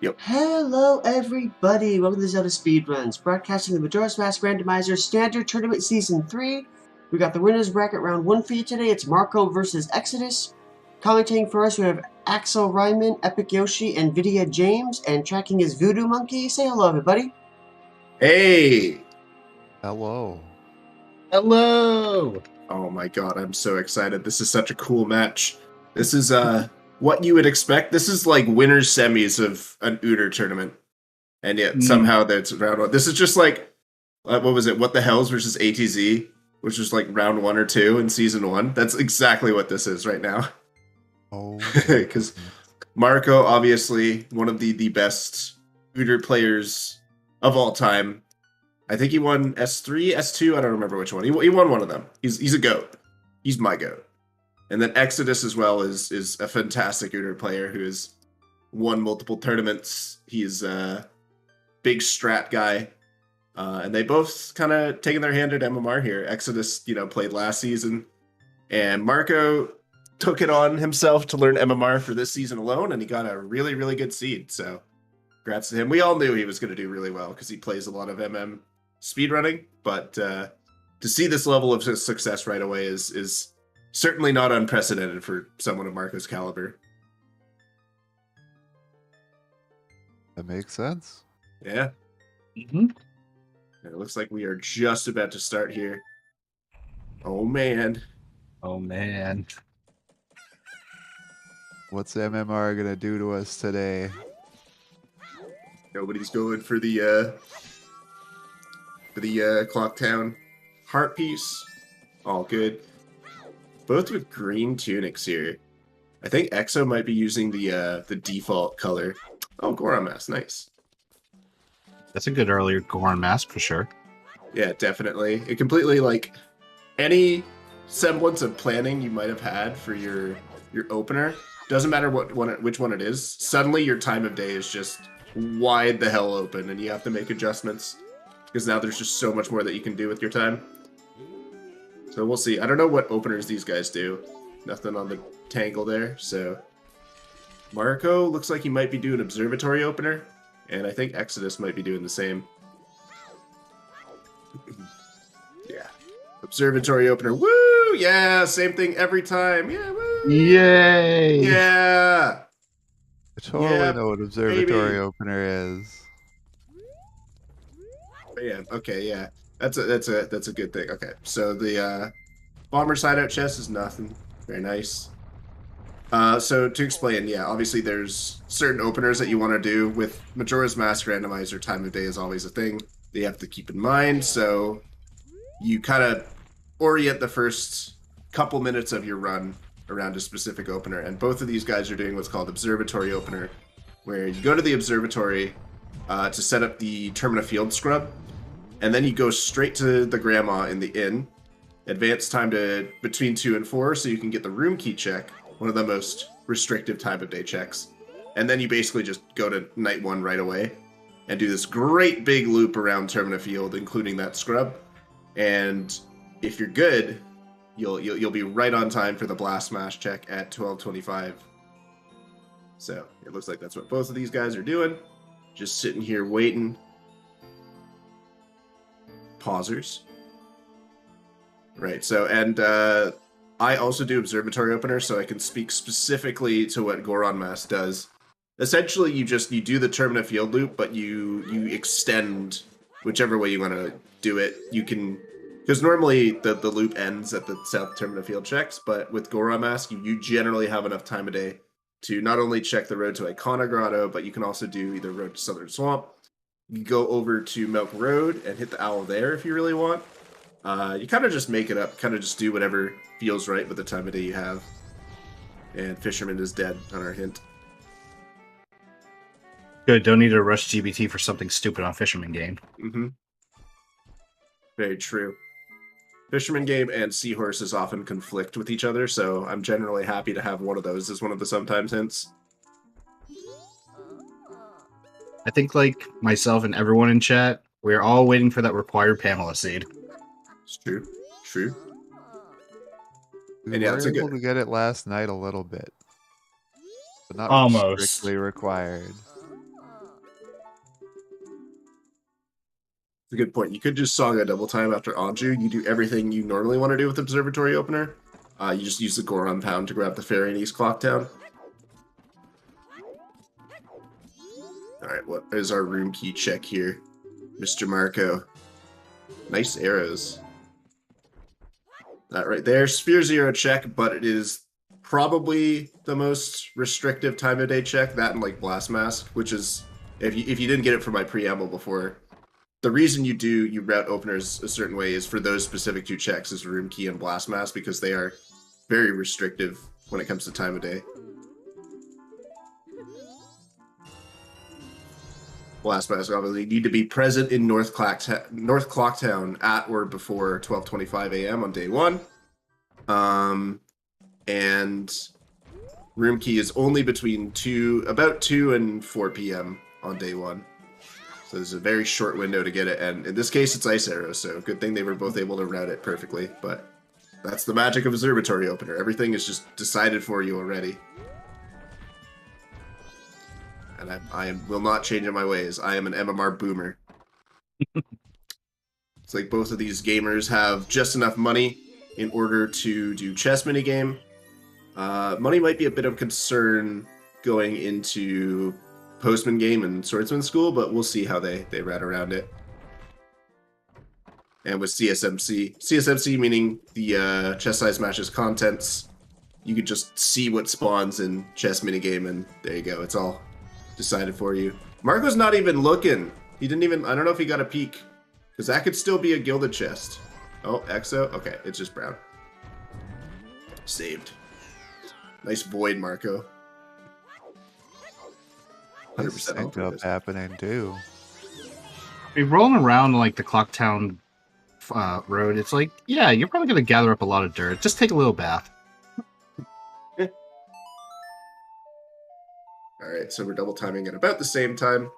Yep. Hello, everybody. Welcome to ZeldaSpeedRuns, broadcasting the Majora's Mask Randomizer Standard Tournament Season 3. We got the winners bracket round 1 for you today. It's Marco versus Exodus. Commentating for us, we have Axel Ryman, Epic Yoshi, and Vidya James, and tracking is Voodoo Monkey. Say hello, everybody. Hey! Hello. Hello! Oh my god, I'm so excited. This is such a cool match. This is what you would expect. This is like winner's semis of an Uter tournament. And yet somehow that's round one. This is just like what was it? What the Hells versus ATZ, which was like round 1 or 2 in season 1. That's exactly what this is right now. Oh. Because Marco, obviously, one of the best Uter players of all time. I think he won S3, S2. I don't remember which one. He won one of them. He's a goat. He's my goat. And then Exodus as well is a fantastic Uter player who has won multiple tournaments. He's a big strat guy. And they both kind of taken their hand at MMR here. Exodus, played last season. And Marco took it on himself to learn MMR for this season alone, and he got a really, really good seed. So congrats to him. We all knew he was going to do really well because he plays a lot of MM speedrunning, but to see this level of success right away is certainly not unprecedented for someone of Marco's caliber. That makes sense. Yeah. Mm-hmm. It looks like we are just about to start here. Oh, man. Oh, man. What's MMR gonna do to us today? Nobody's going for the Clock Town heart piece. All good. Both with green tunics here. I think Exo might be using the default color. Oh, Goron Mask, nice. That's a good earlier Goron Mask for sure. Yeah, definitely. It completely, like, any semblance of planning you might have had for your opener, doesn't matter which one it is, suddenly your time of day is just wide the hell open, and you have to make adjustments, because now there's just so much more that you can do with your time. So we'll see. I don't know what openers these guys do. Nothing on the tangle there, so... Marco looks like he might be doing Observatory opener, and I think Exodus might be doing the same. Yeah. Observatory opener. Woo! Yeah, same thing every time. Yeah, woo! Yay! Yeah! I totally know what observatory baby. opener is. Yeah, okay, yeah. That's a good thing. Okay. So the bomber's hideout chest is nothing. Very nice. So to explain, yeah, obviously there's certain openers that you want to do with Majora's Mask Randomizer. Time of day is always a thing that you have to keep in mind. So you kind of orient the first couple minutes of your run around a specific opener, and both of these guys are doing what's called Observatory opener, where you go to the observatory to set up the Termina Field scrub, and then you go straight to the grandma in the inn, advance time to between 2 and 4 so you can get the room key check, one of the most restrictive time of day checks, and then you basically just go to night 1 right away and do this great big loop around Termina Field, including that scrub. And if you're good, you'll be right on time for the blast smash check at 12:25. So it looks like that's what both of these guys are doing. Just sitting here waiting. Pausers. Right. So and I also do observatory opener, so I can speak specifically to what Goron Mask does. Essentially, you do the Termina Field loop, but you extend whichever way you want to do it. You can, because normally the loop ends at the South Termina Field checks, but with Goron Mask, you generally have enough time of day to not only check the road to Icona Grotto, but you can also do either road to Southern Swamp. You go over to Milk Road and hit the owl there if you really want. You kind of just make it up, kind of just do whatever feels right with the time of day you have. And Fisherman is dead on our hint. Good, don't need to rush GBT for something stupid on Fisherman game. Mm-hmm. Very true. Fisherman game and Seahorses often conflict with each other, so I'm generally happy to have one of those as one of the sometimes hints. I think, like, myself and everyone in chat, we're all waiting for that required Pamela seed. It's true. True. We And yeah, were it's a able good... to get it last night a little bit. But not Almost. strictly required. It's a good point. You could just Saga double time after Anju. You do everything you normally want to do with Observatory Opener. You just use the Goron Pound to grab the Fairy in East Clocktown. Alright, what is our room key check here? Mr. Marco. Nice arrows. That right there. Sphere 0 check, but it is probably the most restrictive time of day check. That and like Blast Mask, which is, if you didn't get it from my preamble before, the reason you route openers a certain way is for those specific 2 checks, is Room Key and Blast Mask, because they are very restrictive when it comes to time of day. Blast Mask obviously need to be present in North Clocktown at or before 12:25 a.m. on day 1. And Room Key is only between about 2 and 4 p.m. on day 1. So there's a very short window to get it, and in this case it's Ice Arrow, so good thing they were both able to route it perfectly, but that's the magic of Observatory Opener. Everything is just decided for you already. And I will not change in my ways. I am an MMR boomer. It's like both of these gamers have just enough money in order to do chess minigame. Money might be a bit of concern going into Postman game and Swordsman School, but we'll see how they route around it. And with CSMC meaning the Chess Size Matches contents, you could just see what spawns in chess minigame, and there you go. It's all decided for you. Marco's not even looking. He didn't even, I don't know if he got a peek, because that could still be a gilded chest. Oh, Exo? Okay, it's just brown. Saved. Nice void, Marco. 100% Synced up happening too. Be rolling around like the Clocktown road. It's like, yeah, you're probably gonna gather up a lot of dirt. Just take a little bath. Alright, so we're double timing at about the same time.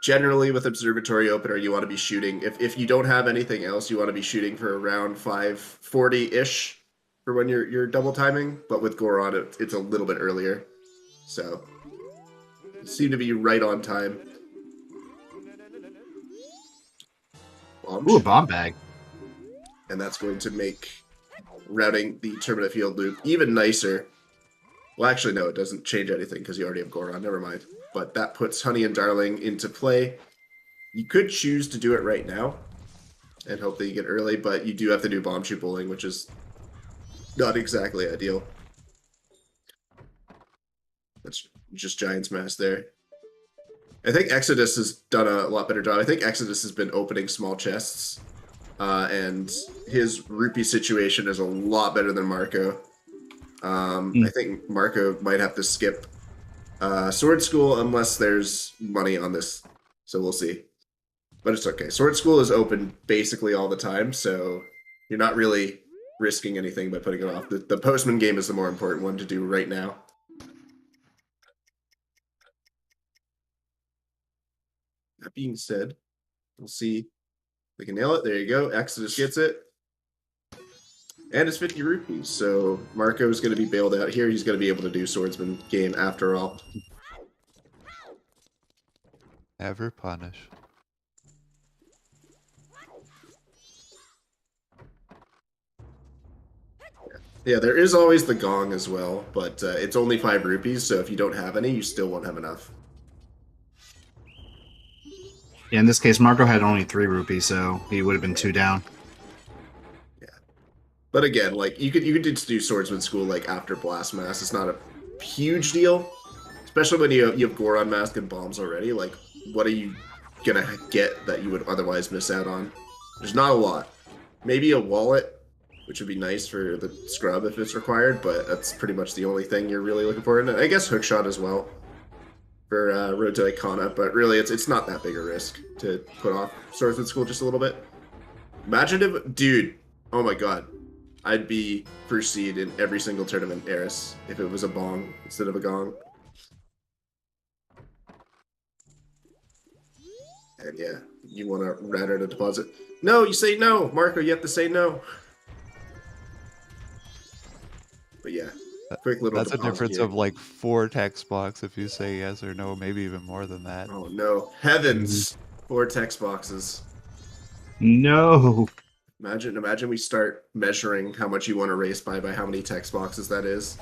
Generally, with Observatory Opener, you want to be shooting, if you don't have anything else, you want to be shooting for around 5:40-ish for when you're double timing, but with Goron, it's a little bit earlier. So, seem to be right on time. Ooh, a bomb bag. And that's going to make routing the Terminate Field loop even nicer. Well, actually, no, it doesn't change anything because you already have Goron. Never mind. But that puts Honey and Darling into play. You could choose to do it right now and hope that you get early, but you do have to do Bomb Shoot Bowling, which is not exactly ideal. That's just Giant's Mass there. I think Exodus has done a lot better job. I think Exodus has been opening small chests, and his rupee situation is a lot better than Marco. I think Marco might have to skip Sword School unless there's money on this, so we'll see. But it's okay. Sword School is open basically all the time, so you're not really risking anything by putting it off. The Postman game is the more important one to do right now. That being said, we'll see if we can nail it. There you go. Exodus gets it. And it's 50 rupees, so Marco's going to be bailed out here. He's going to be able to do Swordsman game after all. Never punish. Yeah, there is always the gong as well, but it's only 5 rupees, so if you don't have any, you still won't have enough. Yeah, in this case, Marco had only 3 rupees, so he would have been 2 down. Yeah, but again, like you could just do Swordsman School like after Blast Mass. It's not a huge deal, especially when you have Goron Mask and bombs already. Like, what are you gonna get that you would otherwise miss out on? There's not a lot. Maybe a wallet, which would be nice for the scrub if it's required, but that's pretty much the only thing you're really looking for. And I guess Hookshot as well for Road to Icona, but really it's not that big a risk to put off Swordsman School just a little bit. Imagine if, dude, oh my god, I'd be first seed in every single tournament, Eris, if it was a bong instead of a gong. And yeah, you want to rat out a deposit. No, you say no! Marco, you have to say no. But yeah, quick little That's a deposit difference here. of like 4 text box if you say yes or no, maybe even more than that. Oh no, heavens! 4 text boxes. No. Imagine we start measuring how much you want to race by how many text boxes that is.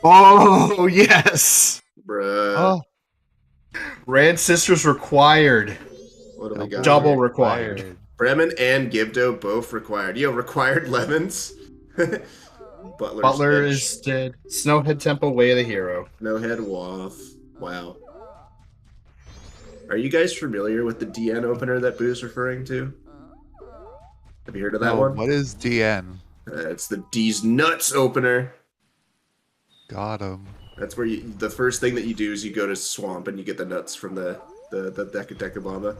Oh, yes. Bruh. Oh, Rand Sisters required. What do we got? Double required. Bremen and Gibdo both required. Yo, required lemons. Butler is dead. Snowhead Temple, Way of the Hero. No head Waff. Wow. Are you guys familiar with the DN opener that Boo's referring to? Have you heard of that no, one? what is DN? It's the D's Nuts opener. Got him. That's where the first thing that you do is you go to Swamp and you get the nuts from the Decabomba.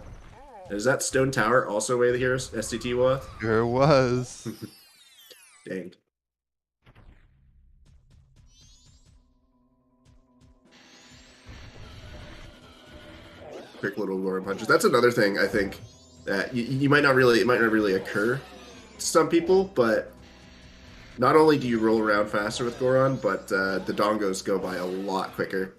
Is that Stone Tower also Way of the Heroes? STT Waff? Sure was. Dang. Quick little Goron punches. That's another thing I think that it might not really occur to some people, but not only do you roll around faster with Goron, but the dongos go by a lot quicker.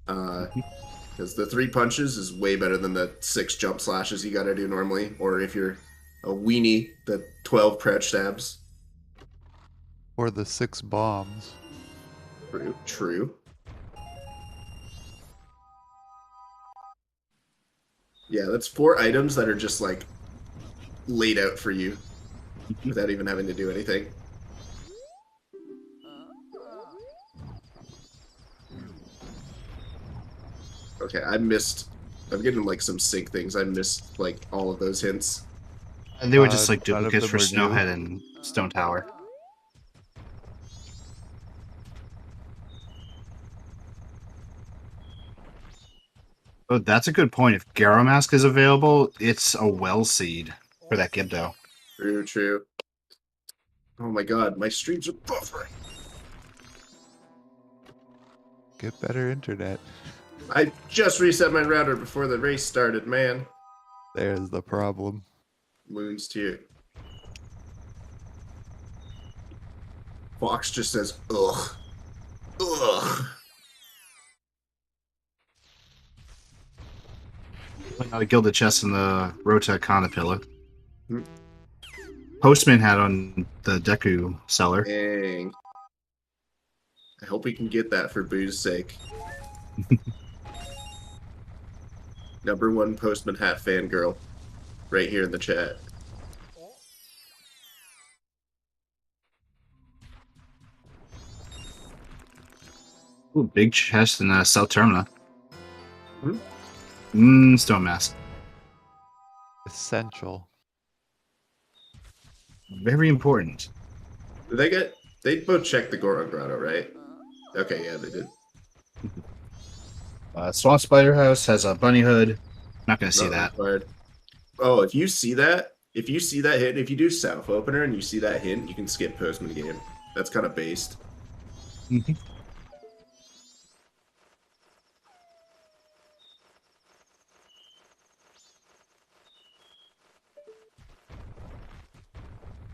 Because the 3 punches is way better than the 6 jump slashes you gotta do normally, or if you're a weenie, the 12 crouch stabs. Or the 6 bombs. True. Yeah, that's 4 items that are just like laid out for you without even having to do anything. Okay, I'm getting like some sync things. I missed like all of those hints. And they were just like none of duplicates for them are new. Snowhead and Stone Tower. Oh, that's a good point. If Garomask is available, it's a well seed for that Gibdo. True. Oh my god, my streams are buffering. Get better internet. I just reset my router before the race started, man. There's the problem. Moon's tier. Fox just says, ugh. Ugh. Out of Gilded Chest in the Rota Caterpillar. Hmm. Postman had on the Deku seller. Dang. I hope we can get that for Boo's sake. #1 Postman Hat fangirl. Right here in the chat. Ooh, big chest in South Termina. Hmm? Stone Mask. Essential. Very important. They both checked the Goron Grotto, right? Okay, yeah, they did. Swamp Spider House has a bunny hood. Not gonna see Not that. required. Oh, if you see that hint, if you do South Opener and you see that hint, you can skip Postman game. That's kind of based.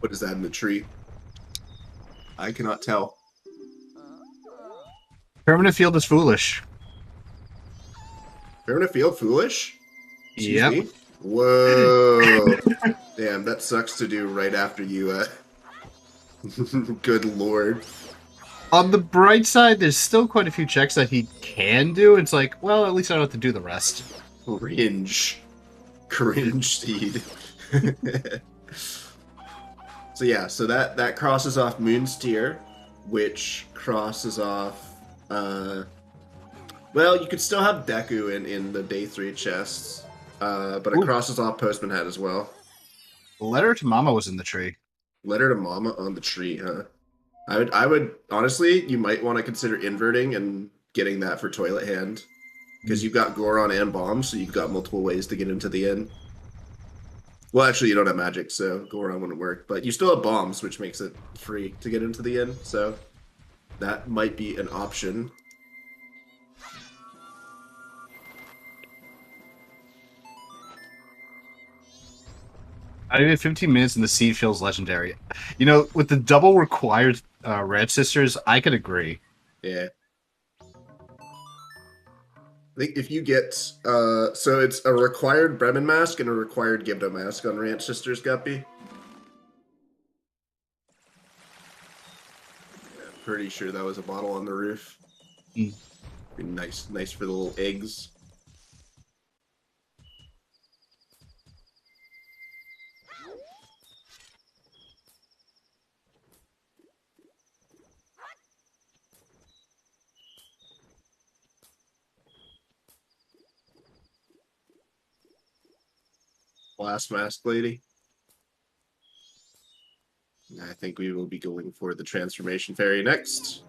What is that in the tree? I cannot tell. Permanent Field is foolish. Permanent Field foolish? Excuse Yep. me? Whoa. Damn, that sucks to do right after you, Good lord. On the bright side, there's still quite a few checks that he can do. It's like, well, at least I don't have to do the rest. Cringe. Cringe seed. So yeah, so that crosses off Moon's tier, which crosses off well, you could still have Deku in the day 3 chests. But it crosses off Postman Hat as well. Letter to Mama was in the tree. Letter to Mama on the tree, huh? I would honestly, you might want to consider inverting and getting that for Toilet Hand. Because you've got Goron and Bombs, so you've got multiple ways to get into the inn. Well, actually, you don't have magic, so Goron wouldn't work. But you still have Bombs, which makes it free to get into the inn. So that might be an option. I did 15 minutes and the seed feels legendary. You know, with the double required Red Sisters, I could agree. Yeah. I think if you get so it's a required Bremen mask and a required Gibdo mask on Ranch Sisters Guppy. Yeah, pretty sure that was a bottle on the roof. Mm. Be nice for the little eggs. Last mask lady. I think we will be going for the transformation fairy next.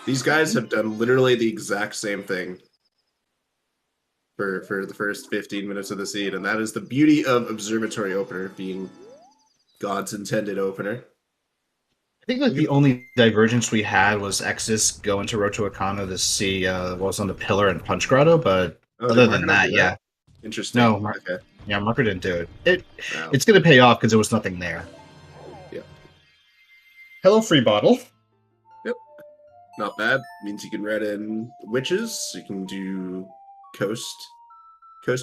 These guys have done literally the exact same thing for the first 15 minutes of the scene, and that is the beauty of Observatory Opener being God's intended opener. I think like the only divergence we had was Exodus going to Roto Arcana to see what was on the pillar and Punch Grotto, but other than that, yeah. Interesting. No, okay. Yeah, Marker didn't do it. Wow. It's going to pay off because there was nothing there. Yeah. Hello, free bottle. Yep. Not bad. Means you can read in witches. You can do coast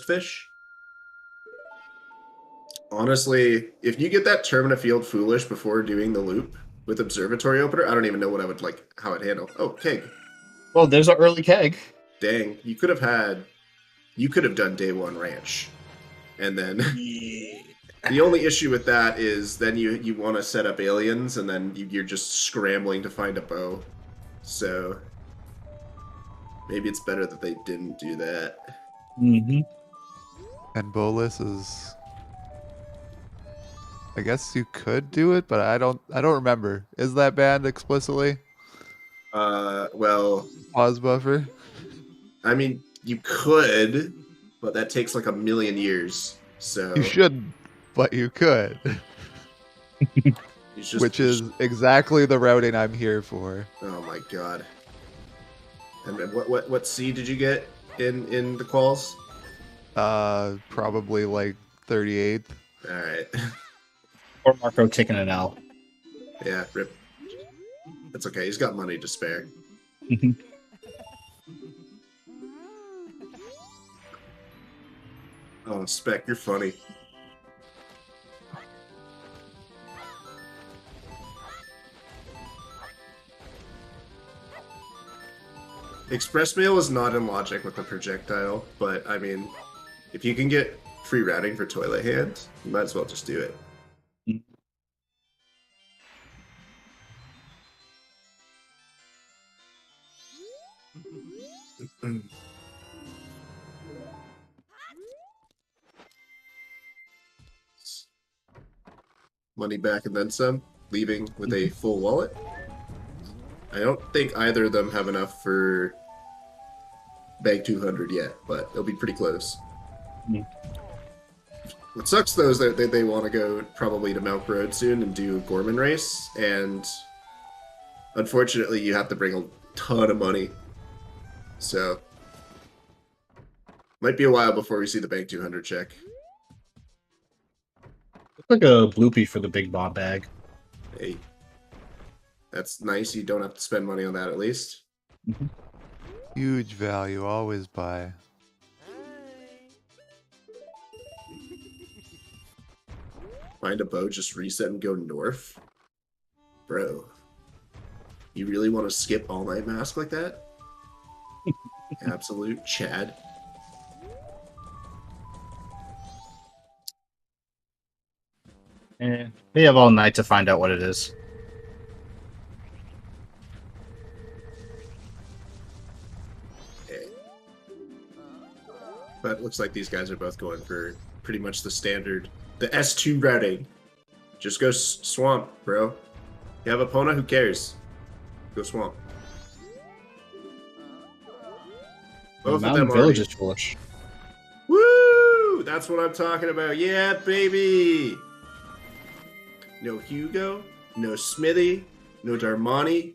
fish. Honestly, if you get that Termina Field Foolish before doing the loop with Observatory Opener, I don't even know what I would like, how I'd handle. Oh, keg. Well, there's our early keg. Dang, you could have done day one ranch. And then the only issue with that is then you want to set up aliens and then you're just scrambling to find a bow. So maybe it's better that they didn't do that. Mm-hmm. And Bolus is, I guess you could do it, but I don't remember. Is that banned explicitly? Well, Pause buffer. I mean, you could, but that takes like 1,000,000 years. So You shouldn't, but you could. Which is exactly the routing I'm here for. Oh my god. And then what seed did you get in the quals? Probably like 38th. All right. Or Marco taking an L. Yeah, rip. That's okay. He's got money to spare. Oh, Spec, you're funny. Express Mail is not in logic with the projectile, but I mean, if you can get free routing for Toilet Hand, you might as well just do it. Money back and then some, leaving with a full wallet. I don't think either of them have enough for Bag 200 yet, but they'll be pretty close. What sucks though is that they want to go probably to Milk Road soon and do a Gorman race, and unfortunately you have to bring a ton of money. So might be a while before we see the Bank 200 check. Looks like a bloopy for the big bomb bag. Hey, that's nice. You don't have to spend money on that at least. Huge value, always buy. Find a bow, just reset and go north? Bro, you really want to skip All Night Mask like that? Absolute Chad. They have all night to find out what it is. Okay. But it looks like these guys are both going for pretty much the standard. The S2 routing. Just go swamp, bro. You have Epona, who cares? Go swamp. Both of Mountain them Village already... is foolish. Woo! That's what I'm talking about. Yeah, baby! No Hugo, no Smithy, no Darmani.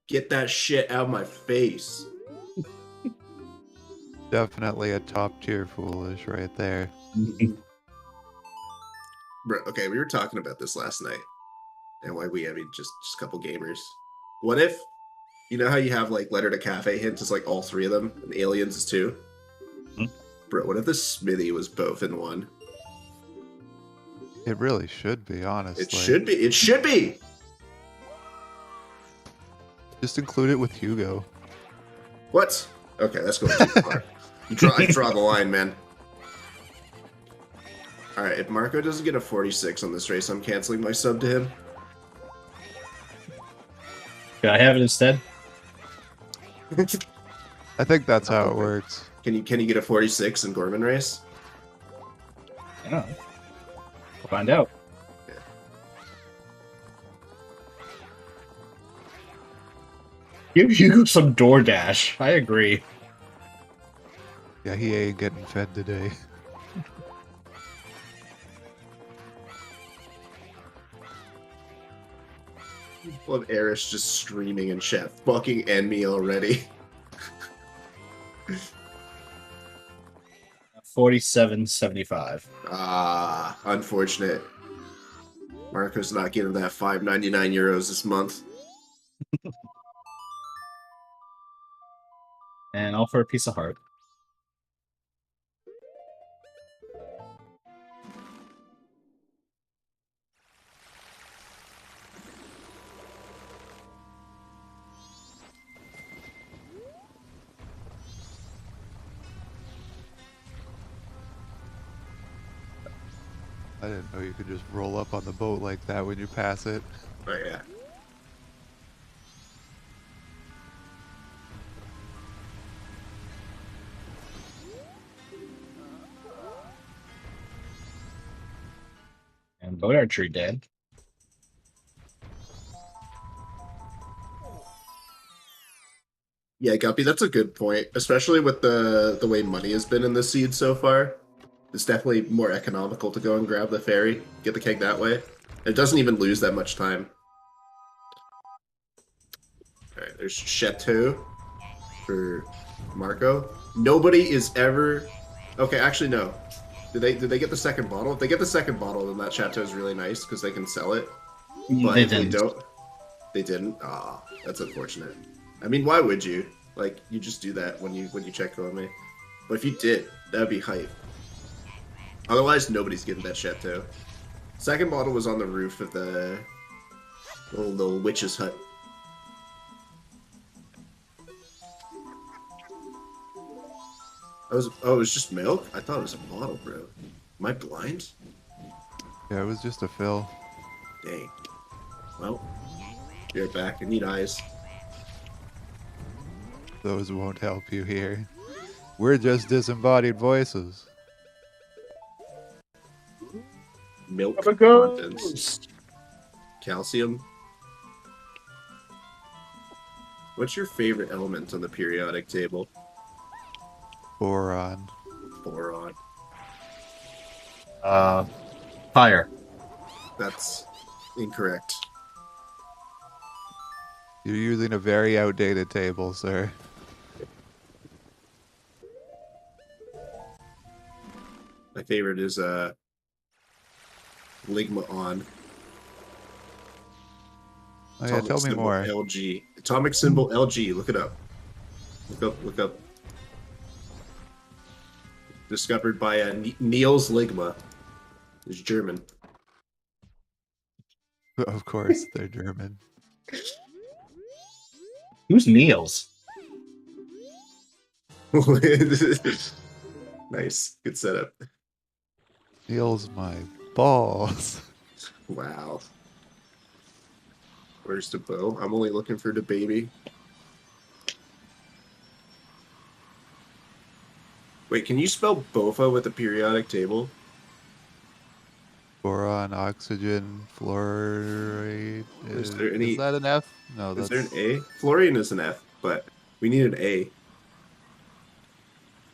Get that shit out of my face. Definitely a top tier foolish right there. Bro, okay, we were talking about this last night. And why I mean, just a couple gamers. What if, you know how you have like Letter to Cafe hints is like all three of them, and Aliens is two? Bro, what if the smithy was both in one? It really should be, honestly. It should be. It should be. Just include it with Hugo. What? Okay, that's going too far. You draw the line, man. All right, if Marco doesn't get a 46 on this race, I'm canceling my sub to him. Can I have it instead? I think that's how it works. Can you get a 46 in Gorman race? I don't know. We'll find out. Yeah. Give Hugo some DoorDash. I agree. Yeah, he ain't getting fed today. Love Eris just streaming in chat. Fucking end me already. 47.75. Ah, unfortunate. Marco's not getting that 5.99 euros this month. And all for a piece of heart. I didn't know you could just roll up on the boat like that when you pass it. Oh yeah. And boat archery dead. Yeah, Guppy, that's a good point. Especially with the way money has been in this seed so far. It's definitely more economical to go and grab the ferry, get the keg that way. It doesn't even lose that much time. Alright, there's Chateau for Marco. Nobody is ever... Okay, actually no. Did they get the second bottle? If they get the second bottle, then that Chateau is really nice because they can sell it. But They if they didn't. don't... They didn't? Ah, that's unfortunate. I mean, why would you? Like, you just do that when you check on me. But if you did, that would be hype. Otherwise, nobody's getting that Chateau. Second bottle was on the roof of the little witch's hut. Oh, it was just milk? I thought it was a bottle, bro. Am I blind? Yeah, it was just a fill. Dang. Well, be right back. I need eyes. Those won't help you here. We're just disembodied voices. Milk Have a contents. ghost. Calcium. What's your favorite element on the periodic table? Boron. Boron. Fire. That's incorrect. You're using a very outdated table, sir. My favorite is Ligma on. Oh yeah, tell me more. LG. Atomic symbol LG. Look it up. Look up. Discovered by Niels Ligma. He's German. Of course, they're German. Who's Niels? Nice. Good setup. Feels my balls. Wow. Where's the bow? I'm only looking for the baby. Wait, can you spell BOFA with the periodic table? Boron, oxygen, fluoride. Is there any- Is that an F? No, Is that's... there an A? Fluorine is an F, but we need an A.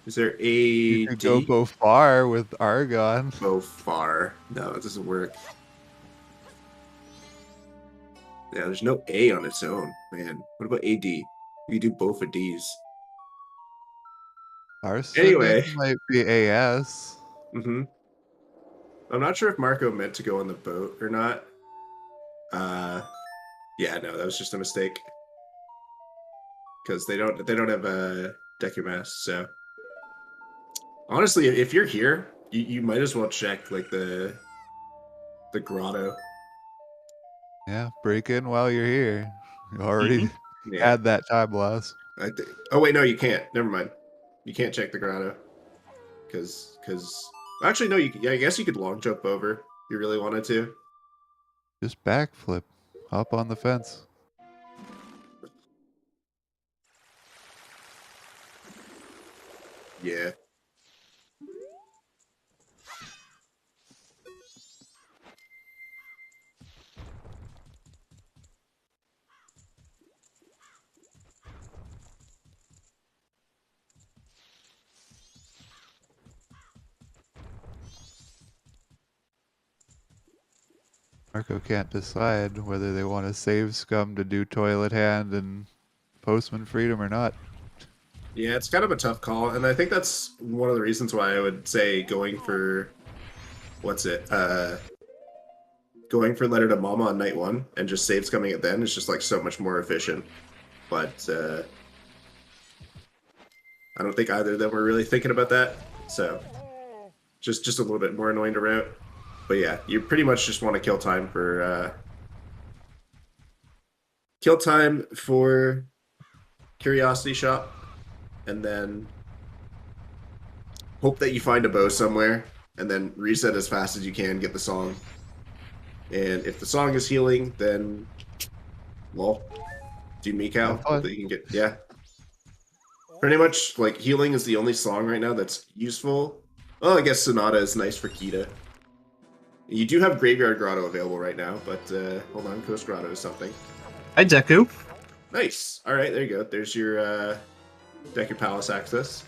Is there a You could go D? Bofar with argon. Bofar. No, it doesn't work. Yeah, there's no A on its own, man. What about AD? You do both of D's. Arsenic Anyway. might be AS. Mm-hmm. I'm not sure if Marco meant to go on the boat or not. Yeah, no, that was just a mistake. Because they don't have a Decumass, so Honestly, if you're here, you might as well check like the grotto. Yeah, break in while you're here. You already Yeah. had that time loss. Oh wait, no, you can't. Never mind. You can't check the grotto because actually no, yeah, I guess you could long jump over if you really wanted to. Just backflip. Up on the fence. Yeah. Marco can't decide whether they want to save Scum to do Toilet Hand and Postman Freedom or not. Yeah, it's kind of a tough call, and I think that's one of the reasons why I would say going for going for Letter to Mama on night 1 and just save scumming it then is just like so much more efficient. But I don't think either of them were really thinking about that, so just a little bit more annoying to route. But yeah, you pretty much just want to kill time for Curiosity Shop, and then hope that you find a bow somewhere, and then reset as fast as you can, get the song. And if the song is healing, then, well, do Mikau. Hope that you can get, yeah. Pretty much, like, healing is the only song right now that's useful. Well, I guess Sonata is nice for Kita. You do have Graveyard Grotto available right now, but hold on, Coast Grotto is something. Hi, Deku. Nice. All right, there you go. There's your Deku Palace access.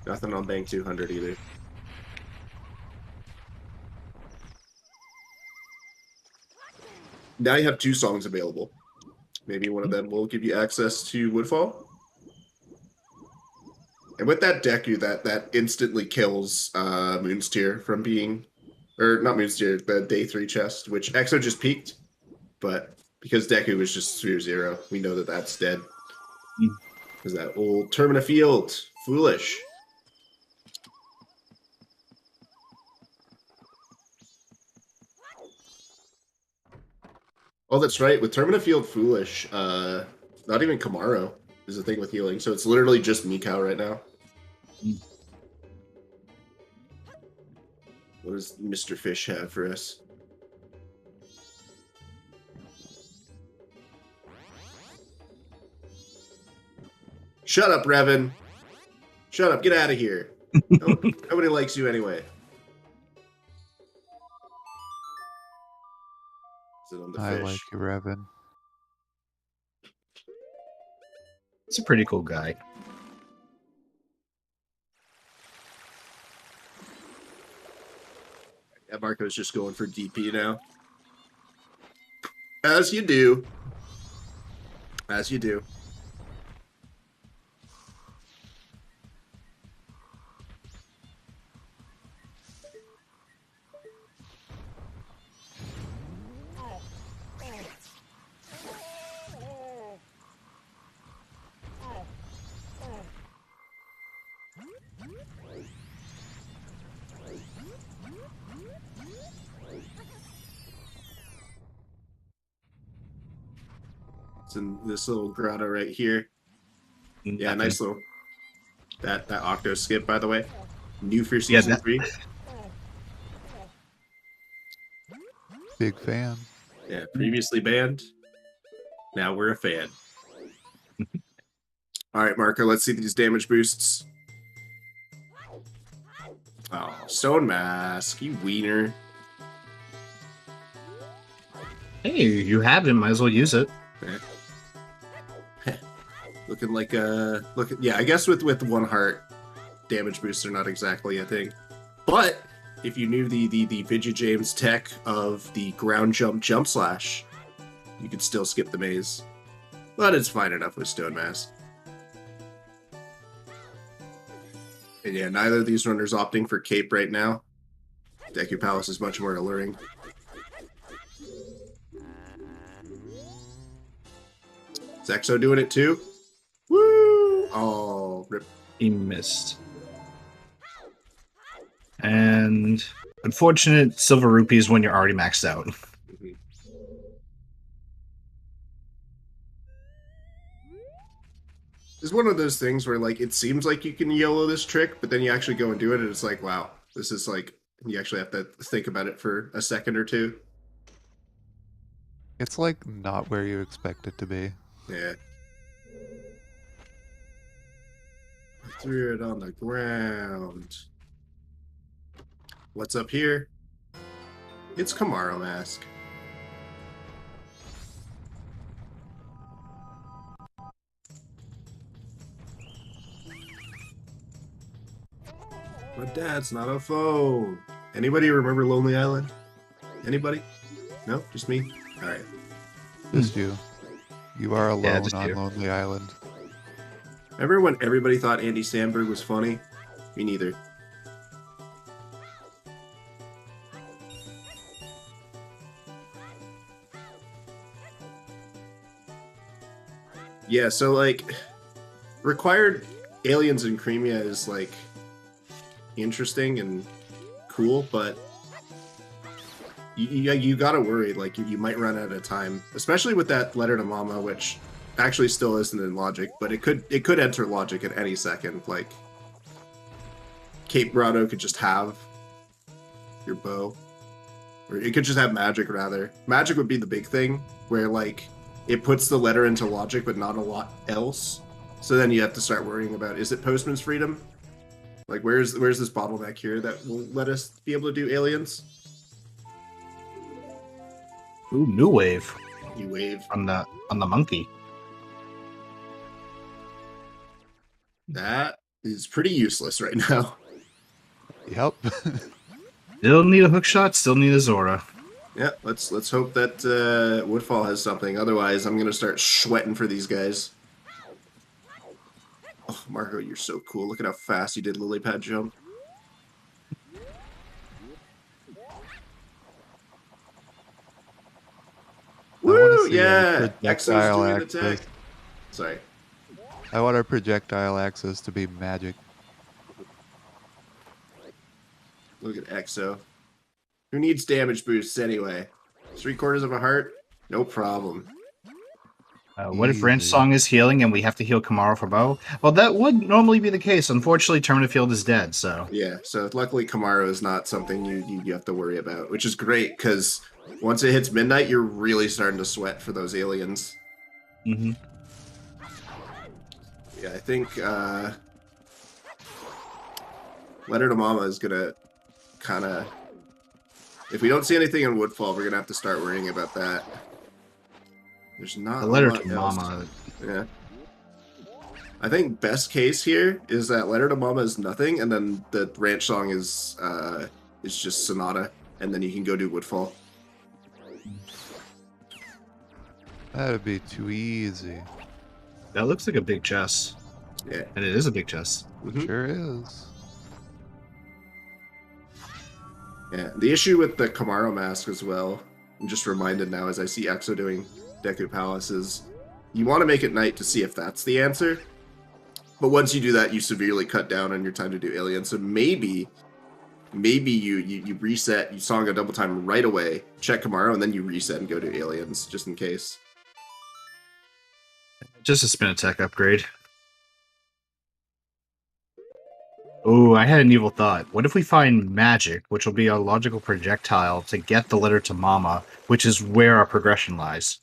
Nothing on Bank 200 either. Now you have 2 songs available. Maybe one of them will give you access to Woodfall. And with that Deku, that instantly kills Moon's Tear from being... Or not Moon's Tear, the Day 3 chest, which Exo just peaked. But because Deku was just Sphere 0, we know that that's dead. Because that old Termina Field. Foolish. Oh, that's right. With Termina Field Foolish, not even Kamaro is the thing with healing. So it's literally just Mikau right now. What does Mr. Fish have for us? Shut up, Revan. Shut up. Get out of here. Nobody likes you anyway. Sit on the I fish. like you, Revan. He's a pretty cool guy. Yeah, Marco's just going for DP now. As you do. As you do. It's in this little grotto right here. Yeah, nice little that Octo skip, by the way. New for season 3. Big fan. Yeah, previously banned. Now we're a fan. All right, Marco, let's see these damage boosts. Oh, Stone Mask, you wiener. Hey, you have it. Might as well use it. Looking like yeah, I guess with 1 heart, damage boosts are not exactly a thing. But if you knew the Vidya James tech of the ground jump slash, you could still skip the maze. But it's fine enough with Stone Mask. And yeah, neither of these runners opting for Cape right now. Deku Palace is much more alluring. Is Exo doing it too? Woo! Oh, rip. He missed. And unfortunate silver rupees when you're already maxed out. Mhm. It's one of those things where, like, it seems like you can YOLO this trick, but then you actually go and do it, and it's like, wow, this is like, you actually have to think about it for a second or two. It's like not where you expect it to be. Yeah. I threw it on the ground. What's up here? It's Camaro Mask. My dad's not a phone. Anybody remember Lonely Island? Anybody? No? Just me? Alright. Just you. You are alone just on you. Lonely Island. Remember when everybody thought Andy Samberg was funny? Me neither. Yeah, so like required aliens in Crimea is like interesting and cool, but you gotta worry, like you might run out of time, especially with that letter to Mama, which actually still isn't in logic, but it could enter logic at any second. Like Cape Grotto could just have your bow, or it could just have magic rather. Magic would be the big thing, where like it puts the letter into logic, but not a lot else. So then you have to start worrying about, is it Postman's Freedom? Like where's this bottleneck here that will let us be able to do aliens? Ooh, new wave You wave. on the monkey. That is pretty useless right now. Yep. Still need a hook shot. Still need a Zora. Yeah, let's hope that Woodfall has something. Otherwise, I'm gonna start sweating for these guys. Oh, Marco, you're so cool. Look at how fast you did lily pad jump. Woo! Yeah, Exo's projectile doing access. attack. Sorry. I want our projectile access to be magic. Look at Exo. Who needs damage boosts anyway? 3/4 of a heart? No problem. What if Ranch Easy. Song is healing and we have to heal Kamaro for bow? Well, that would normally be the case. Unfortunately, Tournament Field is dead, so... Yeah, so luckily Kamaro is not something you have to worry about, which is great, because once it hits midnight, you're really starting to sweat for those aliens. Mm-hmm. Yeah, I think Letter to Mama is going to kind of... If we don't see anything in Woodfall, we're going to have to start worrying about that. There's not The Letter a lot to else. Mama... Yeah. I think best case here is that Letter to Mama is nothing, and then the Ranch Song is just Sonata, and then you can go do Woodfall. That'd be too easy. That looks like a big chest. Yeah. And it is a big chest. Mhm. Sure is. Yeah. The issue with the Camaro mask as well, I'm just reminded now as I see Exo doing Deku Palace, is you want to make it night to see if that's the answer. But once you do that, you severely cut down on your time to do Alien. So maybe you reset, you song a double time right away, check Camaro, and then you reset and go to Aliens, just in case. Just a spin attack upgrade. Oh, I had an evil thought. What if we find magic, which will be a logical projectile, to get the letter to Mama, which is where our progression lies?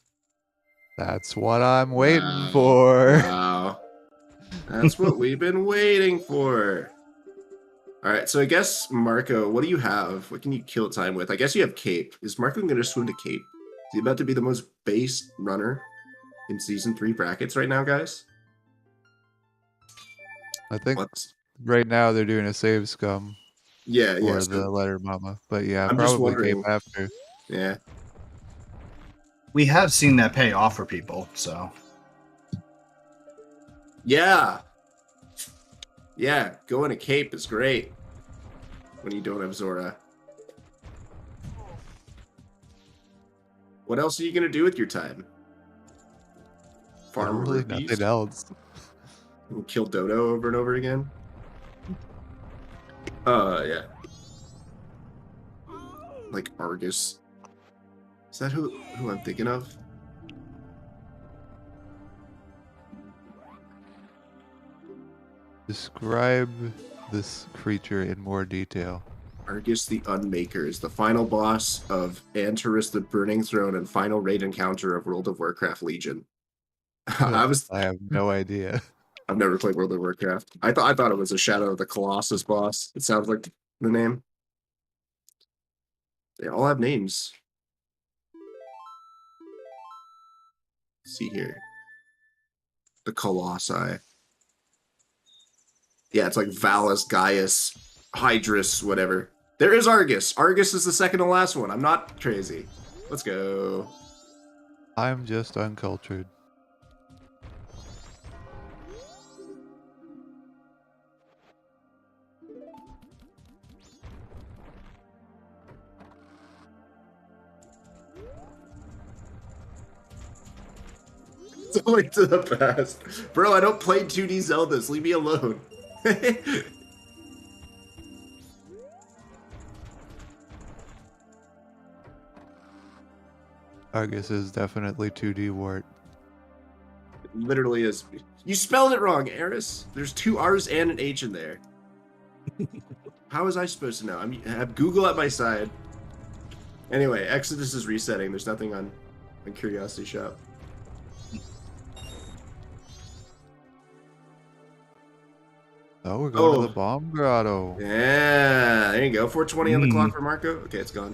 That's what I'm waiting Wow. for. Wow. That's what we've been waiting for. All right, so I guess, Marco, what do you have? What can you kill time with? I guess you have Cape. Is Marco going to swim to Cape? Is he about to be the most based runner in Season 3 brackets right now, guys? I think What? right now they're doing a save scum Yeah, for yeah. the So letter mama. But yeah, I'm just probably wondering. Cape after. Yeah. We have seen that pay off for people, so... Yeah. Yeah, going to Cape is great when you don't have Zora. What else are you going to do with your time? farm Literally rupees. nothing else. We'll kill Dodo over and over again. Yeah. Like Argus. Is that who I'm thinking of? Describe this creature in more detail. Argus the Unmaker is the final boss of Antares the Burning Throne and final raid encounter of World of Warcraft Legion. I have no idea. I've never played World of Warcraft. I thought it was a Shadow of the Colossus boss. It sounds like the name. They all have names. Let's see here. The Colossi. Yeah, it's like Valus, Gaius, Hydrus, whatever. There is Argus. Argus is the second to last one. I'm not crazy. Let's go. I'm just uncultured. It's a link to the past. Bro, I don't play 2D Zeldas. Leave me alone. Argus is definitely 2D wart. It literally is. You spelled it wrong, Eris. There's 2 R's and an H in there. How was I supposed to know? I have Google at my side. Anyway, Exodus is resetting. There's nothing on Curiosity Shop. Oh, we're going to the bomb grotto. Yeah, there you go. 420 on the clock for Marco. Okay, it's gone.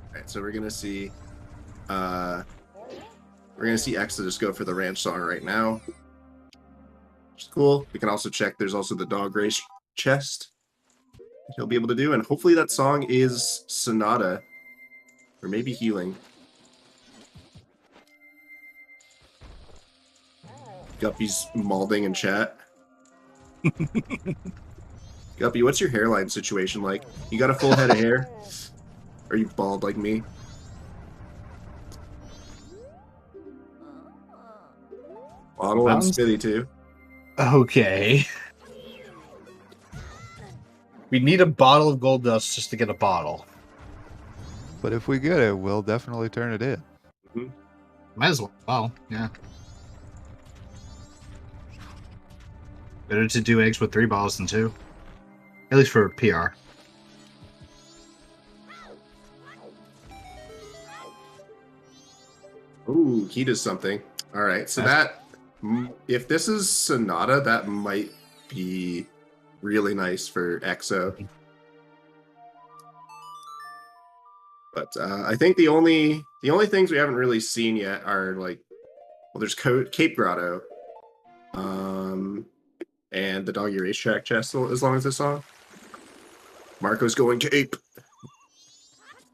Alright, so we're gonna see Exodus go for the ranch song right now. Which is cool. We can also check there's also the dog race chest he'll be able to do, and hopefully that song is Sonata. Or maybe Healing. Guppy's malding in chat. Guppy, what's your hairline situation like? You got a full head of hair? Or are you bald like me? Bottle and Smithy too. Okay. We need a bottle of gold dust just to get a bottle. But if we get it, we'll definitely turn it in. Mm-hmm. Might as well, yeah. Better to do eggs with 3 bottles than 2. At least for PR. Ooh, he does something. Alright, so that... If this is Sonata, that might be really nice for EXO. But I think the only things we haven't really seen yet are like, well, there's Cape Grotto, and the Doggy Racetrack chest. As long as this song, Marco's going Cape,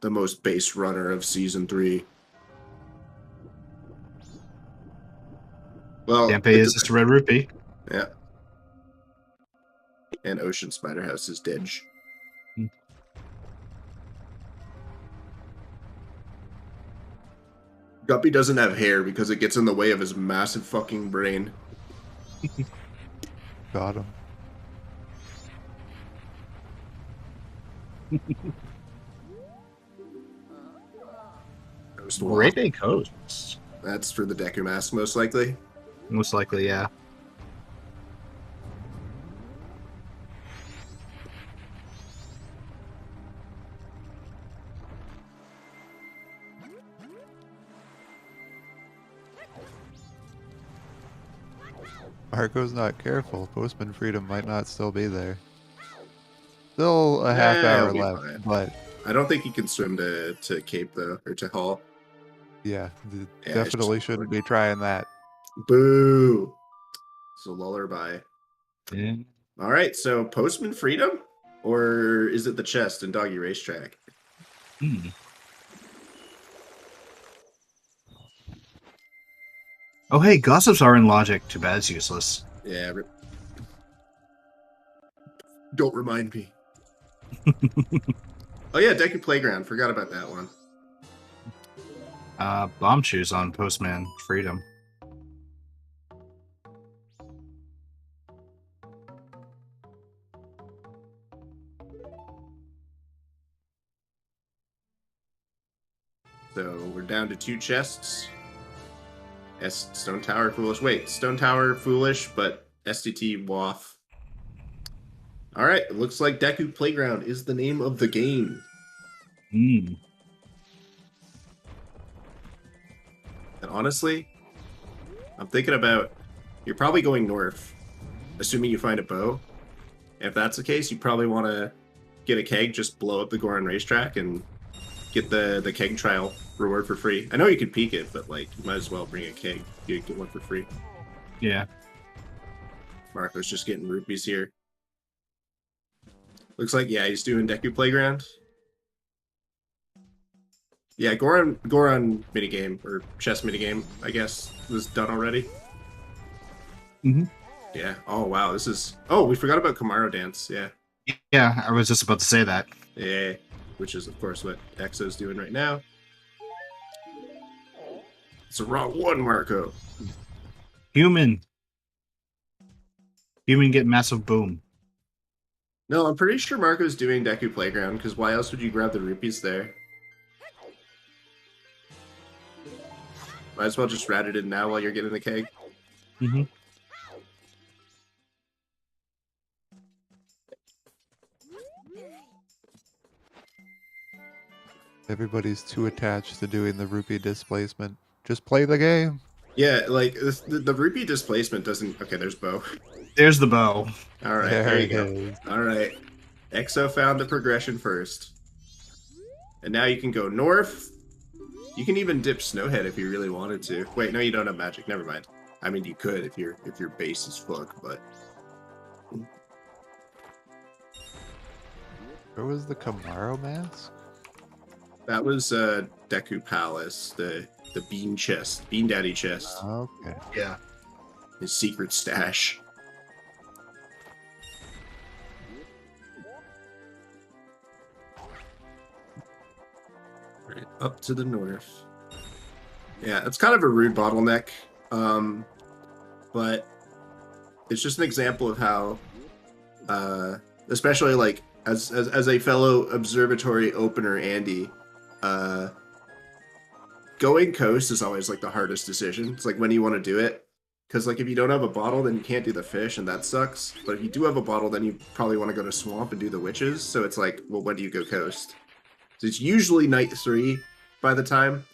the most base runner of season 3. Well, Dampe is just a red rupee. Yeah. And Ocean Spiderhouse is dead. Guppy doesn't have hair because it gets in the way of his massive fucking brain. Got him. Great Day Coast. That's for the Deku Mask, most likely. Most likely, yeah. Marco's not careful. Postman Freedom might not still be there. Still a half hour left, fine. But I don't think he can swim to Cape though, or to Hall. Yeah, definitely shouldn't be trying that. Boo! So lullaby. Yeah. All right, so Postman Freedom, or is it the chest in Doggy Racetrack? Oh, hey, gossips are in logic. Too bad it's useless. Yeah. Don't remind me. Oh yeah, Deku Playground. Forgot about that one. Bomb shoes on Postman Freedom. So we're down to 2 chests. Stone Tower Foolish. Wait, Stone Tower Foolish, but STT Waff. Alright, it looks like Deku Playground is the name of the game. Hmm. And honestly, I'm thinking about, you're probably going north, assuming you find a bow. If that's the case, you probably want to get a keg, just blow up the Goron racetrack, and get the keg trial reward for free. I know you could peek it, but like, you might as well bring a keg. You get one for free. Yeah. Marco's just getting rupees here. Looks like, yeah, he's doing Deku Playground. Yeah, Goron minigame, or chess minigame, I guess, was done already. Mm-hmm. Yeah. Oh, wow, this is... Oh, we forgot about Kamaro Dance, yeah. Yeah, I was just about to say that. Yeah, which is, of course, what Exo's doing right now. It's the wrong one, Marco. Human get massive boom. No, I'm pretty sure Marco's doing Deku Playground, because why else would you grab the rupees there? Might as well just rat it in now while you're getting the keg. Mm-hmm. Everybody's too attached to doing the rupee displacement. Just play the game. Yeah, like, the rupee displacement doesn't... Okay, there's bow. There's the bow. Alright, there you go. Alright. Exo found the progression first. And now you can go north. You can even dip Snowhead if you really wanted to. Wait, no, you don't have magic. Never mind. I mean, you could if your base is fuck, but... Where was the Kamaro mask? That was Deku Palace, the bean chest, bean daddy chest. Okay. Yeah. His secret stash. Right, up to the north. Yeah, it's kind of a rude bottleneck, but it's just an example of how, especially like as a fellow observatory opener, Andy, going coast is always like the hardest decision. It's like when you want to do it, because like if you don't have a bottle, then you can't do the fish, and that sucks. But if you do have a bottle, then you probably want to go to swamp and do the witches. So it's like, well, when do you go coast? So it's usually night 3 by the time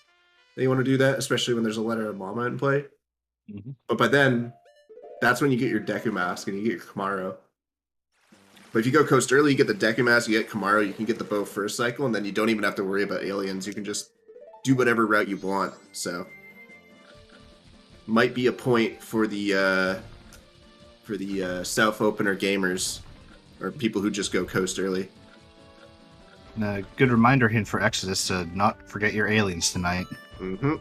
that you want to do that, especially when there's a letter of Mama in play. Mm-hmm. But by then, that's when you get your Deku Mask and you get your Kamaro. But if you go coast early, you get the Deku Mask, you get Kamaro, you can get the bow first cycle, and then you don't even have to worry about aliens. You can just do whatever route you want. So, might be a point for the South Opener gamers, or people who just go coast early. And a good reminder hint for Exodus to not forget your aliens tonight. Mm-hmm.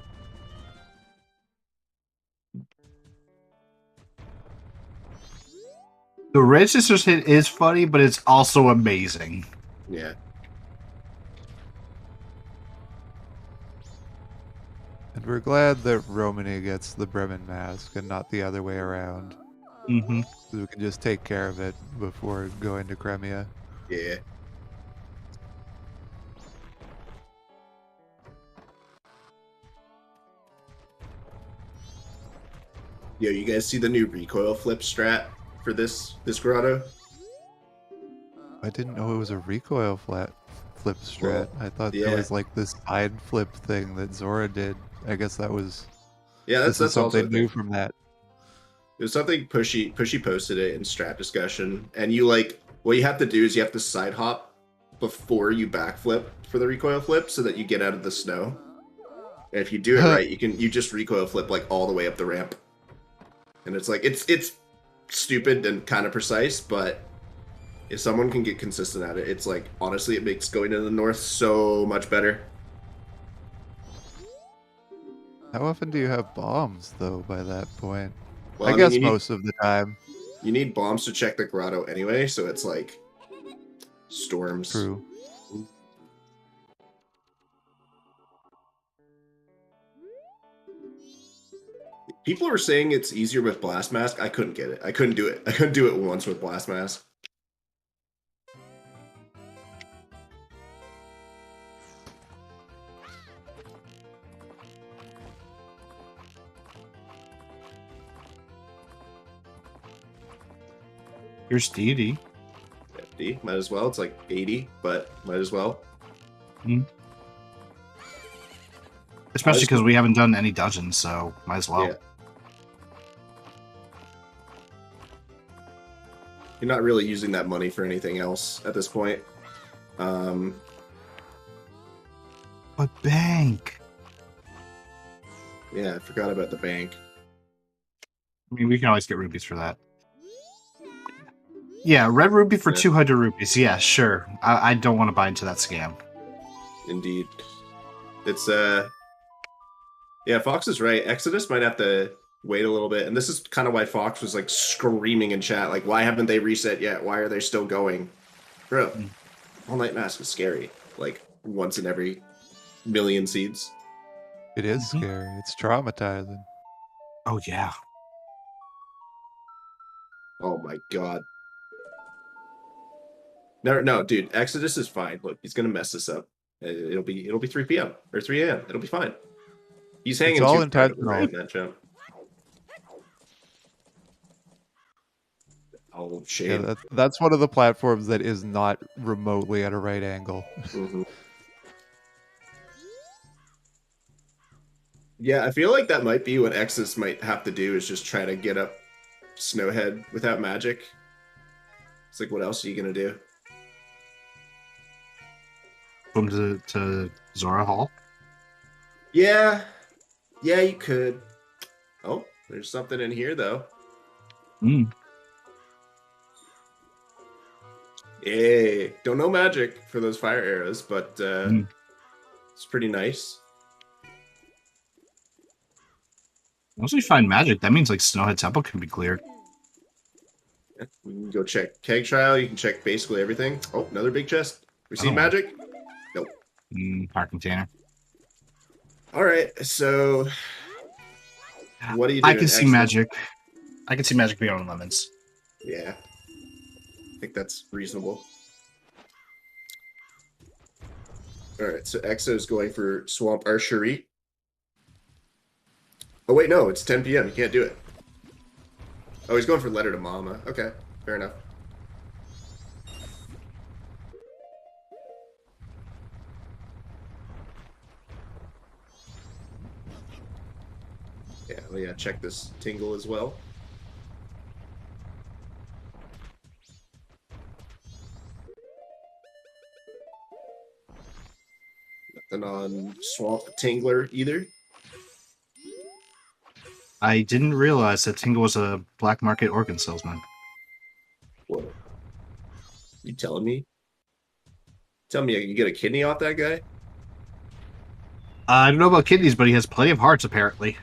The Red Sisters hit is funny, but it's also amazing. Yeah. And we're glad that Romany gets the Bremen mask and not the other way around. Mm-hmm. So we can just take care of it before going to Crimea. Yeah. Yo, you guys see the new recoil flip strat for this grotto? I didn't know it was a recoil flip strat. Well, I thought yeah. it was like this side flip thing that Zora did. I guess that was... Yeah, that's something also new from that. It was something Pushy posted it in strat discussion, and you like what you have to do is you have to side hop before you backflip for the recoil flip so that you get out of the snow. And if you do it right, you just recoil flip like all the way up the ramp. And it's like it's stupid and kind of precise, but if someone can get consistent at it, it's like honestly it makes going to the north so much better. How often do you have bombs though by that point? Well, I mean, guess you need- most of the time. You need bombs to check the grotto anyway, so it's like storms. True. People were saying it's easier with Blast Mask. I couldn't get it. I couldn't do it. I couldn't do it once with Blast Mask. Here's deity. 50. Might as well. It's like 80, but might as well. Especially because we haven't done any dungeons, so might as well. Yeah. You're not really using that money for anything else at this point. But bank. Yeah, I forgot about the bank. I mean, we can always get rupees for that. Yeah, red rupee for 200 rupees. Yeah, sure. I don't want to buy into that scam. Indeed. It's, yeah, Fox is right. Exodus might have to wait a little bit. And this is kind of why Fox was, like, screaming in chat. Like, why haven't they reset yet? Why are they still going? Bro, All Night Mask is scary. Like, once in every million seeds. It is scary. It's traumatizing. Oh, yeah. Oh, my God. No, dude. Exodus is fine. Look, he's gonna mess this up. It'll be 3 p.m. or 3 a.m. It'll be fine. He's hanging. It's all too hard intentional. in that jump. Oh, shame. Yeah, that's one of the platforms that is not remotely at a right angle. Yeah, I feel like that might be what Exodus might have to do, is just try to get up Snowhead without magic. It's like, what else are you gonna do? Come to Zora Hall? Yeah, you could. Oh, there's something in here though. Hey, don't know magic for those fire arrows, but it's pretty nice. Once we find magic, that means like Snowhead Temple can be cleared. Yeah, we can go check Keg Trial. You can check basically everything. Oh, another big chest. We see magic? Nope. Power container. All right, so what do you do? I can see magic. I can see magic beyond lemons. Yeah. I think that's reasonable. All right, so Exo's going for Swamp Archery. Oh, wait, no, it's 10 p.m. You can't do it. Oh, he's going for Letter to Mama. Okay, fair enough. Yeah, well, yeah, check this Tingle as well. Nothing on Swamp Tingler either. I didn't realize that Tingle was a black market organ salesman. What? You telling me? Tell me you can get a kidney off that guy? I don't know about kidneys, but he has plenty of hearts, apparently.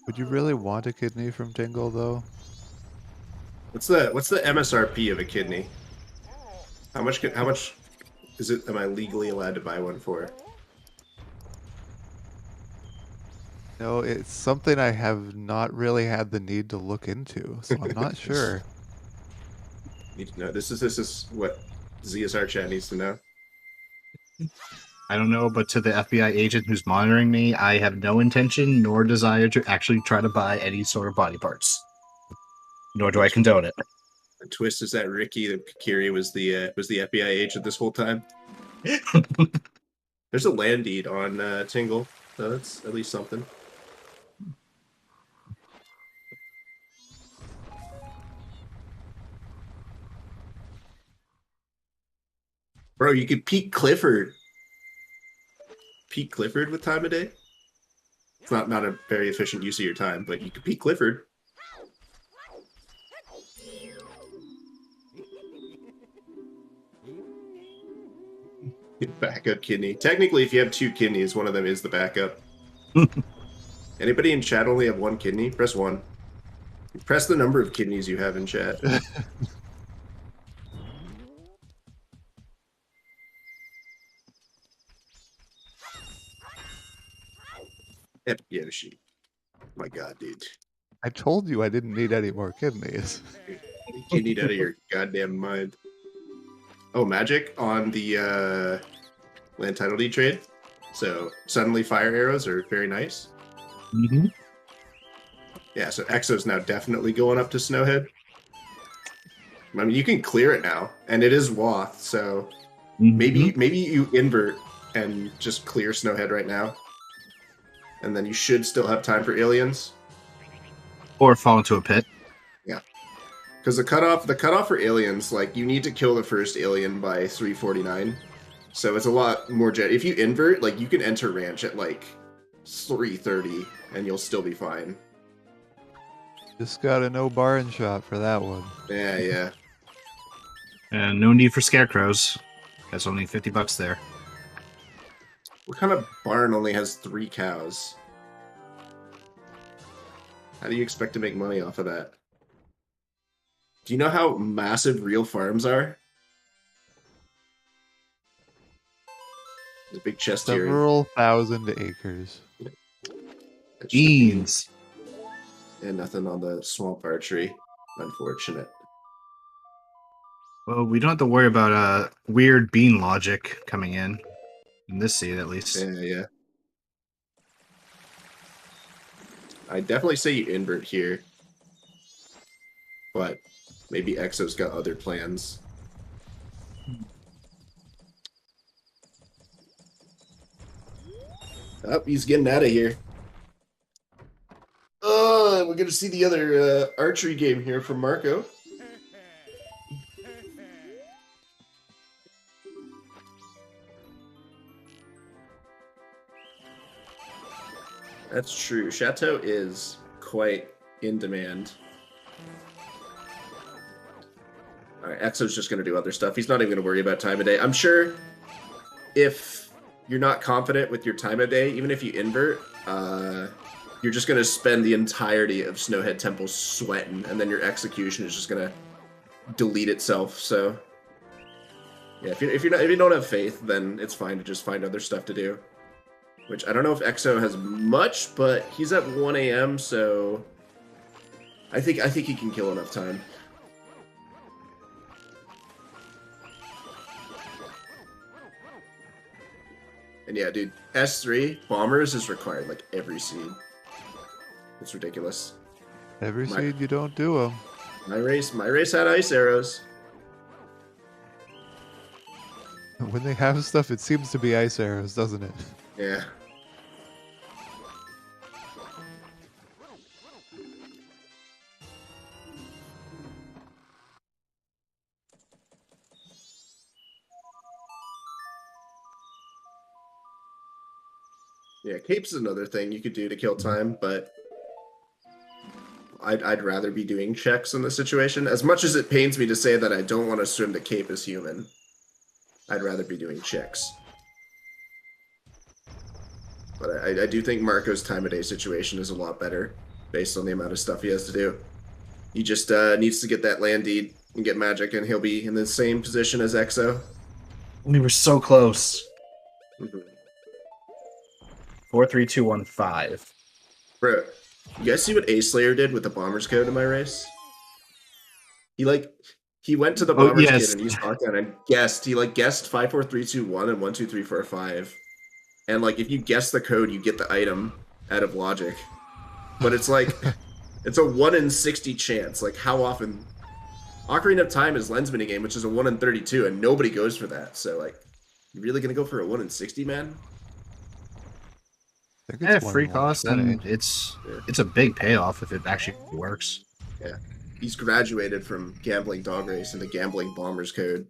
Would you really want a kidney from Tingle, though? What's the MSRP of a kidney? How much is it? Am I legally allowed to buy one for? No, it's something I have not really had the need to look into, so I'm not sure. Need to know. This is what ZSR chat needs to know. I don't know, but to the FBI agent who's monitoring me, I have no intention nor desire to actually try to buy any sort of body parts. Nor do I condone it. The twist is that Ricky the Kiri was the FBI agent this whole time. There's a land deed on Tingle, so that's at least something. Bro, you could peek Clifford. Peek Clifford with time of day? It's not a very efficient use of your time, but you could peek Clifford. Backup kidney. Technically, if you have 2 kidneys, one of them is the backup. Anybody in chat only have 1 kidney? Press 1. Press the number of kidneys you have in chat. Epic Yoshi. My God, dude. I told you I didn't need any more kidneys. You need out of your goddamn mind. Oh, magic on the land title deed trade. So suddenly fire arrows are very nice. Mm-hmm. Yeah, so Exo's now definitely going up to Snowhead. I mean, you can clear it now, and it is Woth, so maybe you invert and just clear Snowhead right now, and then you should still have time for aliens. Or fall into a pit. Yeah, because the cutoff for aliens, like you need to kill the first alien by 349, so it's a lot more jet. If you invert, like you can enter ranch at like 330, and you'll still be fine. Just got a no barn shot for that one. Yeah, yeah. And no need for scarecrows. That's only $50 there. What kind of barn only has 3 cows? How do you expect to make money off of that? Do you know how massive real farms are? There's a big chest here. Several thousand acres. Beans. And nothing on the swamp archery. Unfortunate. Well, we don't have to worry about weird bean logic coming in this seed, at least. Yeah, yeah. I definitely say you invert here. But maybe Exo's got other plans. Oh, he's getting out of here. Oh, we're going to see the other archery game here from Marco. That's true. Chateau is quite in demand. Alright, Exo's just going to do other stuff. He's not even going to worry about time of day. I'm sure if you're not confident with your time of day, even if you invert, you're just going to spend the entirety of Snowhead Temple sweating, and then your execution is just going to delete itself. So, yeah, if you don't have faith, then it's fine to just find other stuff to do. Which I don't know if Exo has much, but he's at 1 a.m., so I think he can kill enough time. And yeah, dude, S3 bombers is required like every seed. It's ridiculous. Every seed you don't do them. My race had ice arrows. When they have stuff, it seems to be ice arrows, doesn't it? Yeah. Yeah, capes is another thing you could do to kill time, but I'd rather be doing checks in this situation. As much as it pains me to say that I don't want to assume that cape is human, I'd rather be doing checks. But I do think Marco's time of day situation is a lot better based on the amount of stuff he has to do. He just needs to get that land deed and get magic, and he'll be in the same position as Exo. We were so close. Mm-hmm. 4, 3, 2, 1, 5. Bro, you guys see what A-Slayer did with the Bomber's Code in my race? He went to the Bomber's Code and used lockdown and guessed. He guessed 5, 4, 3, 2, 1 and 1, 2, 3, 4, 5. And if you guess the code, you get the item out of logic. But it's it's a 1 in 60 chance. How often? Ocarina of Time is Lens minigame, which is a 1 in 32, and nobody goes for that. So you really gonna go for a 1 in 60, man? Free cost, and it's a big payoff if it actually works. Yeah, he's graduated from gambling dog race into gambling Bomber's Code.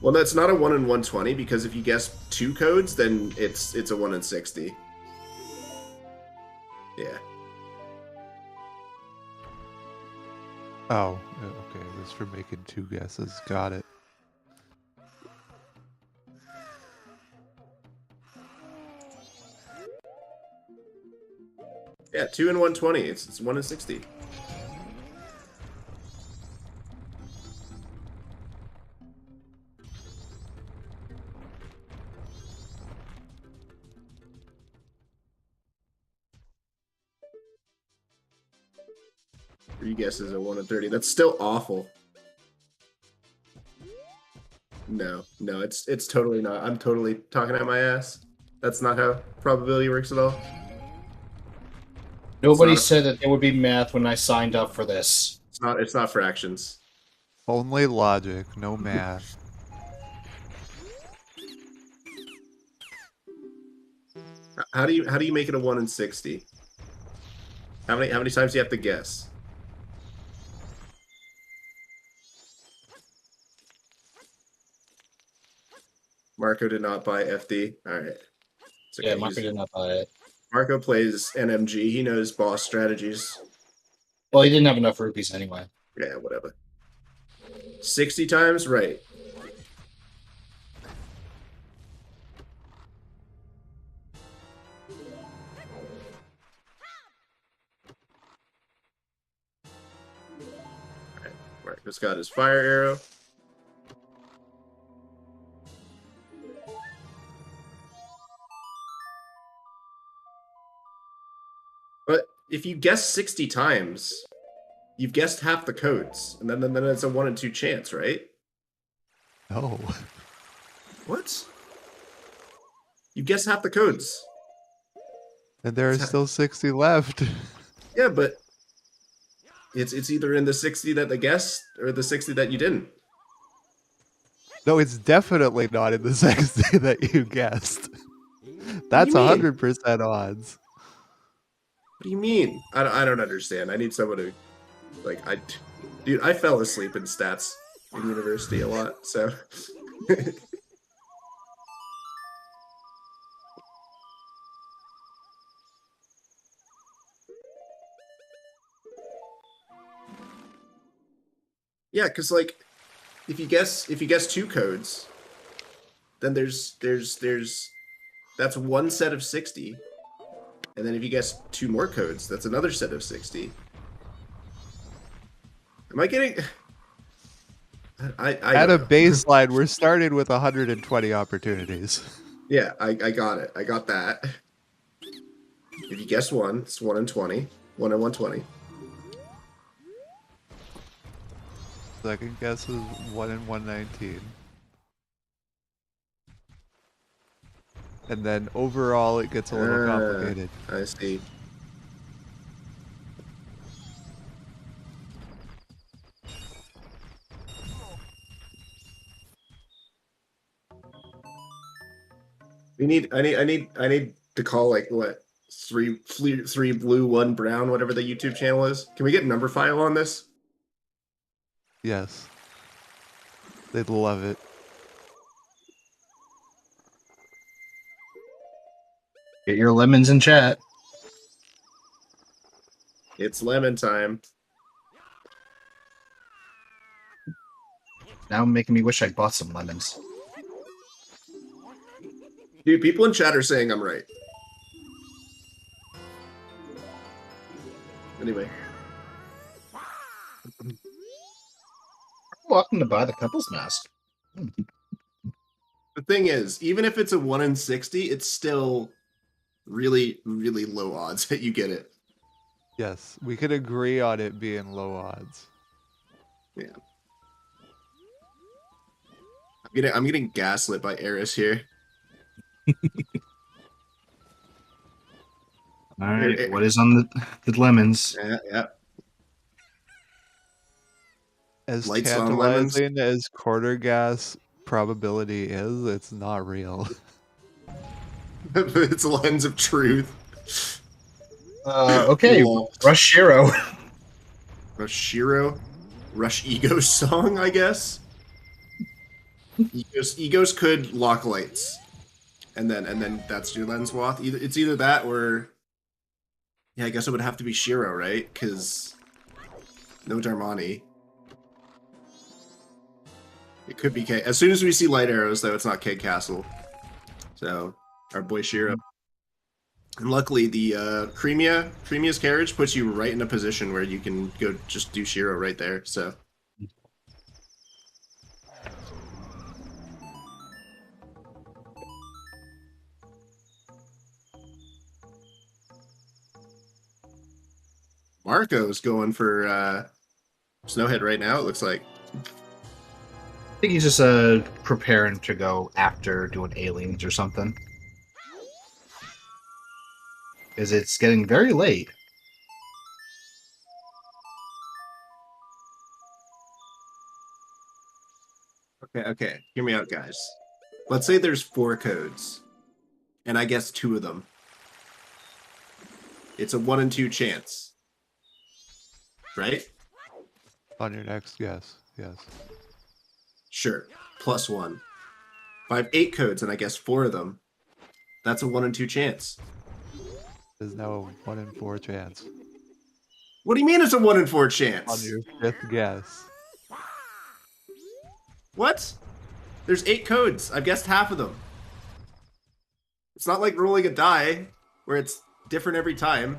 Well, that's not a 1 in 120 because if you guess 2 codes, then it's a 1 in 60. Yeah. Oh, okay. It was for making 2 guesses. Got it. Yeah, 2 in 120. It's 1 in 60. 3 guesses at 1 in 30. That's still awful. No, it's totally not. I'm totally talking out my ass. That's not how probability works at all. Nobody said that there would be math when I signed up for this. It's not fractions. Only logic, no math. How do you make it a 1 in 60? How many times do you have to guess? Marco did not buy FD. All right. It's okay. Yeah, Marco did not buy it. Marco plays NMG. He knows boss strategies. Well, he didn't have enough rupees anyway. Yeah, whatever. 60 times? Right. Marco's got his fire arrow. But if you guess 60 times, you've guessed half the codes, and then it's a 1 in 2 chance, right? No. What? You guessed half the codes. And there are still 60 left. Yeah, but it's either in the 60 that they guessed or the 60 that you didn't. No, it's definitely not in the 60 that you guessed. That's What do you mean? 100% odds. What do you mean? I don't understand. I need someone to, like, dude, I fell asleep in stats in university a lot, so. Yeah, because like, if you guess 2 codes, then there's that's 1 set of 60, and then if you guess 2 more codes, that's another set of 60. Am I getting? I At don't a know. baseline, we're starting with 120 opportunities. Yeah, I got it. I got that. If you guess 1, it's 1 in 20. 1 in 120. Second guess is 1 in 119. And then overall, it gets a little complicated. I see. I need to call, like, what, three blue, 1 brown, whatever the YouTube channel is. Can we get number file on this? Yes. They'd love it. Get your lemons in chat. It's lemon time. Now making me wish I bought some lemons. Dude, people in chat are saying I'm right. Anyway. Welcome to buy the couple's mask. The thing is, even if it's a 1 in 60, it's still really, really low odds that you get it. Yes, we could agree on it being low odds. Yeah. I'm getting gaslit by Eris here. All right, what is on the lemons? Yeah. As Lights on lemons. tantalizing as quarter gas probability is, it's not real. It's a lens of truth. Okay, Cool. Rush Shiro. Rush Shiro? Rush Ego's song, I guess? Egos could lock lights. And then that's your lens wath. It's either that or... Yeah, I guess it would have to be Shiro, right? Because... No Darmani. It could be K. As soon as we see light arrows, though, it's not K Castle. So, our boy Shiro. And luckily, the Cremia's carriage puts you right in a position where you can go just do Shiro right there, so... Marco's going for Snowhead right now, it looks like. I think he's just preparing to go after doing aliens or something. Because it's getting very late. Okay. Hear me out, guys. Let's say there's 4 codes, and I guess 2 of them. It's a 1 in 2 chance. Right? On your next guess, yes. Sure. +1. If I have 8 codes and I guess 4 of them, that's a 1 in 2 chance. There's no 1 in 4 chance. What do you mean it's a 1 in 4 On chance? your 5th guess. What? There's 8 codes. I've guessed half of them. It's not like rolling a die where it's different every time.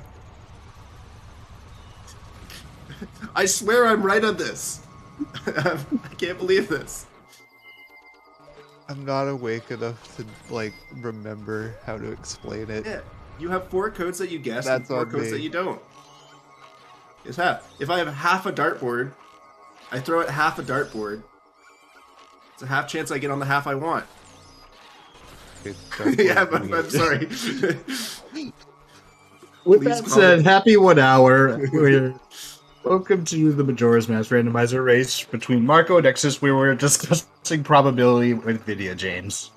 I swear I'm right on this. I can't believe this. I'm not awake enough to, like, remember how to explain it. Yeah, you have 4 codes that you guess and That's 4 on codes me. that you don't. It's half. If I have half a dartboard, I throw at half a dartboard. It's a half chance I get on the half I want. Yeah, but I'm sorry. With Please that call said, it. happy 1 hour. Welcome to the Majora's Mask randomizer race between Marco and Exodus. We were discussing probability with video, James.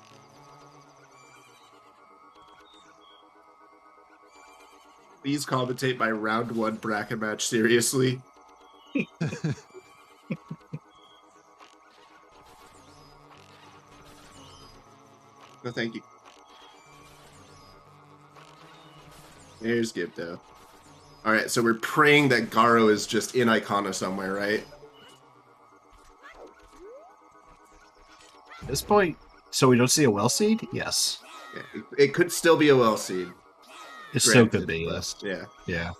Please commentate my round 1 bracket match seriously. No, thank you. Here's Gibdo. Alright, so we're praying that Garo is just in Icona somewhere, right? At this point, so we don't see a well seed? Yes. Yeah, it could still be a well seed. It still Granted, could be, but, yes. Yeah. Yeah.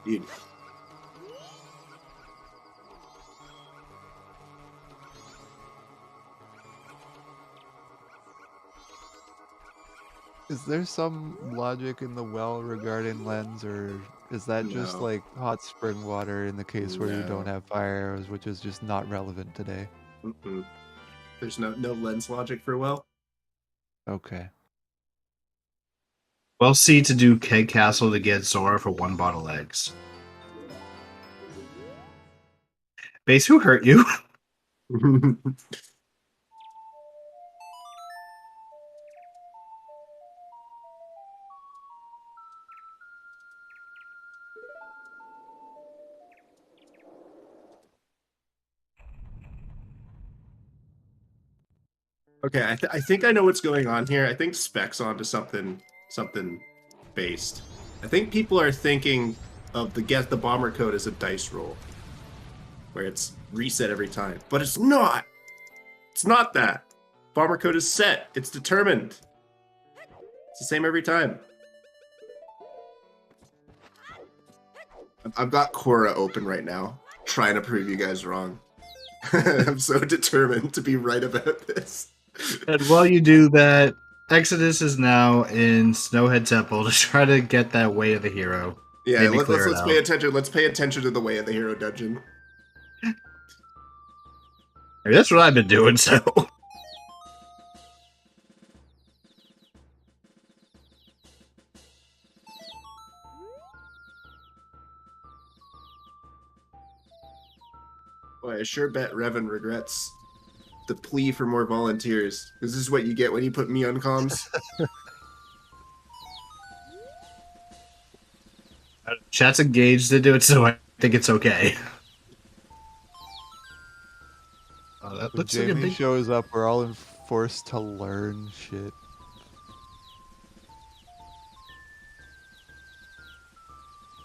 Dude. Is there some logic in the well regarding lens, or is that just No. like hot spring water in the case where you No. don't have fire arrows, which is just not relevant today? Mm-mm. There's no lens logic for well. Okay. Well seed to do Keg Castle to get Zora for 1 bottle eggs. Base, who hurt you? Okay, I think I know what's going on here. I think Spec's onto something based. I think people are thinking of the bomber code as a dice roll, where it's reset every time, but it's not. It's not that. Bomber code is set. It's determined. It's the same every time. I've got Quora open right now, trying to prove you guys wrong. I'm so determined to be right about this. And while you do that, Exodus is now in Snowhead Temple to try to get that way of the hero. Yeah, Maybe let's clear it pay out. attention. Let's pay attention to the way of the hero dungeon. I mean, that's what I've been doing, so. Boy, I sure bet Revan regrets the plea for more volunteers. This is what you get when you put me on comms. Chat's engaged to do it, so I think it's okay. That When looks like a Jamie big... shows up, we're all forced to learn shit.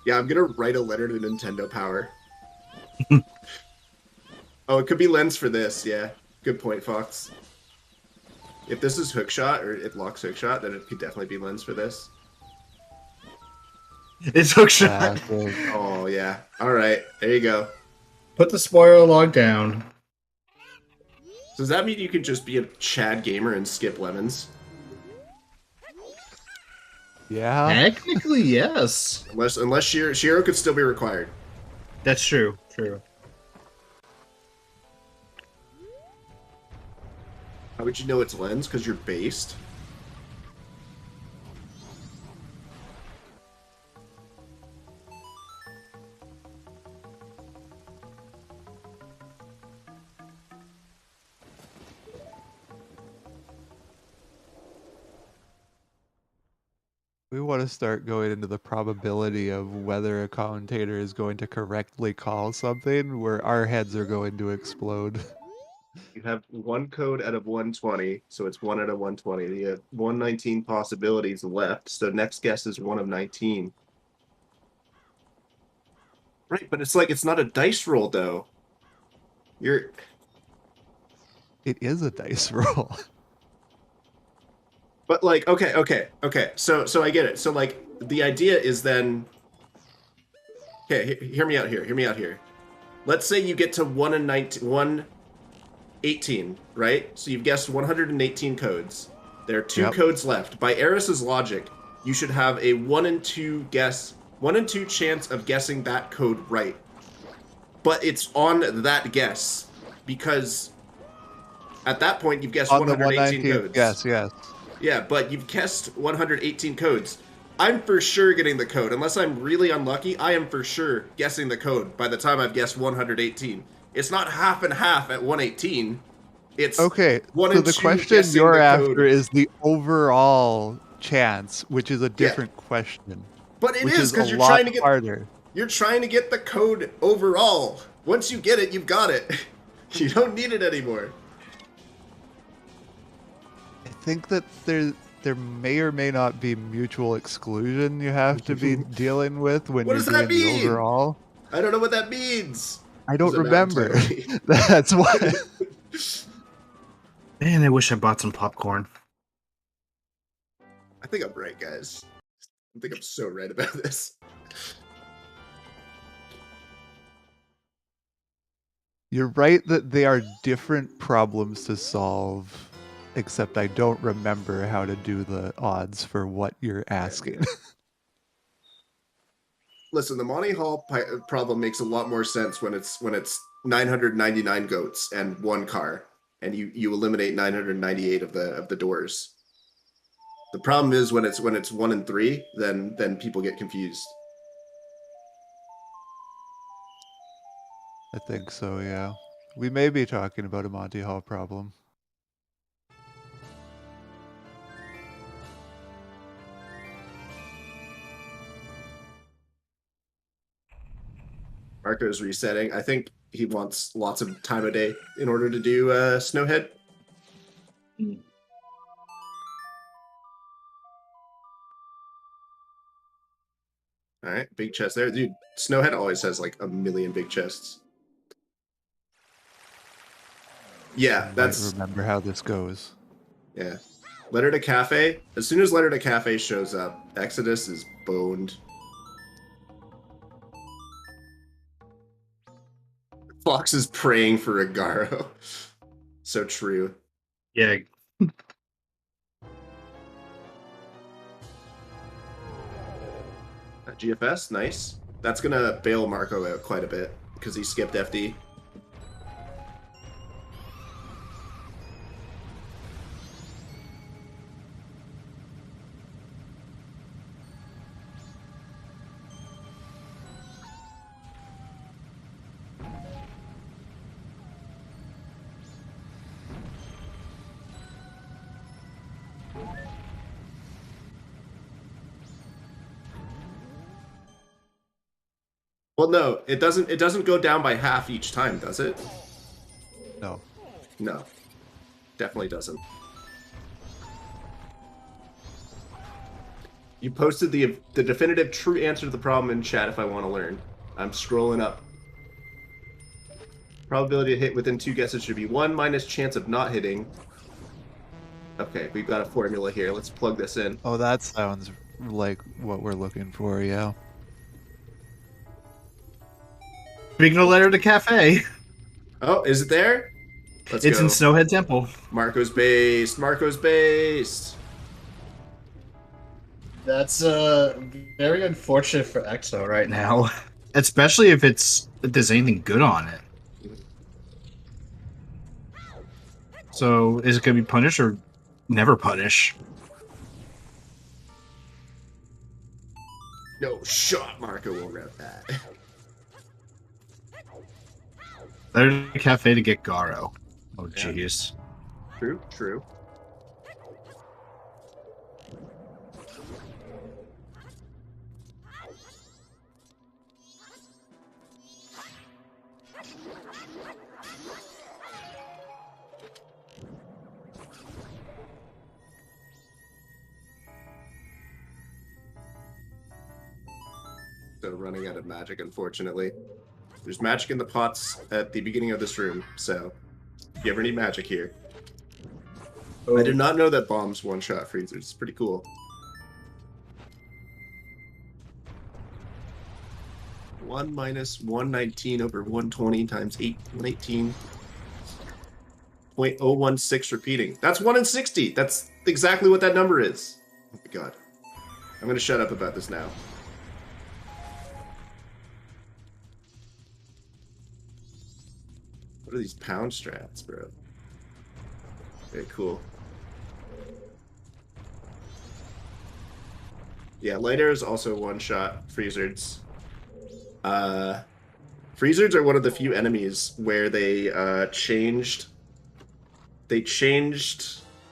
Yeah, I'm gonna write a letter to Nintendo Power. Oh, it could be lens for this, yeah. Good point, Fox. If this is hookshot, or it locks hookshot, then it could definitely be lens for this. It's hookshot. Oh, yeah. Alright, there you go. Put the spoiler log down. So does that mean you can just be a Chad gamer and skip lemons? Yeah. Technically, yes. Unless Shiro could still be required. That's true. True. How would you know it's lens? Because you're based. We want to start going into the probability of whether a commentator is going to correctly call something where our heads are going to explode. You have one code out of 120, so it's 1 out of 120. You have 119 possibilities left, so next guess is 1 of 19. Right, but it's like it's not a dice roll though. You're It is a dice roll. But like, okay. So I get it. So like, the idea is then, okay, hear me out here. Hear me out here. Let's say you get to 1 and 19, 118, right? So you've guessed 118 codes. There are 2 codes left. By Eris's logic, you should have a 1 and 2 chance of guessing that code right. But it's on that guess because at that point you've guessed On 118 the codes. Yes. Yeah, but you've guessed 118 codes. I'm for sure getting the code. Unless I'm really unlucky, I am for sure guessing the code by the time I've guessed 118. It's not half and half at 118. It's Okay, 1 so and the 2 question guessing you're the after code. is the overall chance, which is a different question. But it which is is because a you're lot trying to get harder. you're trying to get the code overall. Once you get it, you've got it. You don't need it anymore. I think that there may or may not be mutual exclusion you have to be dealing with when What you're does that doing mean? the overall. I don't know what that means. I don't Doesn't matter, remember. totally. That's why. Man, I wish I bought some popcorn. I think I'm right, guys. I think I'm so right about this. You're right that they are different problems to solve, except I don't remember how to do the odds for what you're asking. Listen, the Monty Hall problem makes a lot more sense when it's 999 goats and 1 car, and you eliminate 998 of the doors. The problem is when it's 1 and 3, then people get confused. I think so, yeah. We may be talking about a Monty Hall problem. Marco's resetting. I think he wants lots of time of day in order to do Snowhead. All right, big chest there. Dude, Snowhead always has like a million big chests. Yeah, that's... remember how this goes. Yeah. Letter to Cafe. As soon as Letter to Cafe shows up, Exodus is boned. Fox is praying for Agaro. So true. Yeah. GFS, nice. That's gonna bail Marco out quite a bit because he skipped FD. Well, no, it doesn't. It doesn't go down by half each time, does it? No. No, definitely doesn't. You posted the definitive true answer to the problem in chat if I want to learn. I'm scrolling up. Probability to hit within 2 guesses should be 1 minus chance of not hitting. Okay, we've got a formula here. Let's plug this in. Oh, that sounds like what we're looking for, yeah. Speaking of Letter to Cafe, Oh, is it there? Let's it's go. in Snowhead Temple. Marco's based. Marco's based. That's very unfortunate for EXO right now. Especially if there's anything good on it. So is it gonna be punish or never punish? No shot, Marco will rep that. Better to Cafe to get Garo. Oh Yeah. jeez. True, true. So running out of magic, unfortunately. There's magic in the pots at the beginning of this room, so if you ever need magic here. I did not know that bombs one-shot freezers. It's pretty cool. One minus 119 over 120 times 118. 0.016 repeating. That's 1 in 60. That's exactly what that number is. Oh my god. I'm gonna shut up about this now. What are these pound strats, bro? Very cool. Yeah, light arrow is also one-shot freezards. Freezards are one of the few enemies where they changed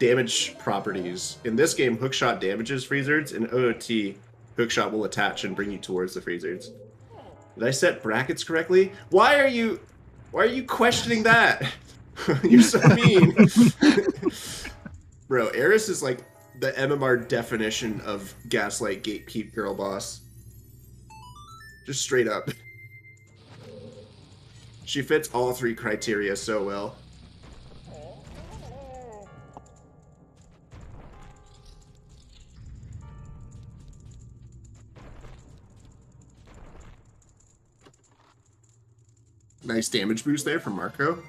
damage properties. In this game, hookshot damages freezards. In OOT, hookshot will attach and bring you towards the freezards. Did I set brackets correctly? Why are you questioning that? You're so mean. Bro, Eris is like the MMR definition of gaslight gatekeep girl boss. Just straight up. She fits all three criteria so well. Nice damage boost there from Marco.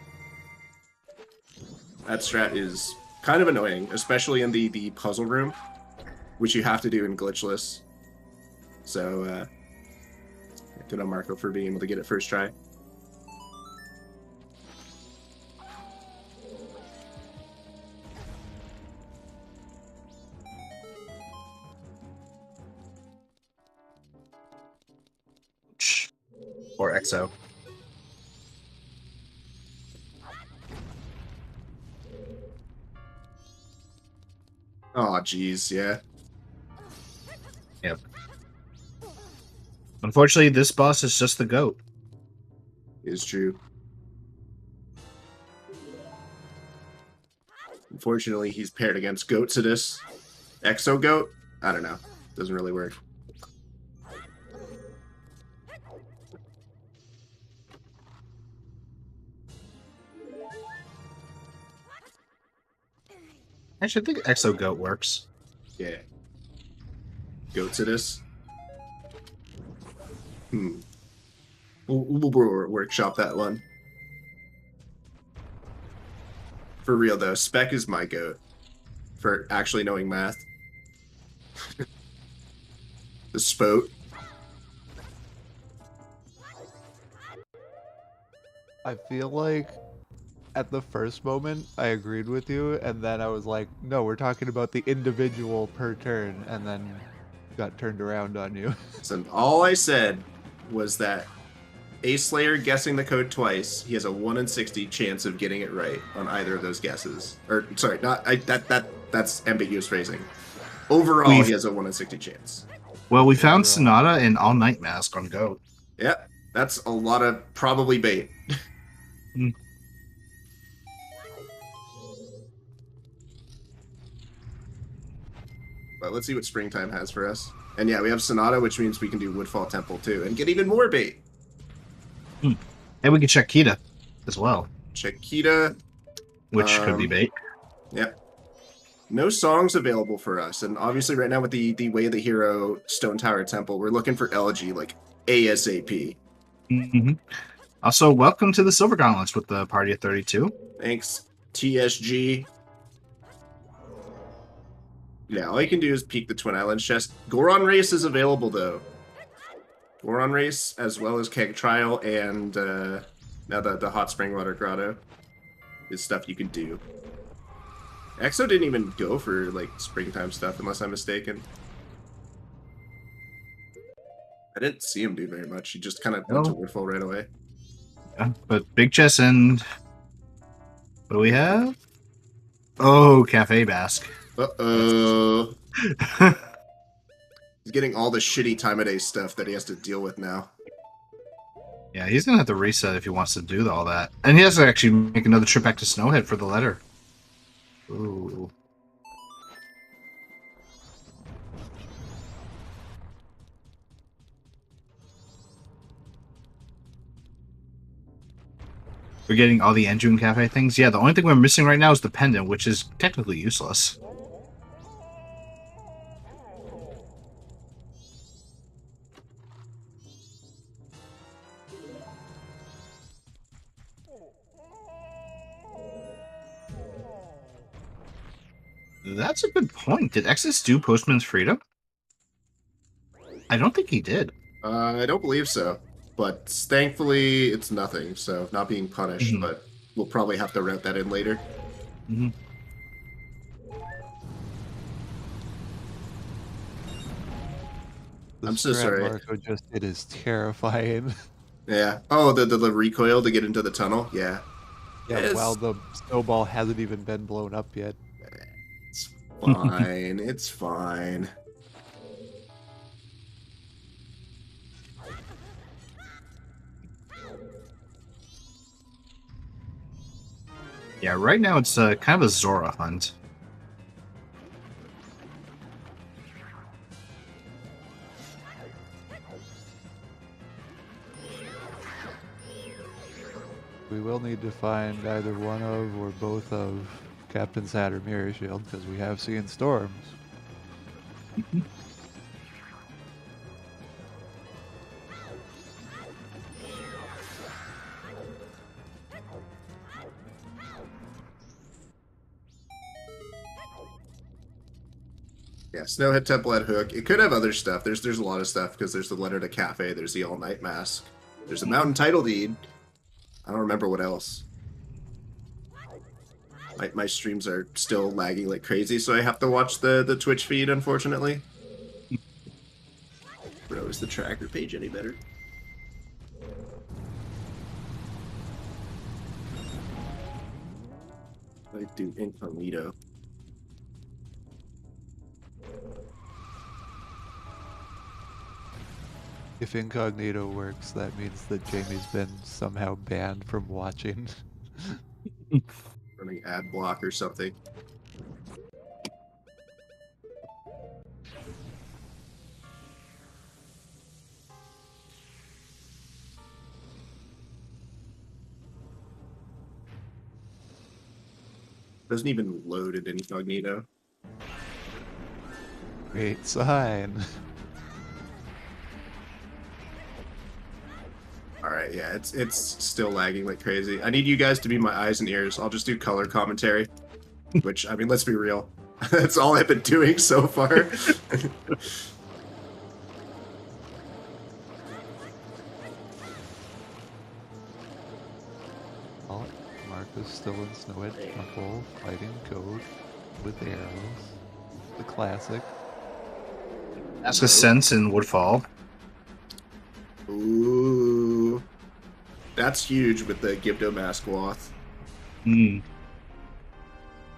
That strat is kind of annoying, especially in the puzzle room, which you have to do in glitchless. So, good on Marco for being able to get it first try. Or EXO. Oh, jeez, yeah. Yep. Unfortunately, this boss is just the GOAT. Is true. Unfortunately, he's paired against Goatsidus. Exo Goat? I don't know. Doesn't really work. Actually, I think EXO GOAT works. Yeah. Goatsidus. We'll workshop that one. For real though, Spec is my goat for actually knowing math. The Spoat. I feel like at the first moment I agreed with you, and then I was like, no, we're talking about the individual per turn, and then got turned around on you. So all I said was that Ace Slayer guessing the code twice, he has a 1 in 60 chance of getting it right on either of those guesses. Or sorry, that's ambiguous phrasing. Overall, he has a 1 in 60 chance. Well, we found Sonata and All Night Mask on GOAT. Yep, that's a lot of probably bait. But let's see what Springtime has for us. And yeah, we have Sonata, which means we can do Woodfall Temple too, and get even more bait. And we can check Kita as well. Check Kita. Which could be bait. Yep. No songs available for us, and obviously right now with the Way of the Hero Stone Tower Temple, we're looking for elegy like ASAP. Also, welcome to the Silver Gauntlets with the party of 32. Thanks, TSG. Yeah, all you can do is peek the Twin Islands chest. Goron Race is available, though. Goron Race, as well as Keg Trial, and now the Hot Spring Water Grotto is stuff you can do. Exo didn't even go for, like, springtime stuff, unless I'm mistaken. I didn't see him do very much. He just kind of went to Woodfall right away. Yeah, but big chest and... What do we have? Oh, Cafe Basque. Uh-oh. He's getting all the shitty time of day stuff that he has to deal with now. Yeah, he's going to have to reset if he wants to do all that. And he has to actually make another trip back to Snowhead for the letter. Ooh. We're getting all the Anjun Cafe things. Yeah, the only thing we're missing right now is the pendant, which is technically useless. That's a good point. Did Exodus do Postman's Freedom? I don't think he did. I don't believe so. But thankfully, it's nothing, so not being punished, but we'll probably have to route that in later. I'm so sorry. Marco just did is terrifying. Yeah. Oh, the recoil to get into the tunnel? Yeah. Yeah, while the snowball hasn't even been blown up yet. It's fine. It's fine. Yeah, right now it's kind of a Zora hunt. We will need to find either one of or both of Captain's Hat or Mirror Shield, because we have seen storms. Yeah, Snowhead Temple at Hook. It could have other stuff. There's a lot of stuff, because there's the Letter to Cafe, there's the All-Night Mask, there's a Mountain Title Deed. I don't remember what else. My streams are still lagging like crazy, so I have to watch the Twitch feed, unfortunately. Bro, is the tracker page any better? I do incognito. If incognito works, that means that Jamie's been somehow banned from watching. Running ad block or something. Doesn't even load in incognito. Great sign. Alright, yeah, it's still lagging like crazy. I need you guys to be my eyes and ears. I'll just do color commentary. Which, I mean, let's be real. That's all I've been doing so far. Oh, Marco's still in Snowhead Temple, fighting Code with arrows. The classic. Ask a sense in Woodfall. Ooh. That's huge with the Gibdo Mask Wath.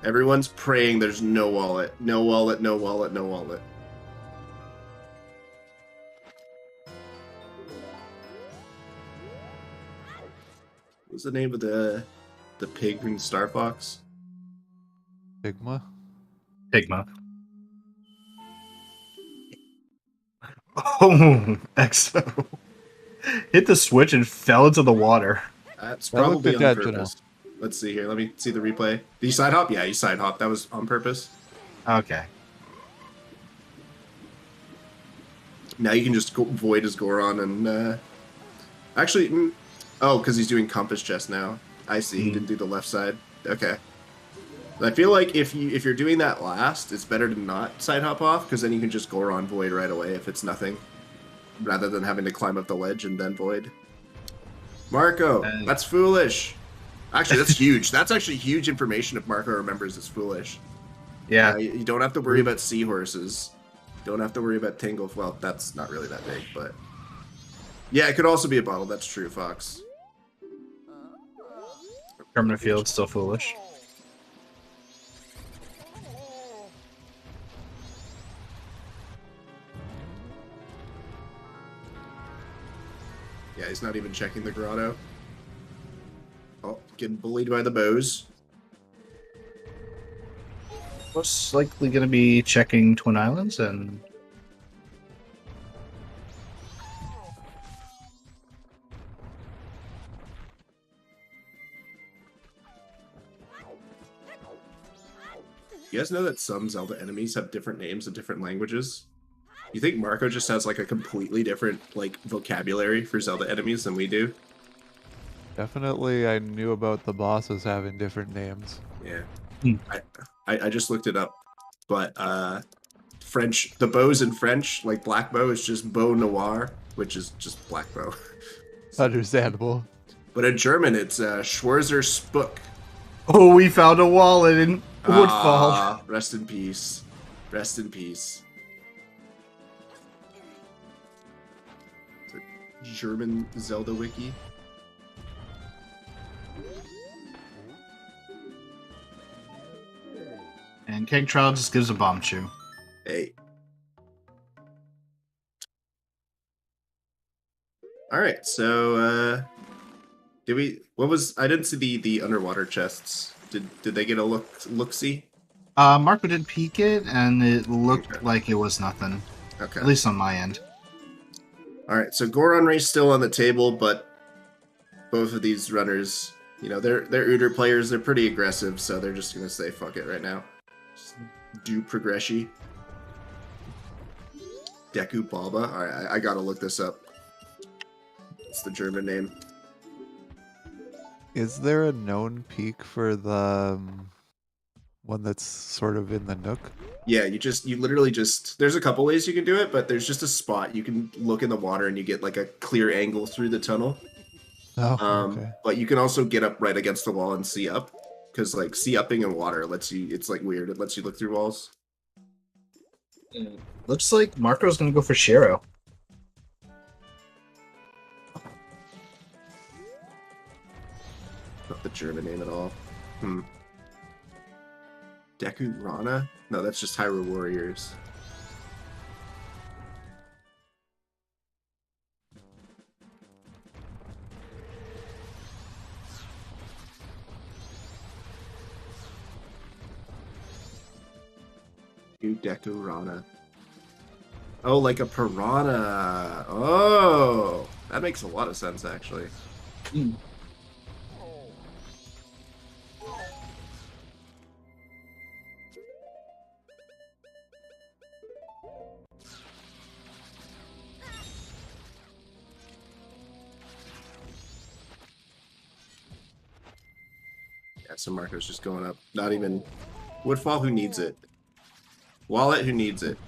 Everyone's praying there's no wallet. No wallet, no wallet, no wallet. What's the name of the pig in Star Fox? Pigma? Pigma. Oh, Exo. Hit the switch and fell into the water. That's That probably looked on intentional. purpose. Let's see here. Let me see the replay. Did you side hop? Yeah, you side hop. That was on purpose. Okay. Now you can just go void as Goron and actually, oh, because he's doing compass chest now. I see. He didn't do the left side. Okay. I feel like if you're doing that last, it's better to not side hop off because then you can just Goron Void right away if it's nothing, rather than having to climb up the ledge and then Void. Marco, that's foolish. Actually, that's huge. That's actually huge information if Marco remembers it's foolish. Yeah. You don't have to worry about seahorses. Don't have to worry about Tingle. Well, that's not really that big, but yeah, it could also be a bottle. That's true, Fox. Permanent Field, still foolish. Yeah, he's not even checking the grotto. Oh, getting bullied by the bows. Most likely going to be checking Twin Islands and... You guys know that some Zelda enemies have different names in different languages? You think Marco just has like a completely different like vocabulary for Zelda enemies than we do? Definitely, I knew about the bosses having different names. Yeah. Hmm. I just looked it up. But French, the bows in French, like black bow is just bow noir, which is just black bow. Understandable. But in German, it's Schwarzer Spuck. Oh, we found a wallet in Woodfall. Ah, rest in peace. Rest in peace. It's a German Zelda wiki. And Keg Trial just gives a bomb chew. Hey. All right, so did we? What was? I didn't see the underwater chests. Did they get a look-see? Marco did peek it, and it looked like it was nothing. Okay. At least on my end. All right, so Goron Race still on the table, but both of these runners, you know, they're Uder players. They're pretty aggressive, so they're just gonna say fuck it right now. Just do progressi. Deku Baba. All right, I gotta look this up. It's the German name. Is there a known peak for the one that's sort of in the nook? Yeah, you literally just, there's a couple ways you can do it, but there's just a spot. You can look in the water and you get like a clear angle through the tunnel. Oh, okay. But you can also get up right against the wall and see up. Because like see upping in water lets you, it's like weird. It lets you look through walls. Looks like Marco's going to go for Shiro. Not the German name at all. Deku Rana? No, that's just Hyrule Warriors. Deku Rana. Oh, like a piranha. Oh, that makes a lot of sense, actually. Yeah, so Marco's just going up. Not even Woodfall, who needs it? Wallet, who needs it?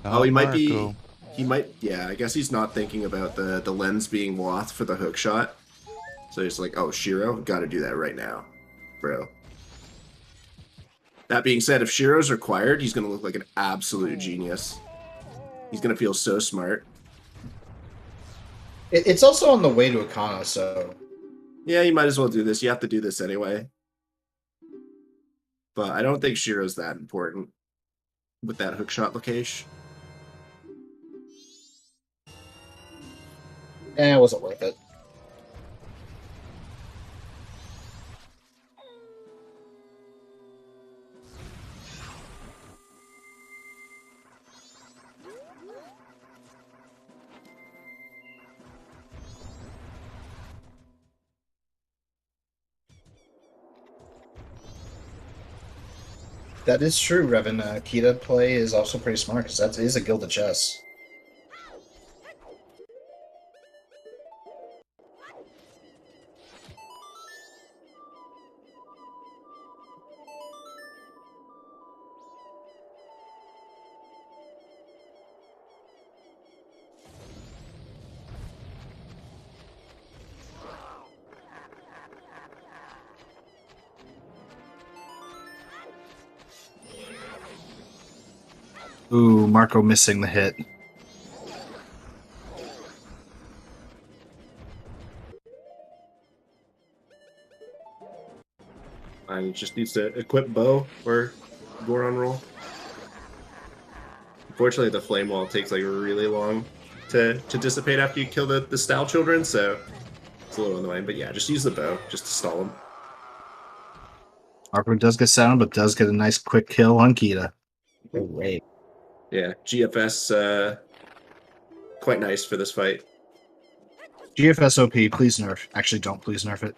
Oh, he might be. He might. Yeah, I guess he's not thinking about the lens being Woth for the hook shot. So he's like, oh, Shiro, got to do that right now, bro. That being said, if Shiro's required, he's going to look like an absolute genius. He's going to feel so smart. It's also on the way to Akana, so... Yeah, you might as well do this. You have to do this anyway. But I don't think Shiro's that important with that hookshot location. It wasn't worth it. That is true, Revan. Kita play is also pretty smart, because that is a Gilded Chess. Ooh, Marco missing the hit. And just needs to equip bow or Goron roll. Unfortunately, the flame wall takes like really long to dissipate after you kill the Style Children, so it's a little annoying. But yeah, just use the bow just to stall them. Marco does get sound, but does get a nice quick kill on Kita. Oh, wait. Yeah, GFS quite nice for this fight. GFS OP, please nerf. Actually, don't please nerf it.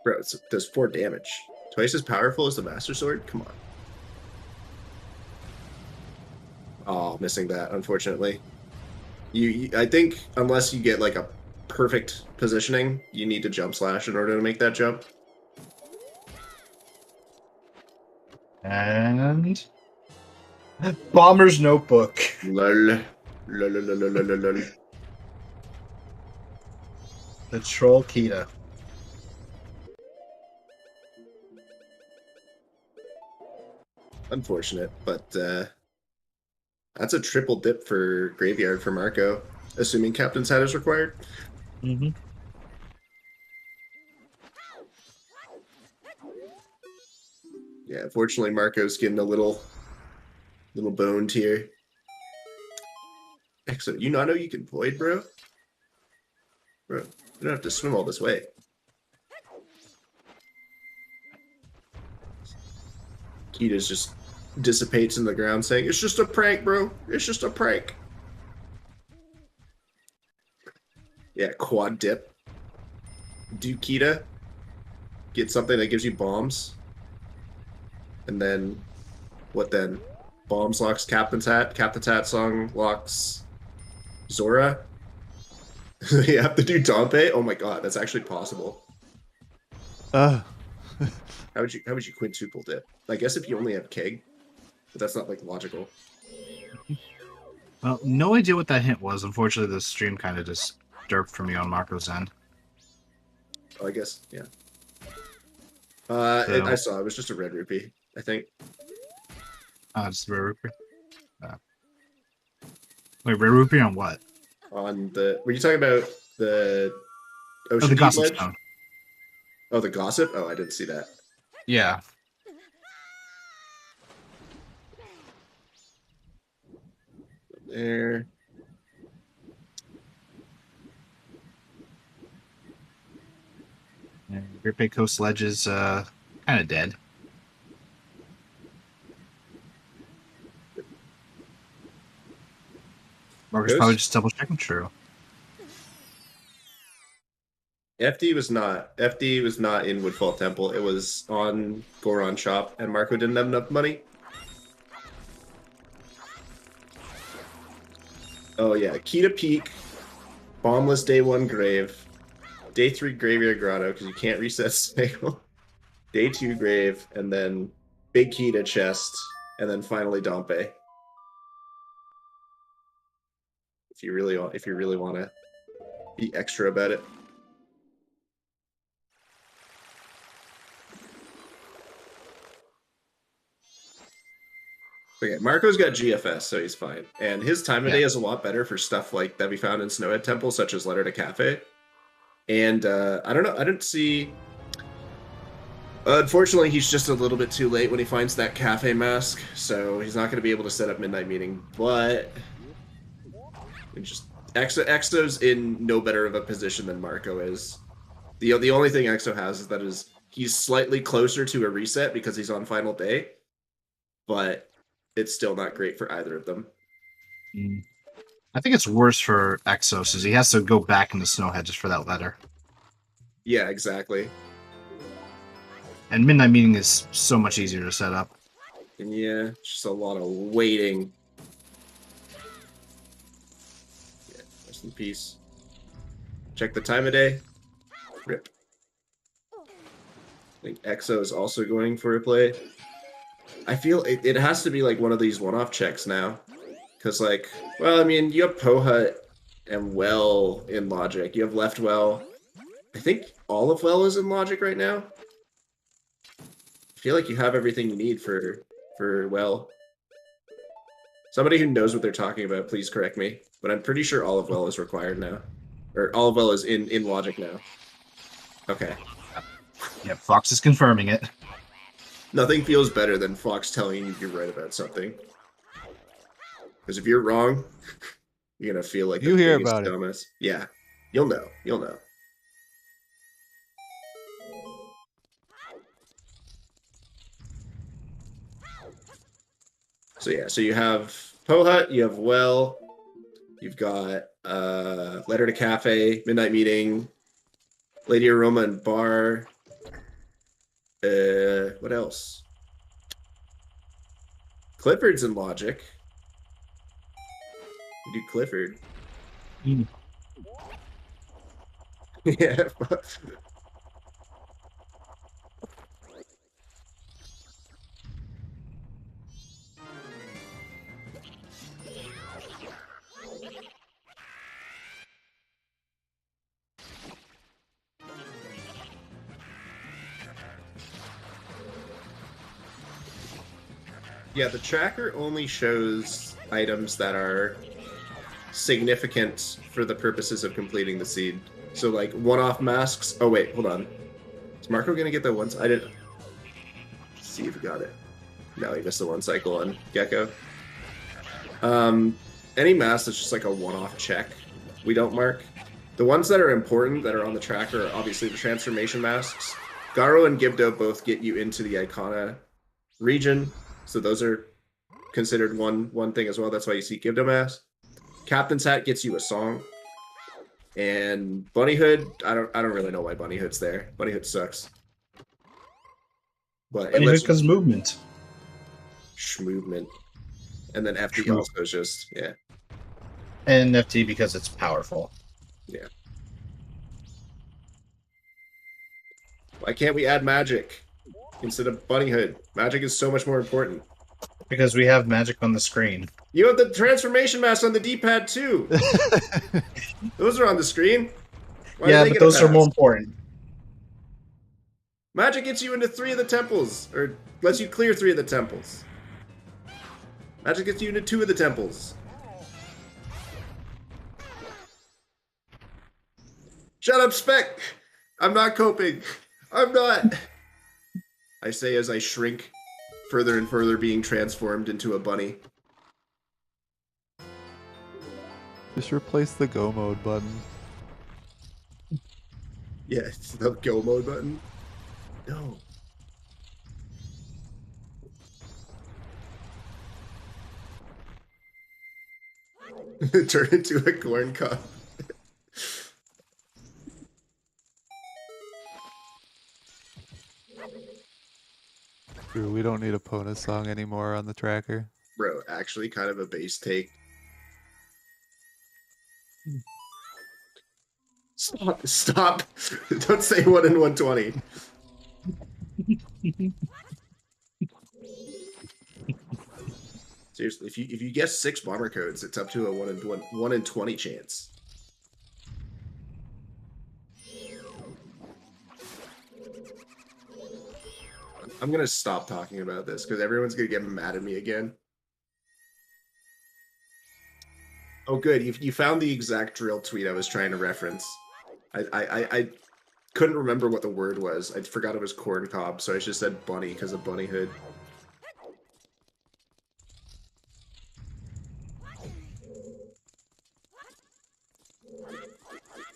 Bro, it does 4 damage. Twice as powerful as the Master Sword? Come on. Oh, missing that, unfortunately. I think unless you get like a perfect positioning, you need to jump slash in order to make that jump. And Bomber's Notebook. Lol. Lol, lol, lol, lol, lol, lol. The troll Kita. Unfortunate, but that's a triple dip for Graveyard for Marco, assuming Captain's Hat is required. Mm-hmm. Yeah, unfortunately, Marco's getting a little boned here. Excellent. You not know you can void, bro? Bro, you don't have to swim all this way. Kita's just dissipates in the ground saying, "It's just a prank, bro. It's just a prank." Yeah, quad dip. Do Kita. Get something that gives you bombs. And then, what then? Bombs locks Captain's Hat. Captain's Hat song locks Zora. You have to do Dompe? Oh my god, that's actually possible. How would you quintuple dip? I guess if you only have Keg, but that's not like logical. Well, no idea what that hint was. Unfortunately, the stream kind of just derped for me on Marco's end. Oh, I guess, yeah. So- I saw it was just a red rupee, I think. Just Rare Rupee. Wait, Rare Rupee on what? On the, were you talking about the Ocean The Deep Gossip Ledge? Stone. Oh, the Gossip? Oh, I didn't see that. Yeah. There. Great Bay Coast Ledge is kind of dead. Marco's Ghost? probably just double checking. True. FD was not in Woodfall Temple. It was on Goron Shop, and Marco didn't have enough money. Oh yeah, Kita Peak, Bombless Day 1 Grave, Day 3 Graveyard Grotto, because you can't reset Snaggle, Day 2 Grave, and then Big Kita Chest, and then finally Dompe. If you really want to be extra about it. Okay, Marco's got GFS, so he's fine. And his time of day is a lot better for stuff like that we found in Snowhead Temple, such as Letter to Cafe. And I don't know, I didn't see... unfortunately, he's just a little bit too late when he finds that cafe mask, so he's not going to be able to set up Midnight Meeting, but... just Exo's in no better of a position than Marco is. The only thing Exo has is that he's slightly closer to a reset because he's on final day, but it's still not great for either of them. I think it's worse for Exos, as he has to go back into Snowhead just for that letter. Yeah, exactly. And Midnight Meeting is so much easier to set up. And yeah, just a lot of waiting. Yeah, rest in peace. Check the time of day. Rip. I think Exo is also going for a play. I feel it has to be like one of these one-off checks now. Because, like, well, I mean, you have Poha and Well in Logic. You have Left Well. I think all of Well is in Logic right now. I feel like you have everything you need for Well. Somebody who knows what they're talking about, please correct me. But I'm pretty sure Olive Well is required now. Or Olive Well is in logic now. Okay. Yep, Fox is confirming it. Nothing feels better than Fox telling you you're right about something. Because if you're wrong, you're gonna feel like You the hear biggest about it. dumbass. Yeah. You'll know. You'll know. So yeah, so you have Pohut, you have Well, you've got Letter to Cafe, Midnight Meeting, Lady Aroma and Bar. What else? Clifford's in Logic. You do Clifford. Mm. Yeah. Yeah, the tracker only shows items that are significant for the purposes of completing the seed. So, like, one-off masks. Oh, wait, hold on. Is Marco going to get the ones? I didn't see if he got it. No, he missed the one cycle on Gecko. Any mask that's just like a one-off check, we don't mark. The ones that are important that are on the tracker are obviously the transformation masks. Garo and Gibdo both get you into the Icona region. So those are considered one thing as well. That's why you see Gibdo mask. Captain's Hat gets you a song. And Bunny Hood, I don't really know why Bunny Hood's there. Bunny Hood sucks. But it lets Because movement. movement. And then FD Shmoo. also is just, yeah. And FT because it's powerful. Yeah. Why can't we add magic instead of Bunny Hood? Magic is so much more important. Because we have magic on the screen. You have the transformation mask on the D-pad too. Those are on the screen. Why do Yeah, they but get a those are pass? more important. Magic gets you into 3 of the temples, or lets you clear 3 of the temples. Magic gets you into 2 of the temples. Shut up, Spec! I'm not coping. I'm not. I say as I shrink further and further, being transformed into a bunny. Just replace the go mode button. Yeah, it's the go mode button. No. Turn into a corn cob. True, we don't need a Pona song anymore on the tracker. Bro, actually kind of a base take. Stop. Don't say 1 in 120. Seriously, if you guess 6 bomber codes, it's up to a 1 in 20 chance. I'm gonna stop talking about this because everyone's gonna get mad at me again. Oh, good. You found the exact drill tweet I was trying to reference. I couldn't remember what the word was. I forgot it was corn cob, so I just said bunny because of Bunny Hood.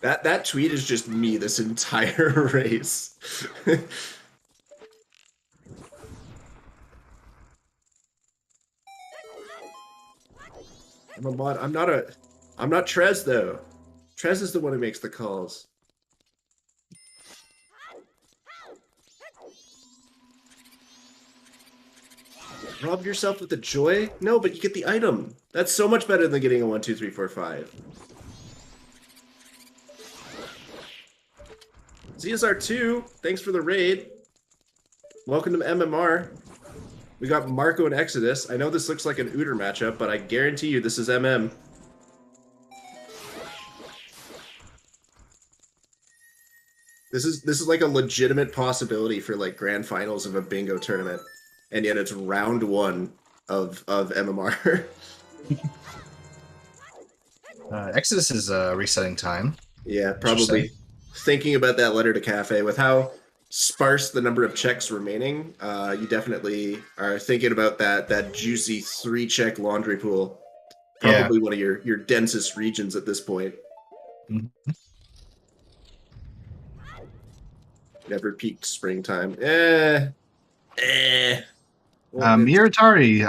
That tweet is just me this entire race. I'm a mod. I'm not Trez though. Trez is the one who makes the calls. Rob yourself with the joy? No, but you get the item. That's so much better than getting a 1, 2, 3, 4, 5. ZSR2, thanks for the raid. Welcome to MMR. We got Marco and Exodus. I know this looks like an Ooter matchup, but I guarantee you this is MM. This is like a legitimate possibility for like grand finals of a bingo tournament, and yet it's round 1 of MMR. Exodus is resetting time. Yeah, Interesting. probably thinking about that letter to cafe with how sparse the number of checks remaining. You definitely are thinking about that juicy 3-check laundry pool. Yeah. Probably one of your densest regions at this point. Mhm. Never peaked springtime. Well, Miritari,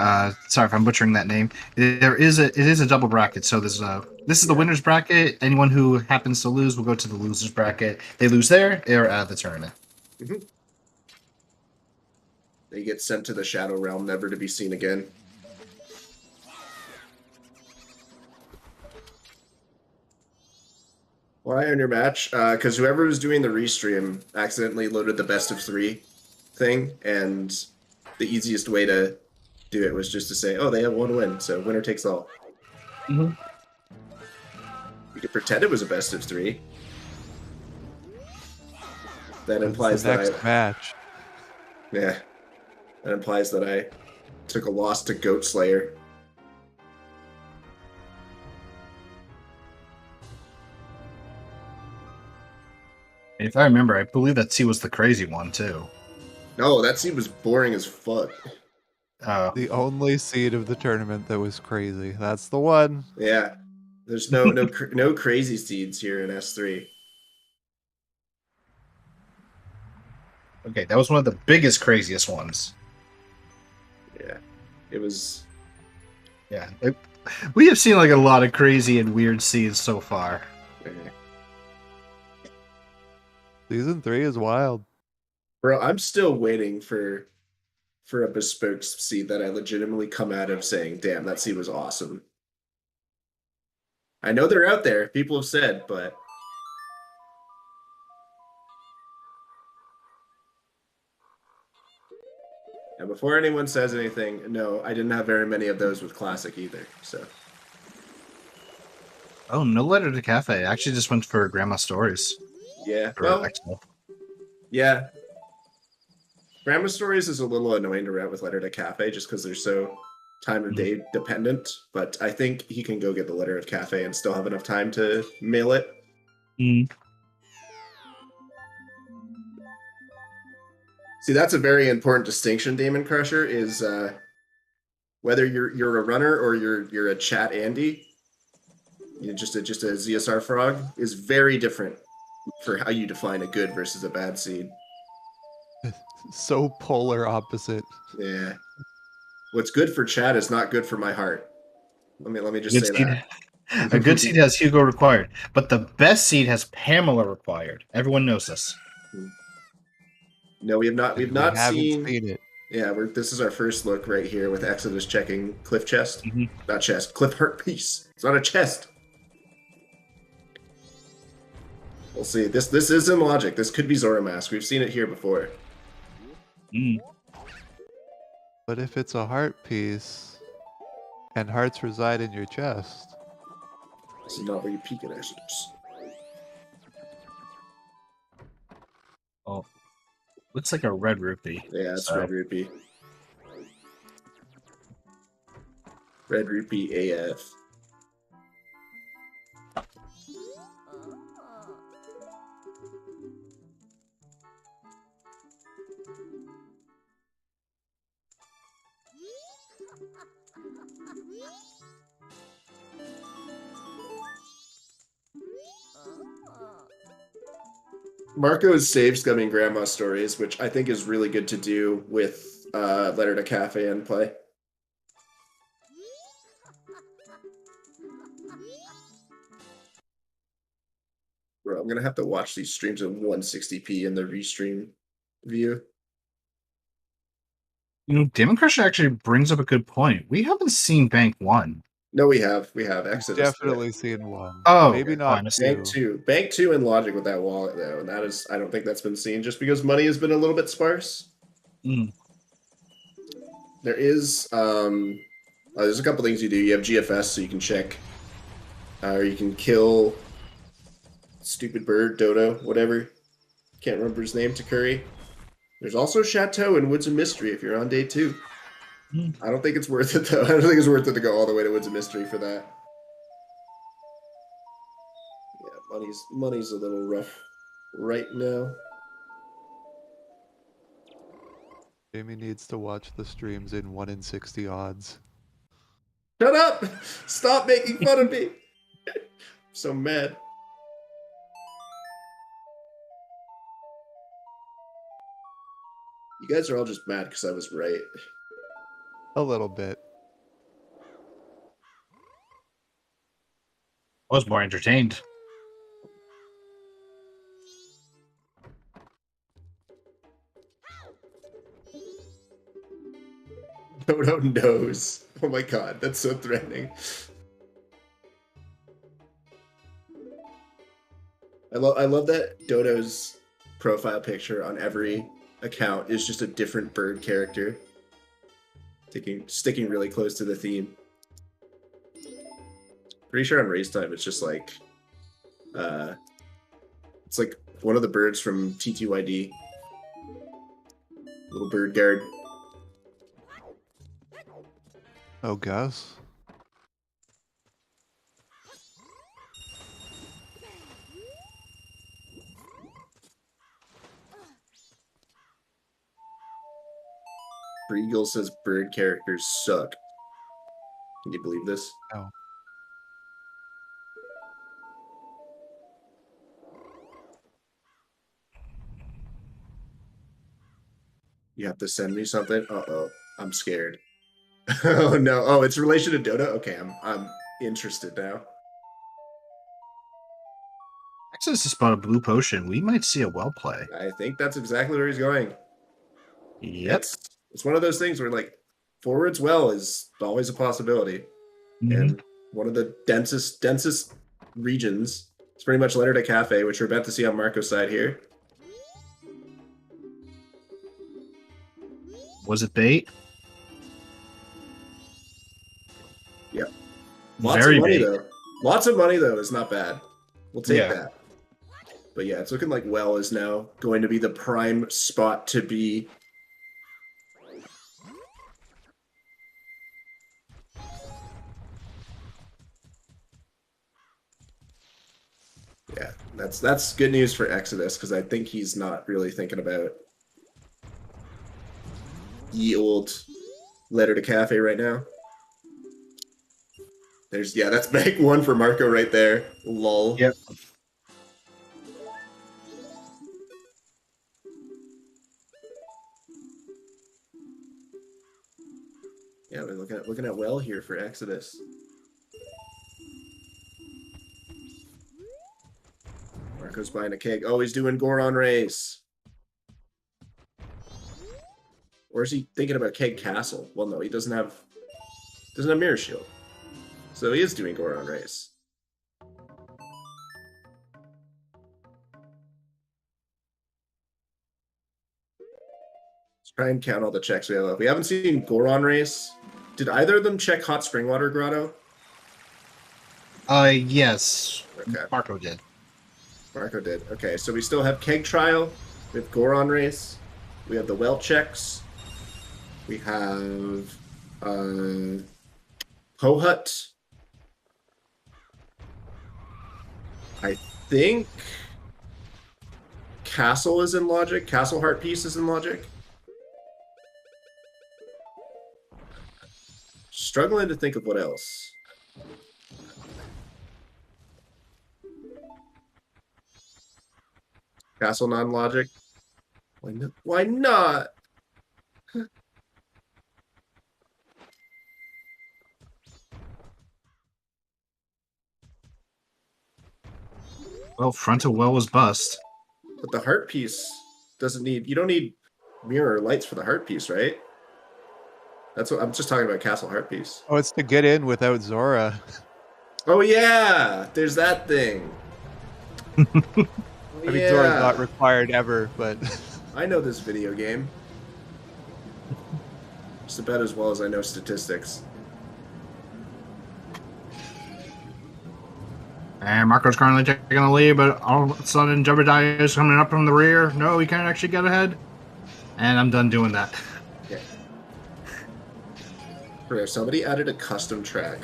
sorry if I'm butchering that name. It is a double bracket. So this is the winner's bracket. Anyone who happens to lose will go to the loser's bracket. They lose there, they're out of the tournament. They get sent to the Shadow Realm, never to be seen again. Why on your match? Because whoever was doing the restream accidentally loaded the best of 3 thing, and the easiest way to do it was just to say, oh, they have 1 win, so winner takes all. Mm-hmm. You could pretend it was a best of 3. That When's implies the that next match. Yeah. That implies that I took a loss to Goat Slayer. If I remember, I believe that C was the crazy one too. No, that scene was boring as fuck. The only seed of the tournament that was crazy. That's the one. Yeah. There's no crazy seeds here in S3. Okay, that was one of the biggest, craziest ones. Yeah. It was... Yeah. We have seen like a lot of crazy and weird seeds so far. Season 3 is wild. Bro, I'm still waiting for a bespoke seed that I legitimately come out of saying, damn, that seed was awesome. I know they're out there, people have said, but... And before anyone says anything, no, I didn't have very many of those with Classic either, so... Oh, no letter to cafe. I actually just went for Grandma Stories. Yeah, For well, Expo. yeah. Grandma Stories is a little annoying to route with Letter to Cafe just because they're so time of day dependent, but I think he can go get the Letter of Cafe and still have enough time to mail it. Mm. See, that's a very important distinction, Damon Crusher, is whether you're a runner or you're a chat Andy, you know, just a ZSR frog, is very different for how you define a good versus a bad seed. So polar opposite. Yeah. What's good for chat is not good for my heart. Let me just Good say seed. that. A good seed has Hugo required, but the best seed has Pamela required. Everyone knows this. No, we have not. We've not haven't seen it. Yeah, this is our first look right here with Exodus checking Cliff Chest. Mhm. Not chest. Cliff Hurt Piece. It's not a chest. We'll see. This is in logic. This could be Zoromask. We've seen it here before. Mm. But if it's a heart piece, and hearts reside in your chest, This is not where you peek at Exodus. Oh, looks like a red rupee. Yeah, it's So, Red Rupee. Red Rupee AF. Marco is save scumming grandma stories, which I think is really good to do with Letter to Cafe and play. Bro, I'm gonna have to watch these streams in 160p in the restream view. Demon Crusher actually brings up a good point. We haven't seen Bank 1. No, we have Exodus. definitely seen one. Oh, Maybe okay, not fine, I see. two. Bank 2 and Logic with that wallet though, and that is, I don't think that's been seen just because money has been a little bit sparse. Mm. There is there's a couple things you do. You have GFS, so you can check, or you can kill stupid bird, Dodo, whatever. Can't remember his name. Takuri. There's also Chateau and Woods of Mystery if you're on day 2. I don't think it's worth it though. I don't think it's worth it to go all the way to Woods of Mystery for that. Yeah, money's a little rough right now. Jamie needs to watch the streams in 1 in 60 odds. Shut up! Stop making fun of me! I'm so mad. You guys are all just mad because I was right. A little bit. I was more entertained. Dodo knows. Oh my god, that's so threatening. I love that Dodo's profile picture on every account is just a different bird character. Sticking really close to the theme. Pretty sure on Race Time it's just like it's like one of the birds from TTYD. Little bird guard. Oh, Gus? Eagle says bird characters suck. Can you believe this? No. You have to send me something? Uh-oh. I'm scared. Oh no. Oh, it's relation to Dota? Okay, I'm interested now. Exodus has spot a blue potion. We might see a well play. I think that's exactly where he's going. Yep. It's one of those things where like forwards well is always a possibility. And one of the densest regions is pretty much Leonard at Cafe, which we're about to see on Marco's side here. Was it bait? Yep. Very of money bait. though. Lots of money though is not bad. We'll take that. But yeah, it's looking like well is now going to be the prime spot to be. Yeah, that's good news for Exodus because I think he's not really thinking about ye old letter to cafe right now. That's bank one for Marco right there. Lol. Yep. Yeah, we're looking at well here for Exodus. Marco's buying a keg. Oh, he's doing Goron race. Or is he thinking about Keg Castle? Well, no, he doesn't have Mirror Shield. So he is doing Goron race. Let's try and count all the checks we have left. We haven't seen Goron race. Did either of them check Hot Springwater Grotto? Yes. Okay. Marco did. Marco did. Okay, so we still have Keg Trial. We have Goron race. We have the well checks. We have Ho-Hut. I think Castle is in Logic. Castle Heart Piece is in Logic. Struggling to think of what else. Castle non-logic. Why not? Well, frontal well was bust. But the heart piece doesn't need. You don't need mirror lights for the heart piece, right? That's what I'm just talking about. Castle heart piece. Oh, it's to get in without Zora. Oh yeah, there's that thing. I mean, Zora's not required ever, but I know this video game. Just about as well as I know statistics. And Marco's currently taking the lead, but all of a sudden Jebediah is coming up from the rear. No, he can't actually get ahead. And I'm done doing that. Okay. Bro, somebody added a custom track.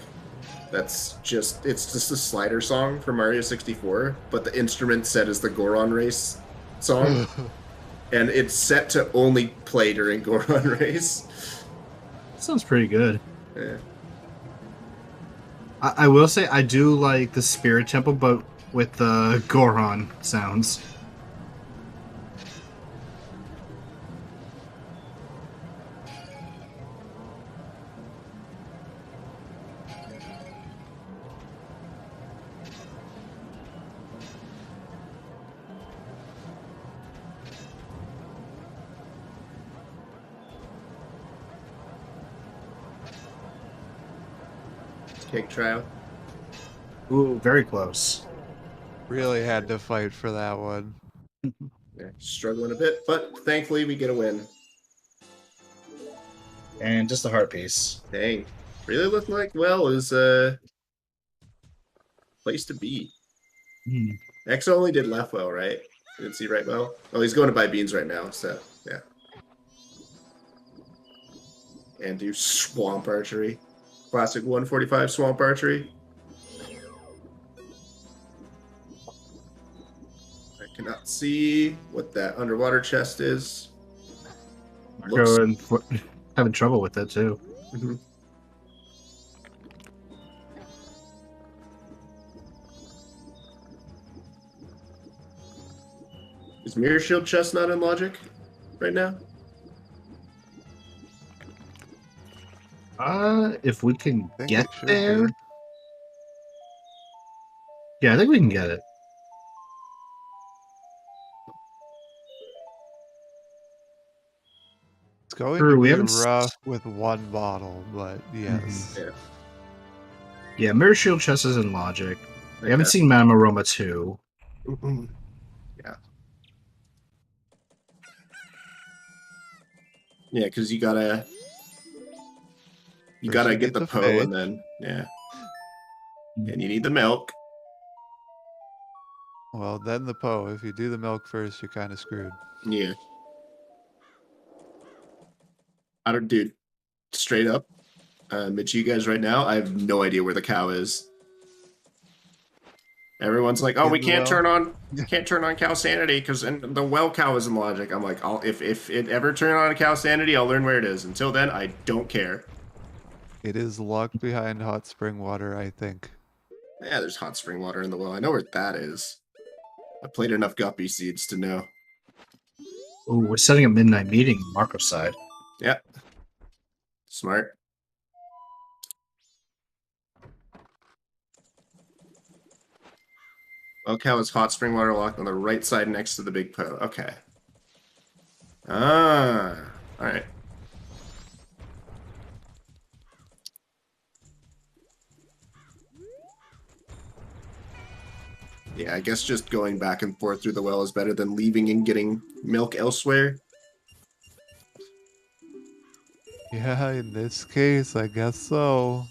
It's just a slider song for Mario 64, but the instrument set is the Goron Race song, and it's set to only play during Goron Race. Sounds pretty good. Yeah. I will say I do like the Spirit Temple, but with the Goron sounds. Cake trial. Ooh, very close. Really had to fight for that one. Yeah, struggling a bit, but thankfully we get a win. And just a heart piece. Dang. Really looked like Well is a place to be. X only did left well, right? Didn't see right well. Oh, he's going to buy beans right now, so yeah. And do swamp archery. Classic 145 swamp archery. I cannot see what that underwater chest is. Looks... having trouble with that too. Mm-hmm. Is Mirror Shield chest not in logic right now? If we can I think get it should there. be. Yeah, I think we can get it. It's going True, to we be haven't rough with one bottle, but yes. Yeah. Yeah, Mirror Shield chest is in logic. We haven't Okay. seen Madame Aroma 2. Yeah. Yeah, because you gotta First you get need the the Poe faith. and then and you need the milk. Well, then the Poe. If you do the milk first, you're kind of screwed. Yeah. I don't, dude. Straight up, admit you guys right now, I have no idea where the cow is. Everyone's like, "Oh, we can't turn on cow sanity because the well cow is in logic." I'm like, if it ever turn on cow sanity, I'll learn where it is. Until then, I don't care. It is locked behind hot spring water, I think. Yeah, there's hot spring water in the well. I know where that is. I played enough guppy seeds to know. Ooh, we're setting a midnight meeting on Marco's side. Yeah. Smart. Well, cow is hot spring water locked on the right side next to the big Poe. Okay. Ah. Alright. Yeah, I guess just going back and forth through the well is better than leaving and getting milk elsewhere. Yeah, in this case, I guess so.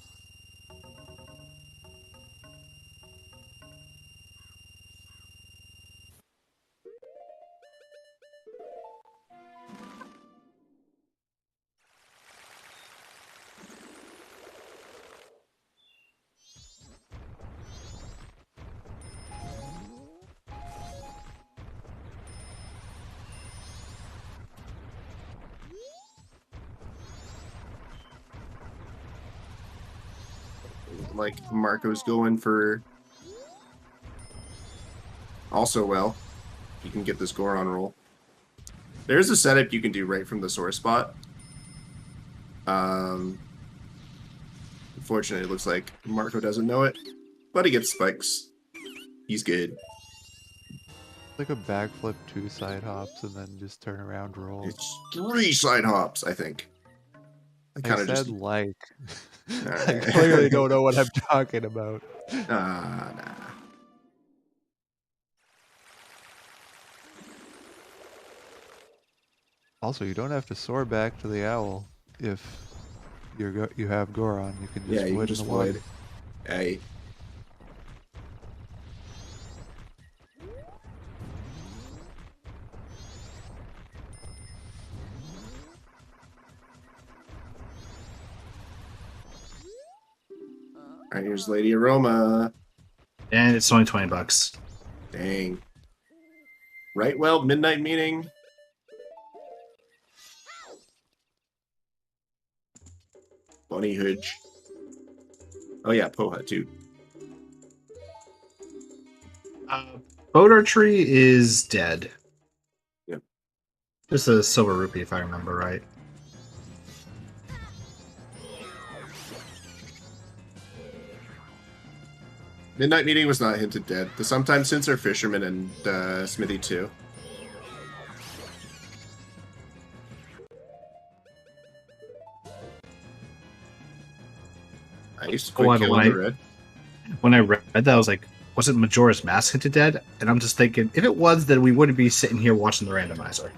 Like, Marco's going for... Also, well, you can get this Goron roll. There's a setup you can do right from the source spot. Unfortunately, it looks like Marco doesn't know it, but he gets spikes. He's good. Like a backflip, 2 side hops, and then just turn around roll. It's 3 side hops, I think. I kind of said just... like. I Alright. clearly don't know what I'm talking about. Nah. Also, you don't have to soar back to the owl if you have Goron. You can just Yeah, you can void just the one. void. Hey. Alright, here's Lady Aroma. And it's only $20. Dang. Right, well, midnight meeting. Bunny Hooge. Oh yeah, Poha too. Boat Archery is dead. Yep. Just a silver rupee, if I remember right. Midnight meeting was not hinted dead. The sometimes hints are Fisherman and Smithy too. I used to quick kill on the red. When I read that, I was like, wasn't Majora's Mask hinted dead? And I'm just thinking, if it was, then we wouldn't be sitting here watching the randomizer.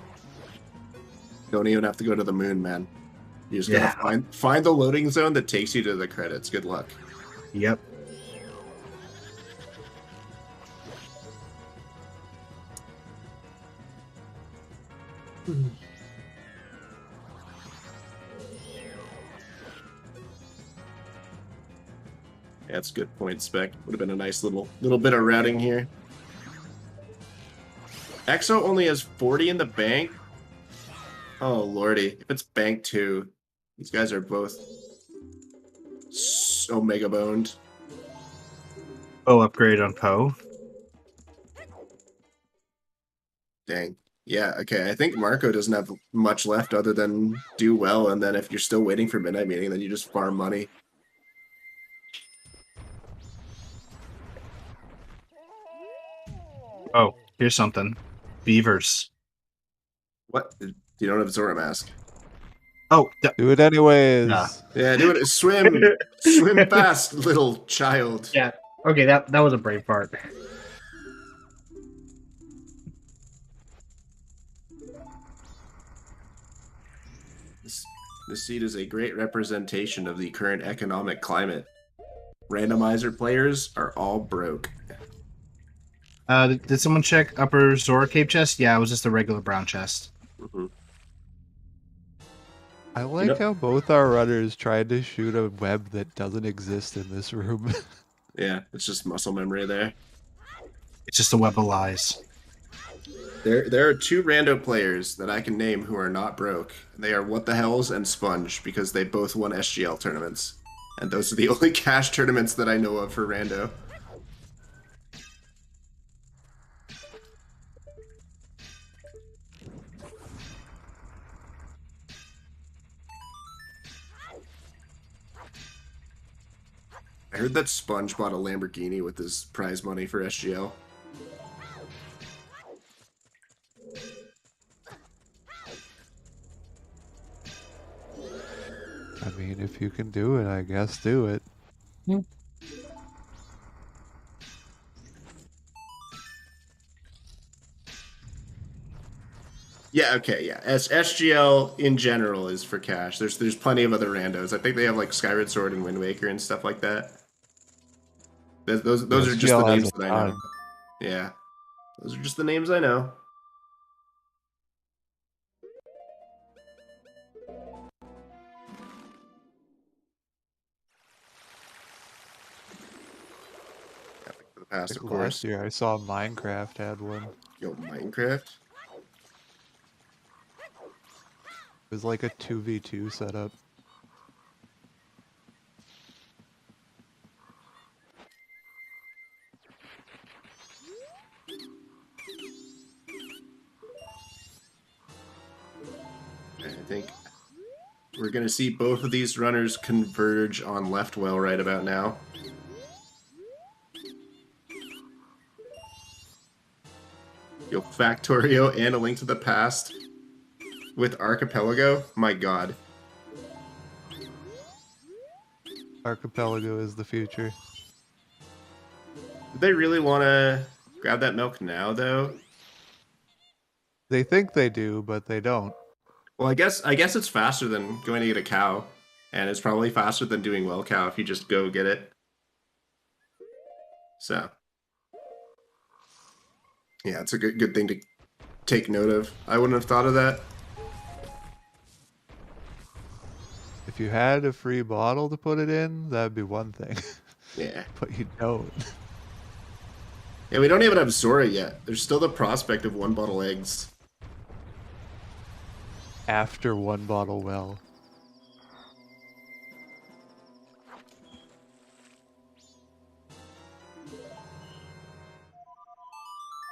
Don't even have to go to the moon, man. You just gotta find the loading zone that takes you to the credits. Good luck. Yep. Yeah, that's a good point, Spec. Would have been a nice little bit of routing here. EXO only has 40 in the bank. Oh lordy, if it's bank 2, these guys are both so mega boned. Oh, upgrade on Poe. Dang. Yeah, okay. I think Marco doesn't have much left other than do well, and then if you're still waiting for midnight meeting, then you just farm money. Oh, here's something. Beavers. What? You don't have Zora Mask. Oh, Do it anyways. Nah. Yeah, do it. Swim. Swim fast, little child. Yeah. Okay, that was a brave part. This seed is a great representation of the current economic climate. Randomizer players are all broke. Did someone check upper Zora Cape chest? Yeah, it was just a regular brown chest. Mm-hmm. I like how both our runners tried to shoot a web that doesn't exist in this room. Yeah, it's just muscle memory there. It's just a web of lies. There are 2 rando players that I can name who are not broke. They are What the Hells and Sponge, because they both won SGL tournaments. And those are the only cash tournaments that I know of for rando. I heard that Sponge bought a Lamborghini with his prize money for SGL. I mean, if you can do it, I guess do it. Yeah, okay, yeah. SGL in general is for cash. There's plenty of other randos. I think they have like Skyward Sword and Wind Waker and stuff like that. Those are just the names that I know. Yeah. Those are just the names I know. For the past, of course. Last year I saw Minecraft had one. Yo, Minecraft? It was like a 2v2 setup. I think we're going to see both of these runners converge on left well right about now. Yo, Factorio and A Link to the Past with Archipelago? My god. Archipelago is the future. Do they really want to grab that milk now, though? They think they do, but they don't. Well, I guess it's faster than going to get a cow, and it's probably faster than doing well cow if you just go get it. So, yeah, it's a good thing to take note of. I wouldn't have thought of that. If you had a free bottle to put it in, that'd be one thing. Yeah. But you don't. Yeah, we don't even have Zora yet. There's still the prospect of 1 bottle eggs. After 1 bottle well.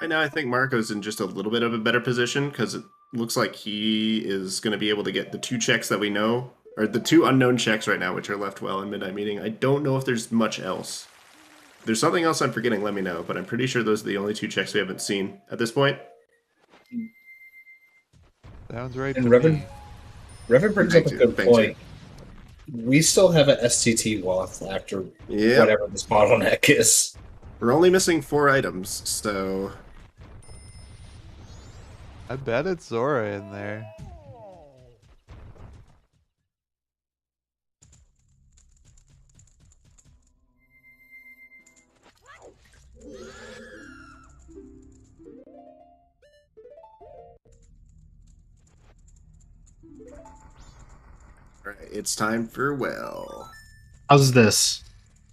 Right now, I think Marco's in just a little bit of a better position because it looks like he is going to be able to get the 2 checks that we know, or the 2 unknown checks right now, which are left well in Midnight Meeting. I don't know if there's much else. If there's something else I'm forgetting, let me know, but I'm pretty sure those are the only 2 checks we haven't seen at this point. Sounds right And to Revan, me. Revan brings up a good Thank you. point. We still have an STT loft after Yep. whatever this bottleneck is. We're only missing 4 items, so I bet it's Zora in there. all right, it's time for well. How's this?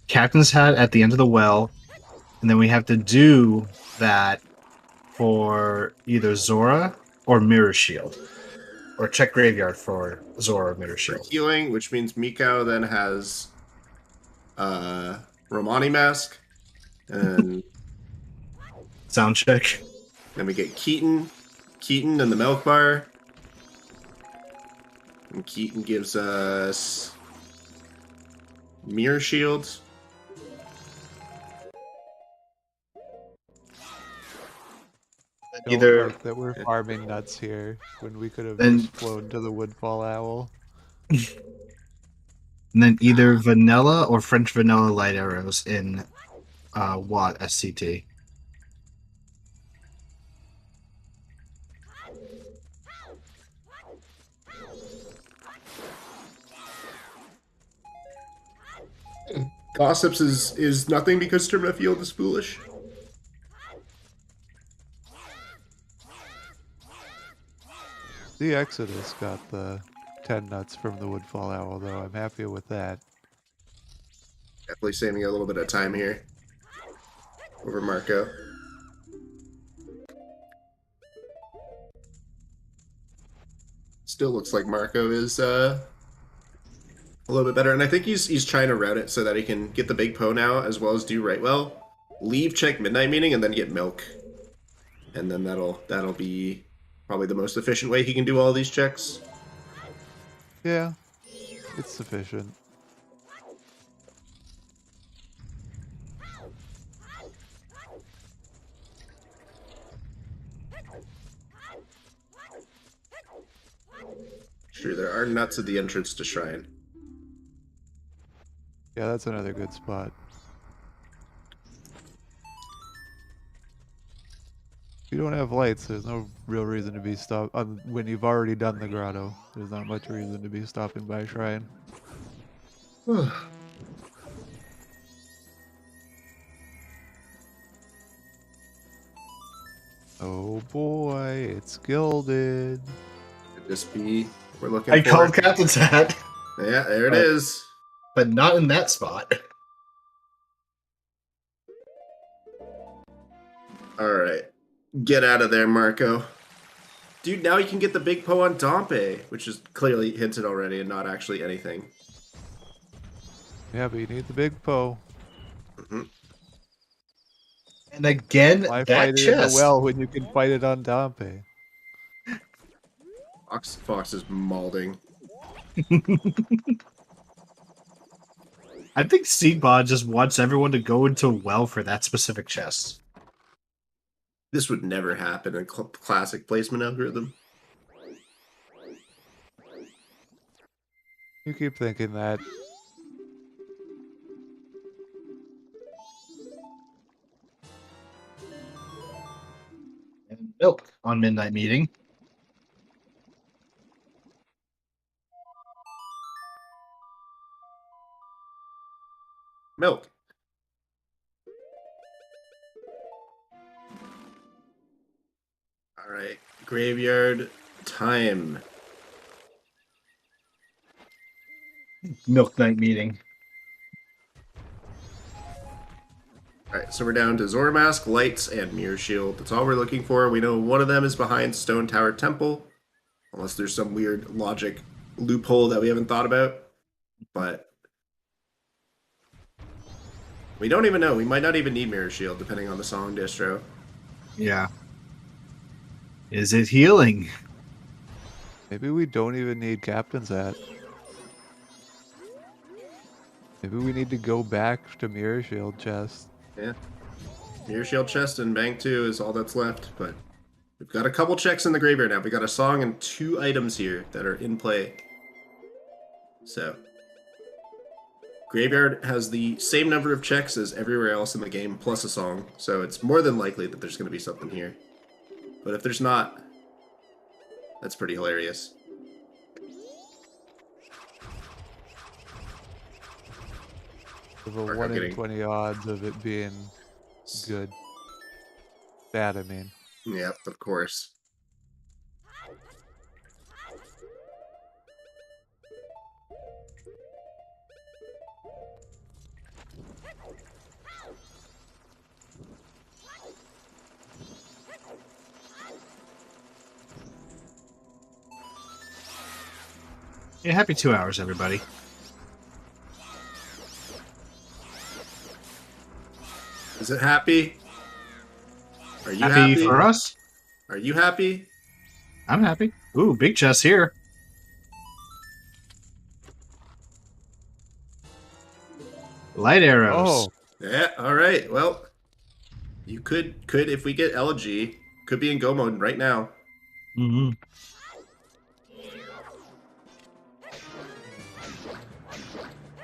Captain's hat at the end of the well, and then we have to do that for either Zora or Mirror Shield. Or check Graveyard for Zora or Mirror For Shield. healing, which means Miko then has Romani Mask, and Sound check. then we get Keaton and the Milk Bar. And Keaton gives us Mirror Shields. Don't Either like that we're farming nuts here when we could have Then- just flown to the Woodfall Owl. and then either vanilla or French vanilla light arrows in Watt SCT. Gossips is nothing because Termina Field is foolish. The Exodus got the 10 nuts from the Woodfall Owl, though. I'm happy with that. Definitely saving a little bit of time here over Marco. Still looks like Marco is a little bit better, and I think he's trying to route it so that he can get the big Poe now as well as do right well. Leave, check Midnight Meeting, and then get Milk, and then that'll be probably the most efficient way he can do all these checks. Yeah, it's sufficient. Sure, there are nuts at the entrance to Shrine. Yeah, that's another good spot. If you don't have lights, there's no real reason to be stopped. When you've already done the grotto, there's not much reason to be stopping by Shrine. Oh boy, it's gilded. Could this be we're looking I for? called Captain's hat, Yeah, there it is. but not in that spot. All right, get out of there, Marco. Dude, now you can get the big Poe on Dompe, which is clearly hinted already and not actually anything. Yeah, but you need the big Poe. Mm-hmm. And again, Why that fight it in the chest. well when you can fight it on Dompe? Fox is malding. I think Seedbot just wants everyone to go into well for that specific chest. This would never happen in classic placement algorithm. You keep thinking that. And Milk on Midnight Meeting. Milk. All right, graveyard time. Milk Night Meeting. Alright, so we're down to Zora Mask, Lights, and Mirror Shield. That's all we're looking for. We know one of them is behind Stone Tower Temple. Unless there's some weird logic loophole that we haven't thought about. But we don't even know. We might not even need Mirror Shield, depending on the song distro. Yeah. Is it healing? Maybe we don't even need Captain's Hat. Maybe we need to go back to Mirror Shield chest. Yeah. Mirror Shield chest and Bank 2 is all that's left, but we've got a couple checks in the graveyard now. We got a song and 2 items here that are in play. So, graveyard has the same number of checks as everywhere else in the game, plus a song. So it's more than likely that there's going to be something here. But if there's not, that's pretty hilarious. With a 1 in 20 odds of it being good. Bad, I mean. Yep, of course. Yeah, happy 2 hours, everybody. Is it happy? Are you Happy happy? for us? Are you happy? I'm happy. Ooh, big chest here. Light arrows. Oh, Yeah, alright. Well, you could if we get LG, could be in go mode right now. Mm-hmm.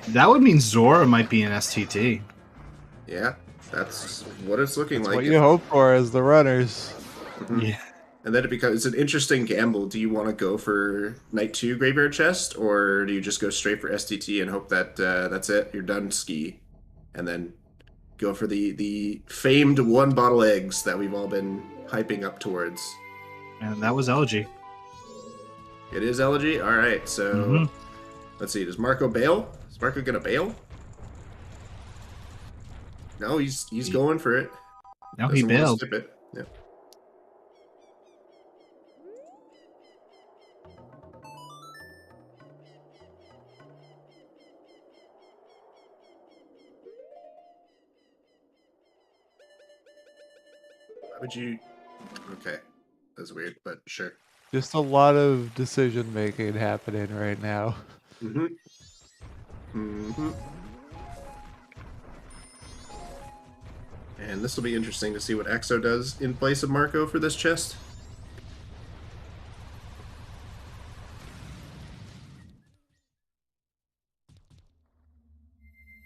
That would mean Zora might be an STT. Yeah, that's what it's looking that's like. what you hope for as the runners. Mhm. Yeah. And then it becomes an interesting gamble. Do you want to go for Night 2 Graveyard Chest, or do you just go straight for STT and hope that that's it, you're done ski, and then go for the famed 1 bottle eggs that we've all been hyping up towards? And that was LG. It is LG? Alright, so Mhm. let's see, does Marco bail? Is Marco gonna bail? No, he's going for it. No, he Doesn't wanna bailed. skip it. Yeah. Why would you? Okay, that's weird, but sure. Just a lot of decision making happening right now. Mm-hmm. Mm-hmm. And this will be interesting to see what Exo does in place of Marco for this chest.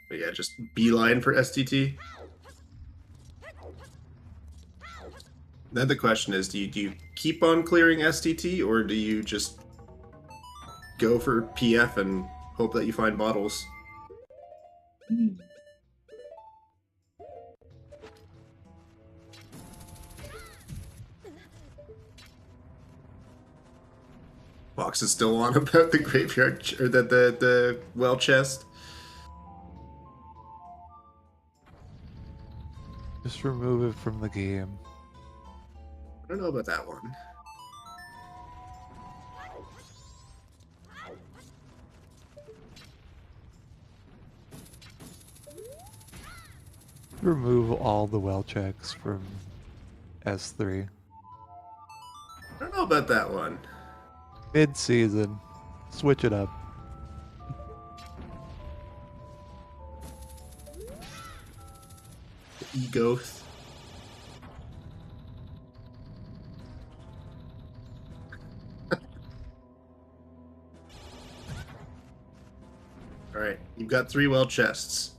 But yeah, just beeline for STT. Then the question is, do you keep on clearing STT, or do you just go for PF and hope that you find bottles? Fox is still on about the graveyard or the well chest. Just remove it from the game. I don't know about that one. Remove all the well checks from S3. I don't know about that one. Mid-season. Switch it up. Ego. Alright, you've got 3 well chests.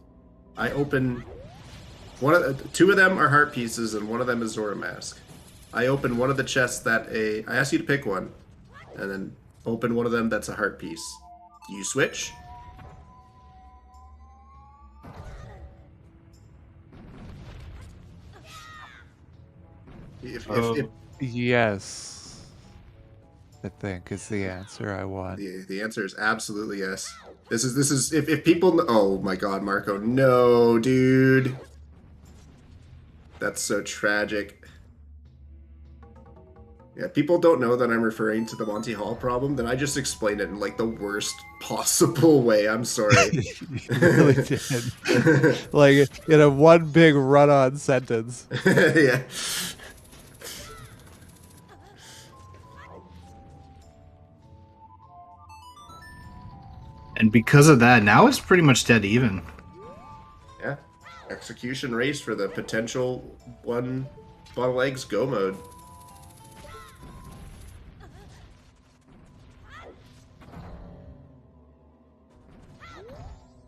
I open two of them are heart pieces and one of them is Zora Mask. I open one of the chests that I ask you to pick one, and then open one of them that's a heart piece. Do you switch? If Yes. I think is the answer I want. the answer is absolutely yes. This is if people oh my god, Marco, no, dude. That's so tragic. Yeah, people don't know that I'm referring to the Monty Hall problem. Then I just explained it in like the worst possible way. I'm sorry. You really did. Like in a one big run-on sentence. Yeah. And because of that, now it's pretty much dead even. Yeah. Execution race for the potential one bottle eggs go mode.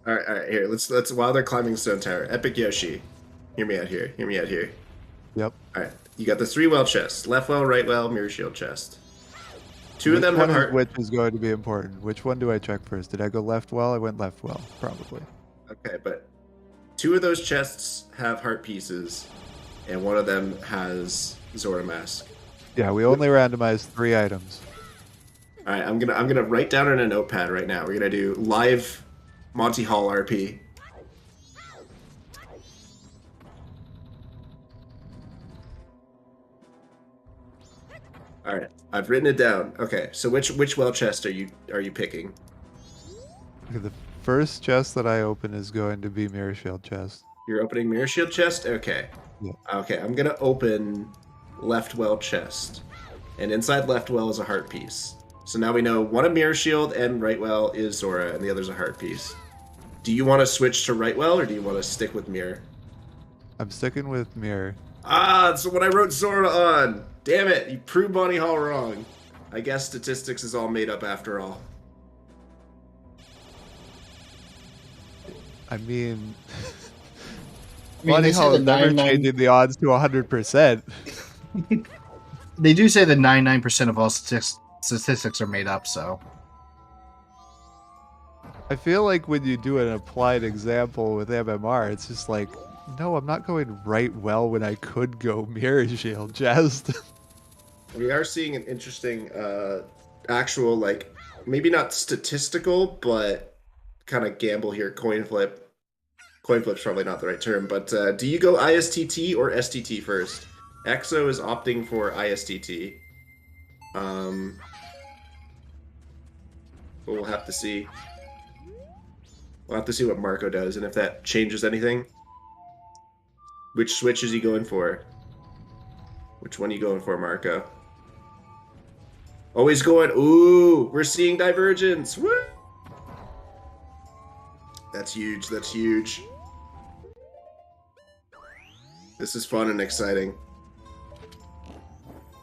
All right, here. Let's while they're climbing Stone Tower. Epic Yoshi, hear me out here. Hear me out here. Yep. All right, you got the 3 well chests: left well, right well, mirror shield chest. Two of them Which have one is heart. which is going to be important? Which one do I check first? Did I go left well? I went left well, probably. Okay, but 2 of those chests have heart pieces, and one of them has Zora mask. Yeah, we only randomized 3 items. All right, I'm gonna write down on a notepad right now. We're gonna do live Monty Hall RP. All right, I've written it down. Okay, so which well chest are you picking? Okay, the first chest that I open is going to be Mirror Shield chest. You're opening mirror shield chest. Okay. Yeah. Okay, I'm gonna open left well chest, and inside left well is a heart piece. So now we know one of mirror shield and right well is Zora, and the other's a heart piece. Do you want to switch to right well, or do you want to stick with mirror? I'm sticking with Mirror. Ah, that's what I wrote Zora on. Damn it, you proved Monty Hall wrong. I guess statistics is all made up after all. I mean, I mean, Monty they say Hall the is never 99 changing the odds to 100%. They do say that 99% of all statistics are made up, so. I feel like when you do an applied example with MMR, it's just like, no, I'm not going right well when I could go Mirror Shield chest. We are seeing an interesting, actual, like, maybe not statistical, but kind of gamble here. Coin flip. Coin flip's probably not the right term, but do you go ISTT or STT first? EXO is opting for ISTT. But we'll have to see. We'll have to see what Marco does and if that changes anything. Which switch is he going for? Which one are you going for, Marco? Always going, ooh, we're seeing divergence. Woo! That's huge, that's huge. This is fun and exciting.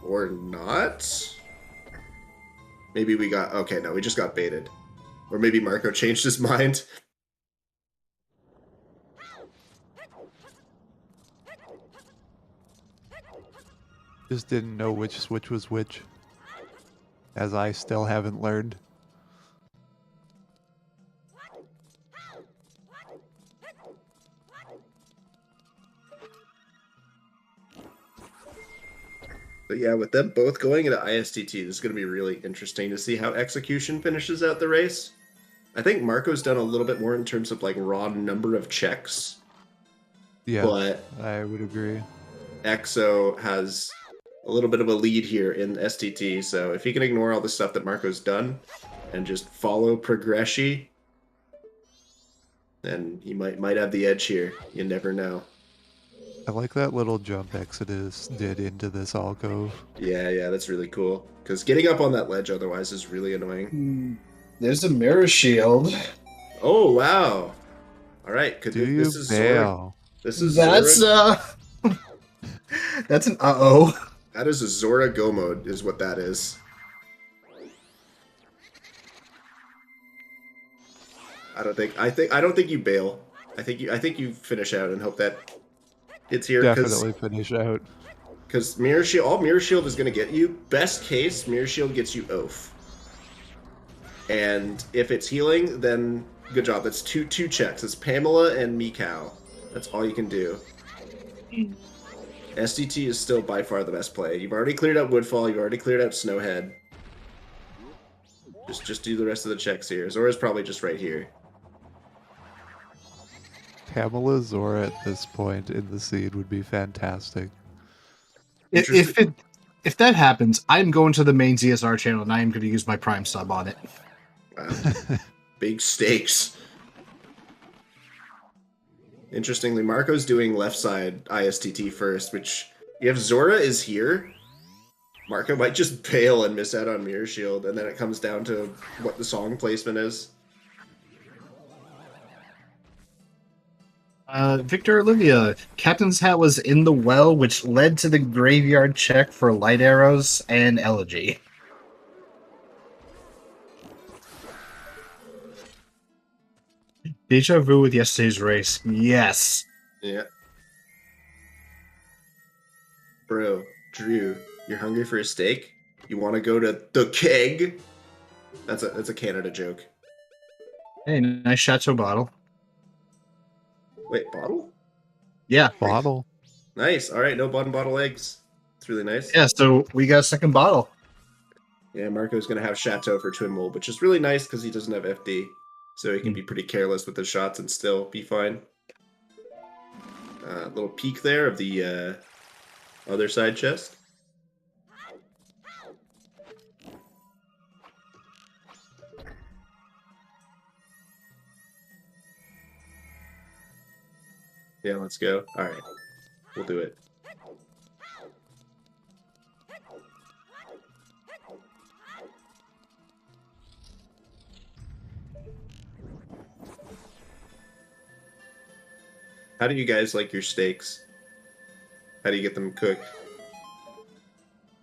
Or not? Maybe we got, okay, no, we just got baited. Or maybe Marco changed his mind. Just didn't know which switch was which, as I still haven't learned. But yeah, with them both going into ISTT, this is going to be really interesting to see how Execution finishes out the race. I think Marco's done a little bit more in terms of like raw number of checks. Yeah, But I would agree. EXO has a little bit of a lead here in STT, so if he can ignore all the stuff that Marco's done and just follow progression, then he might have the edge here. You never know. I like that little jump Exodus did into this alcove. Yeah, that's really cool. Because getting up on that ledge otherwise is really annoying. There's a mirror shield. Oh, wow. All right. Do you this is Zora. fail? This is That's, Zora. that's an uh-oh. That is a Zora go mode, is what that is. I don't think you bail. I think you finish out and hope that it's here. Definitely finish out. Because Mirror Shield, all Mirror Shield is going to get you, best case, Mirror Shield gets you oaf. And if it's healing, then good job. That's two checks. It's Pamela and Mikau. That's all you can do. SDT is still by far the best play. You've already cleared out Woodfall. You've already cleared out Snowhead. Just do the rest of the checks here. Zora's probably just right here. Kamala Zora at this point in the seed would be fantastic. If that happens, I'm going to the main ZSR channel and I am going to use my Prime sub on it. Wow. Big stakes. Interestingly, Marco's doing left side ISTT first, which if Zora is here, Marco might just bail and miss out on Mirror Shield, and then it comes down to what the song placement is. Victor Olivia, Captain's Hat was in the well, which led to the graveyard check for light arrows and elegy. Deja vu with yesterday's race. Yes. Yeah. Bro, Drew, you're hungry for a steak? You want to go to the keg? That's a Canada joke. Hey, nice Chateau bottle. Wait, bottle? Yeah. Bottle. Nice. All right, no bottle eggs. It's really nice. Yeah, so we got a second bottle. Yeah, Marco's going to have Chateau for Twin Mold, which is really nice because he doesn't have FD. So he can be pretty careless with his shots and still be fine. Little peek there of the other side chest. Yeah, let's go. All right, we'll do it. How do you guys like your steaks? How do you get them cooked?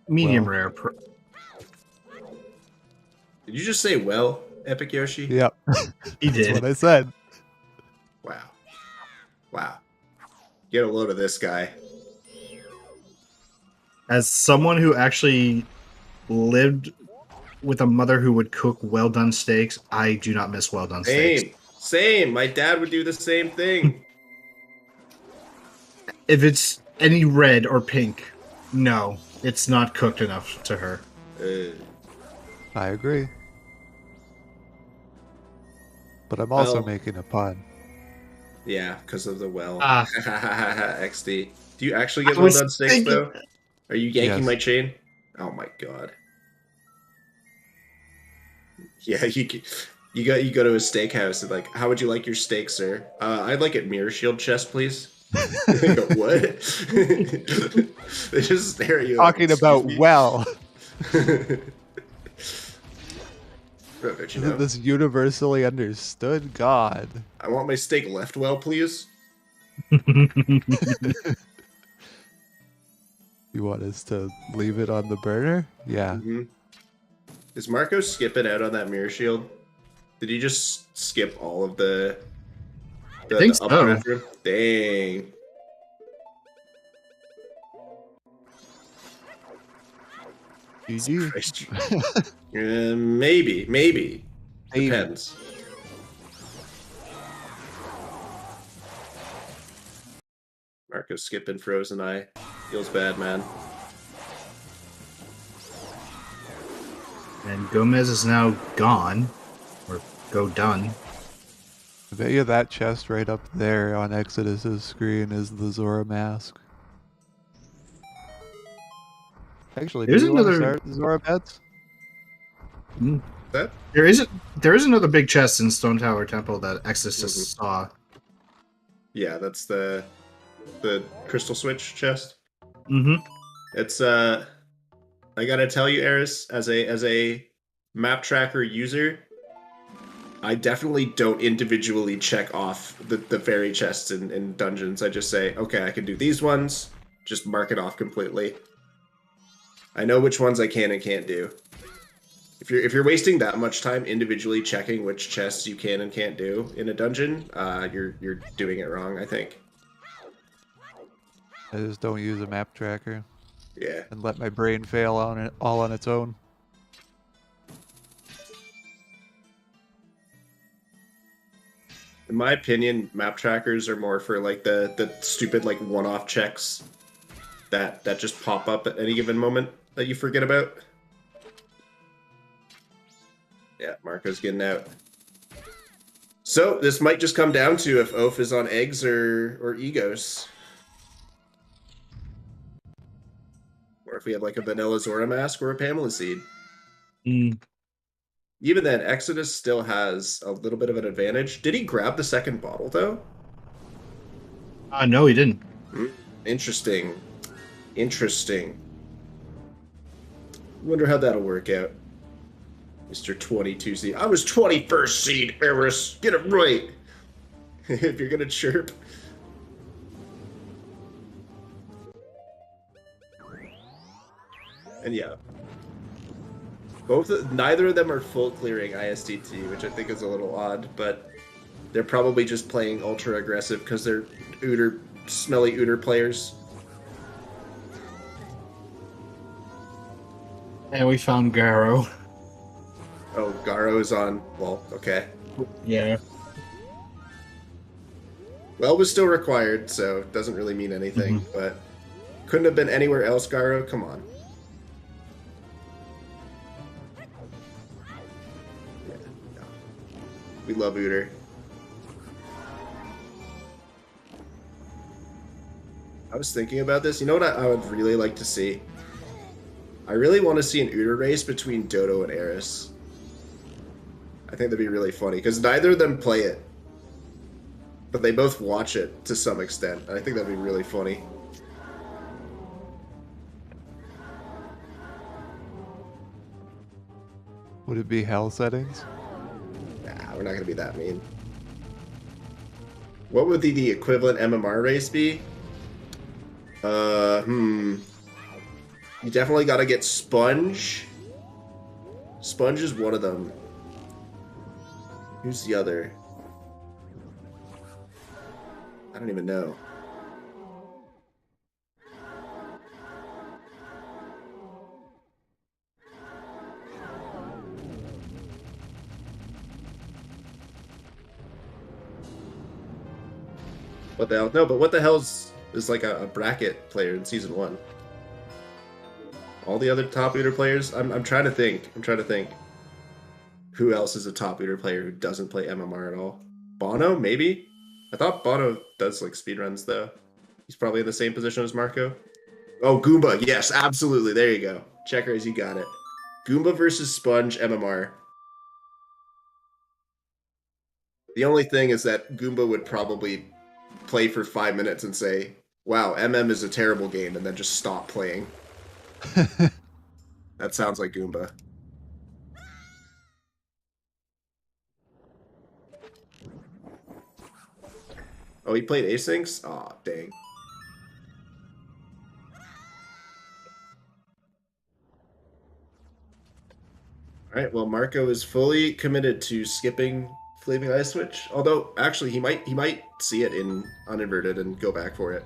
Medium Well. rare. Did you just say well, Epic Yoshi? Yep. He That's did. what I said. Wow. Wow. Get a load of this guy. As someone who actually lived with a mother who would cook well done steaks, I do not miss well done steaks. Same. My dad would do the same thing. If it's any red or pink, no, it's not cooked enough to her. I agree. But I'm also Well- making a pun. Yeah, because of the well. Ah. XD. Do you actually get I well was done steaks thinking- though? Are you yanking Yes. my chain? Oh my god. Yeah, you go to a steakhouse and like, how would you like your steak, sir? I'd like it mirror shield chest, please. They go, what? They just stare at you. like, Talking about "Excuse me?" well. Bro, don't you Isn't know? this universally understood? God. I want my steak left well, please. You want us to leave it on the burner? Yeah. Mm-hmm. Is Marco skipping out on that mirror shield? Did he just skip all of the think so. bathroom? Dang. GG. Christ. Maybe. Maybe. Depends. Marco skipping Frozen Eye. Feels bad, man. And Gomez is now gone. Or go done. I bet you that chest right up there on Exodus's screen is the Zora mask. Actually, There's do you want to another- start Zora bets? That? There is another big chest in Stone Tower Temple that Exodus just saw. Yeah, that's the crystal switch chest. Mm-hmm. It's I gotta tell you, Eris, as a map tracker user, I definitely don't individually check off the fairy chests in dungeons. I just say, okay, I can do these ones, just mark it off completely. I know which ones I can and can't do. If you're wasting that much time individually checking which chests you can and can't do in a dungeon, you're doing it wrong, I think. I just don't use a map tracker Yeah. and let my brain fail on it all on its own. In my opinion, map trackers are more for like the stupid like one-off checks that just pop up at any given moment that you forget about. Yeah, Marco's getting out. So this might just come down to if Oaf is on eggs or egos. Or if we have like a vanilla Zora mask or a Pamela seed. Mm. Even then, Exodus still has a little bit of an advantage. Did he grab the second bottle though? No, he didn't. Interesting. Interesting. Wonder how that'll work out. Mr. 22 seed. I was 21st seed, Eris. Get it right. If you're gonna chirp. And yeah. Neither of them are full clearing ISTT, which I think is a little odd, but they're probably just playing ultra aggressive because they're smelly Ooter players. And we found Garo. Oh, Garo is on. Well, okay. Yeah. Well was still required, so it doesn't really mean anything, but couldn't have been anywhere else, Garo. Come on. Yeah, no. We love Ooter. I was thinking about this. You know what I would really like to see? I really want to see an Ooter race between Dodo and Eris. I think that'd be really funny, because neither of them play it. But they both watch it to some extent. I think that'd be really funny. Would it be hell settings? Nah, we're not going to be that mean. What would the equivalent MMR race be? You definitely got to get Sponge. Sponge is one of them. Who's the other? I don't even know. What the hell? No, but what the hell is like a bracket player in Season 1? All the other top Ooter players? I'm trying to think. Who else is a top Ooter player who doesn't play MMR at all? Bono, maybe? I thought Bono does like speedruns though. He's probably in the same position as Marco. Oh, Goomba. Yes, absolutely. There you go. Checkers, you got it. Goomba versus Sponge MMR. The only thing is that Goomba would probably play for 5 minutes and say, wow, MM is a terrible game, and then just stop playing. That sounds like Goomba. Oh, he played Asyncs? Aw, dang. Alright, well, Marco is fully committed to skipping Flaming Ice Switch. Although, actually, he might see it in uninverted and go back for it.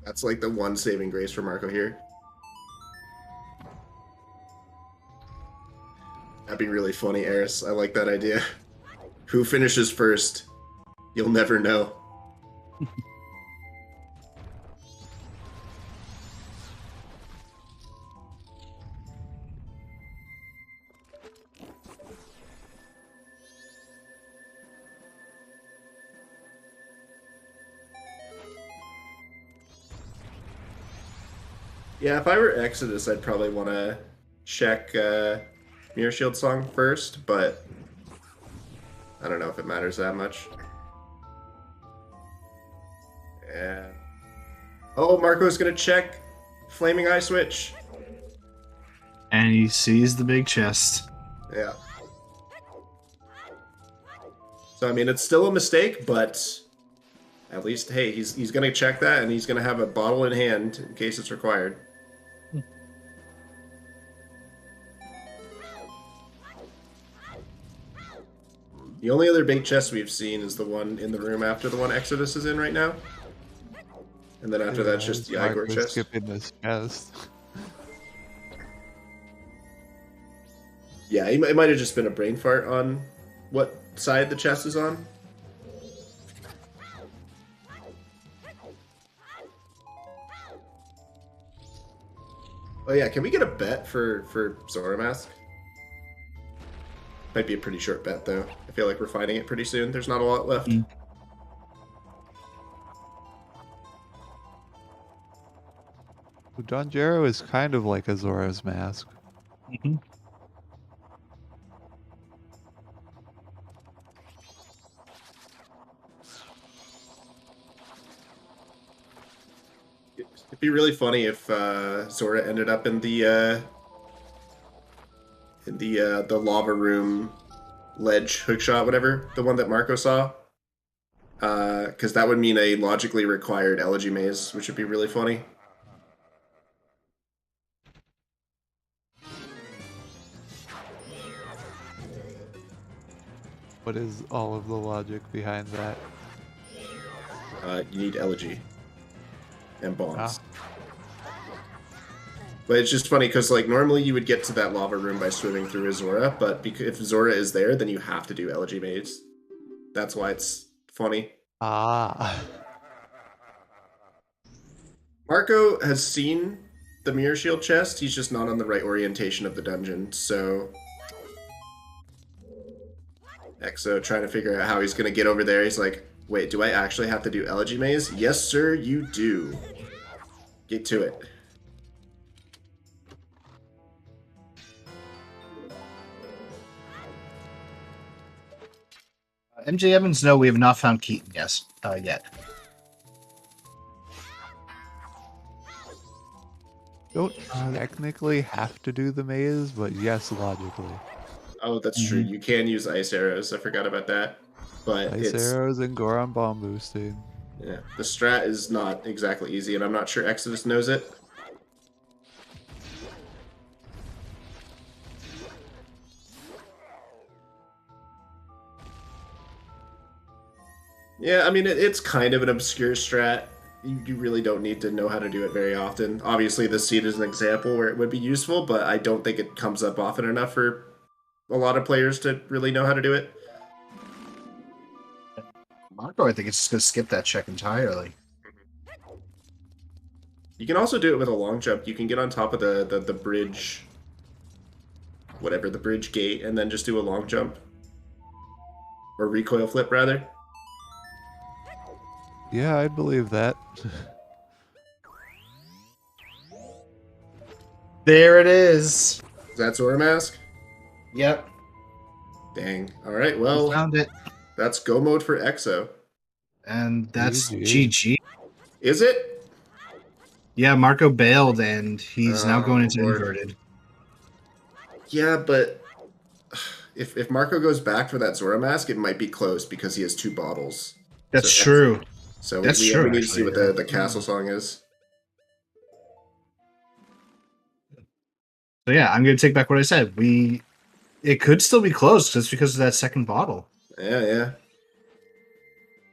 That's like the one saving grace for Marco here. That'd be really funny, Eris. I like that idea. Who finishes first? You'll never know. Yeah, if I were Exodus, I'd probably want to check Mirror Shield song first, but I don't know if it matters that much. Yeah. Oh, Marco's gonna check Flaming Eye Switch. And he sees the big chest. Yeah. So I mean, it's still a mistake, but at least, hey, he's gonna check that, and he's gonna have a bottle in hand in case it's required. The only other big chest we've seen is the one in the room after the one Exodus is in right now. And then after that's just the Igor chest. Skipping this chest. Yeah, it might have just been a brain fart on what side the chest is on. Oh yeah, can we get a bet for Zora Mask? Might be a pretty short bet, though. I feel like we're finding it pretty soon. There's not a lot left. Mm. Don Jarrow is kind of like a Zora's Mask. Mhm. It'd be really funny if Zora ended up in the lava room ledge hookshot, whatever, the one that Marco saw. Because that would mean a logically required elegy maze, which would be really funny. What is all of the logic behind that? You need elegy and bombs. Ah. But it's just funny because, like, normally you would get to that lava room by swimming through a Zora, but if Zora is there, then you have to do elegy maze. That's why it's funny. Ah. Marco has seen the Mirror Shield chest, he's just not on the right orientation of the dungeon, so... Exo trying to figure out how he's going to get over there. He's like, wait, do I actually have to do elegy maze? Yes, sir, you do. Get to it. MJ Evans, no, we have not found Keaton yet. Don't technically have to do the maze, but yes, logically. Oh, that's true. You can use ice arrows. I forgot about that. But Ice arrows and Goron bomb boosting. Yeah, the strat is not exactly easy, and I'm not sure Exodus knows it. Yeah, I mean, it's kind of an obscure strat. You really don't need to know how to do it very often. Obviously, the seed is an example where it would be useful, but I don't think it comes up often enough for a lot of players to really know how to do it. Marco, I think it's just going to skip that check entirely. You can also do it with a long jump. You can get on top of the bridge, whatever, the bridge gate, and then just do a long jump. Or recoil flip, rather. Yeah, I'd believe that. There it is. Is that Zora Mask? Yep. Dang. Alright, well, Found it. that's go mode for Exo. And that's GG. GG. Is it? Yeah, Marco bailed, and he's now going into Lord. inverted. Yeah, but if Marco goes back for that Zora Mask, it might be close because he has 2 bottles. That's So true. So That's we true, need to see what actually, the castle song is. So yeah, I'm going to take back what I said. It could still be close just because of that second bottle. Yeah.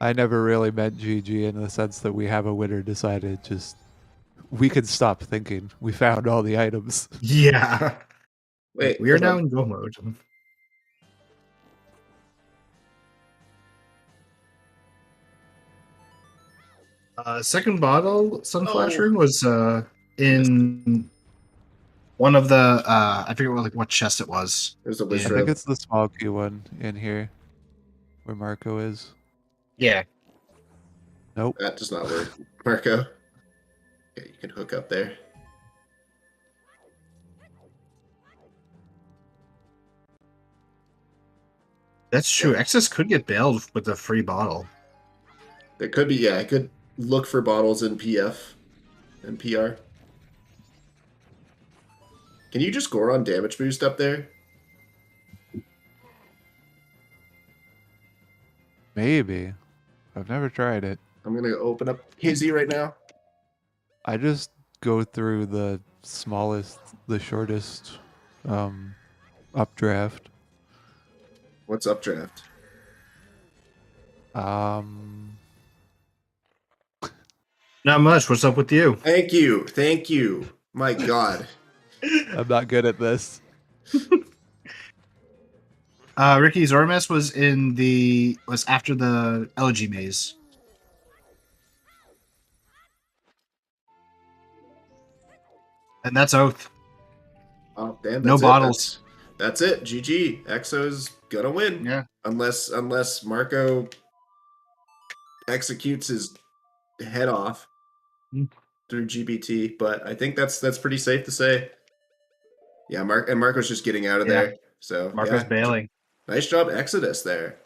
I never really meant GG in the sense that we have a winner decided. Just we could stop thinking. We found all the items. Yeah. Wait, We are hold now on. in go mode. Second bottle, Sunflash Rune, was in one of the I forget what chest it was. There's a I list think it's the small key one in here, where Marco is. Yeah. Nope. That does not work. Marco. Okay, you can hook up there. That's true. Excess could get bailed with a free bottle. It could be, yeah, I could look for bottles in PF and PR. Can you just Goron damage boost up there? Maybe. I've never tried it. I'm gonna open up KZ right now. I just go through the smallest, the shortest updraft. What's updraft? Not much. What's up with you? Thank you. My God. I'm not good at this. Ricky Zormas was after the elegy maze. And that's Oath. Oh, damn. No That's it. bottles. that's it. GG. Exo's gonna win. Yeah. Unless Marco executes his head off Mm. through GBT, but I think that's pretty safe to say. Yeah, Marco's just getting out of Yeah. there. So Marco's yeah, bailing. nice job, Exodus there.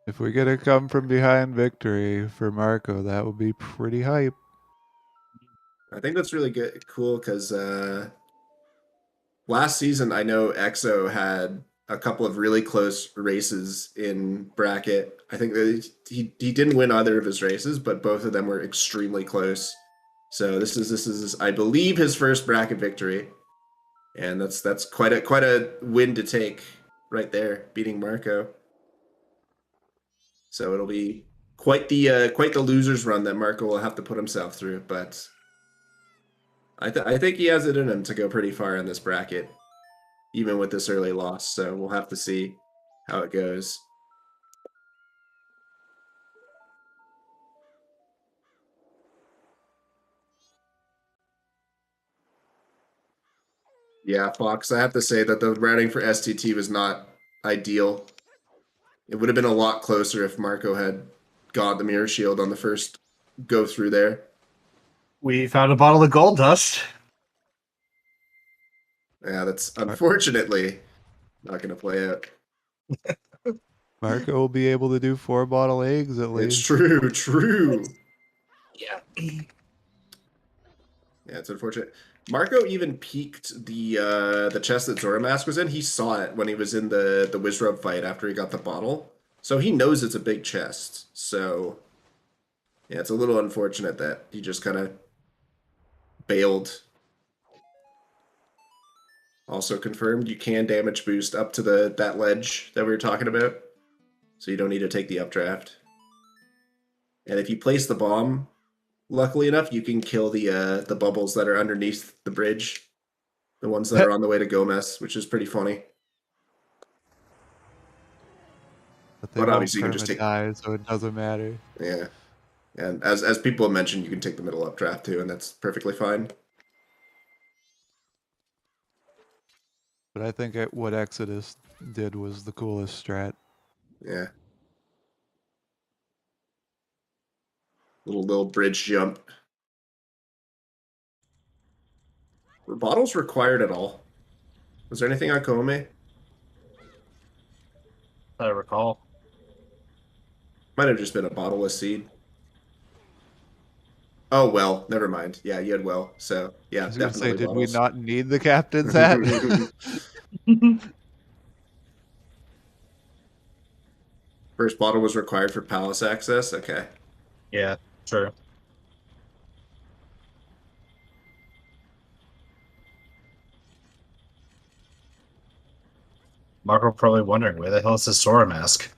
If we get a come from behind victory for Marco, that would be pretty hype. I think that's really good, cool because last season I know EXO had a couple of really close races in bracket. I think that he didn't win either of his races, but both of them were extremely close. So this is I believe his first bracket victory, and that's quite a win to take right there, beating Marco. So it'll be quite the losers run that Marco will have to put himself through, but I think he has it in him to go pretty far in this bracket, even with this early loss. So we'll have to see how it goes. Yeah, Fox, I have to say that the routing for STT was not ideal. It would have been a lot closer if Marco had got the mirror shield on the first go through there. We found a bottle of gold dust. Yeah, that's unfortunately not going to play out. Marco will be able to do 4 bottle eggs at It's least. true. Yeah. Yeah, it's unfortunate. Marco even peeked the chest that Zora Mask was in. He saw it when he was in the Wizrub fight after he got the bottle. So he knows it's a big chest. So yeah, it's a little unfortunate that he just kind of bailed. Also confirmed you can damage boost up to that ledge that we were talking about. So you don't need to take the updraft. And if you place the bomb, luckily enough, you can kill the bubbles that are underneath the bridge. The ones that are on the way to Gomez, which is pretty funny. But they But won't obviously you can just take perma-die, so it doesn't matter. Yeah. And as people have mentioned, you can take the middle updraft too, and that's perfectly fine. But I think what Exodus did was the coolest strat. Yeah. Little bridge jump. Were bottles required at all? Was there anything on Kome? I recall. Might have just been a bottleless seed. Oh, well, never mind. Yeah, you had well. So, I yeah, was going to say, definitely did we bottles. not need the captain's hat? First bottle was required for palace access? Okay. Yeah, true. Marco probably wondering where the hell is his Sora mask?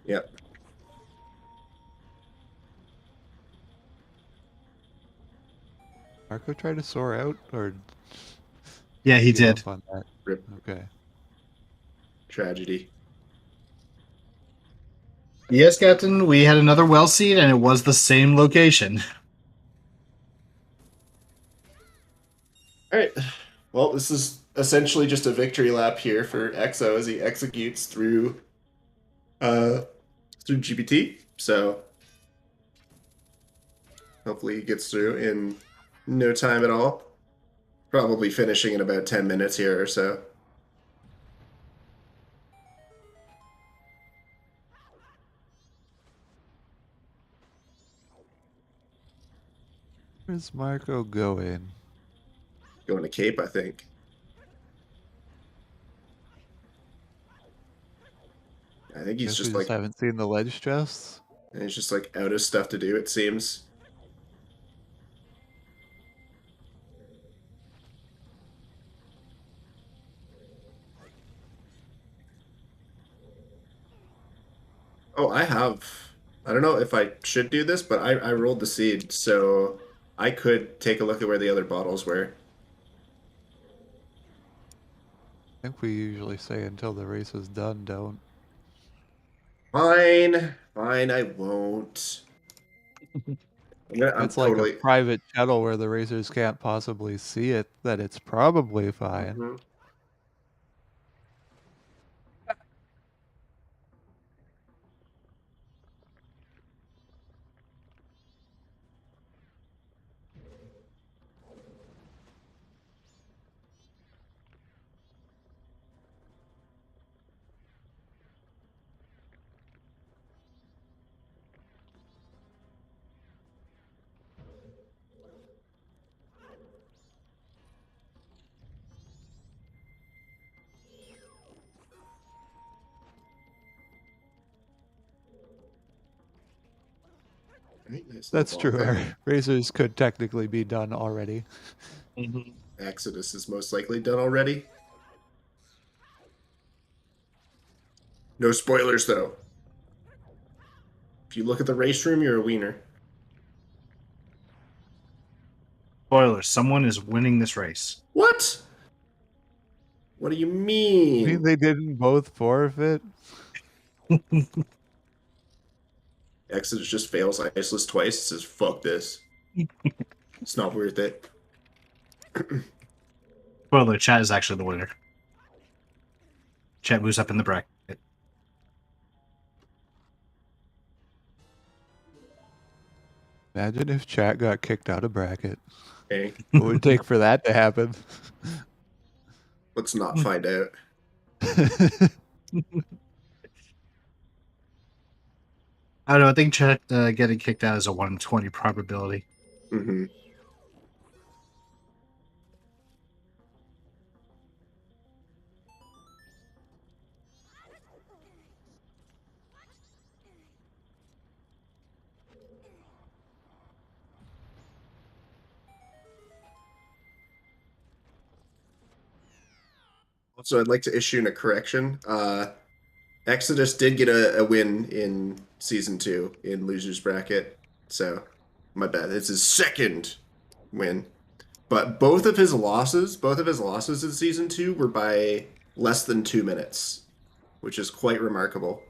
Yep. Marco tried to soar out, or Yeah, he give did. up on that? Rip. Okay. Tragedy. Yes, Captain, we had another well seed, and it was the same location. All right. Well, this is essentially just a victory lap here for EXO as he executes through GBT. So hopefully he gets through in no time at all. Probably finishing in about 10 minutes here or so. Where's Marco going? Going to Cape, I think. I think he's Guess we just just like haven't seen the ledge chests. he's just like out of stuff to do, it seems. Oh, I don't know if I should do this, but I rolled the seed, so I could take a look at where the other bottles were. I think we usually say until the race is done, don't. Fine, I won't. I'm It's like totally. a private channel where the racers can't possibly see it, that it's probably fine. Mhm. Right, nice little That's ball true. Our there. racers could technically be done already. Exodus is most likely done already. No spoilers, though. If you look at the race room, you're a wiener. Spoiler: someone is winning this race. What? What do you I mean, mean? they didn't both forfeit. Exodus just fails Iceless twice. It says, fuck this. It's not worth it. Spoiler: Chat is actually the winner. Chat moves up in the bracket. Imagine if chat got kicked out of bracket. Okay, What would it take for that to happen? let's not find out. I don't know. I think Chat getting kicked out is a 1 in 20 probability. Mm-hmm. Also, I'd like to issue a correction. Exodus did get a win in season 2 in losers bracket, so my bad. It's his second win, but both of his losses in season 2 were by less than 2 minutes, which is quite remarkable.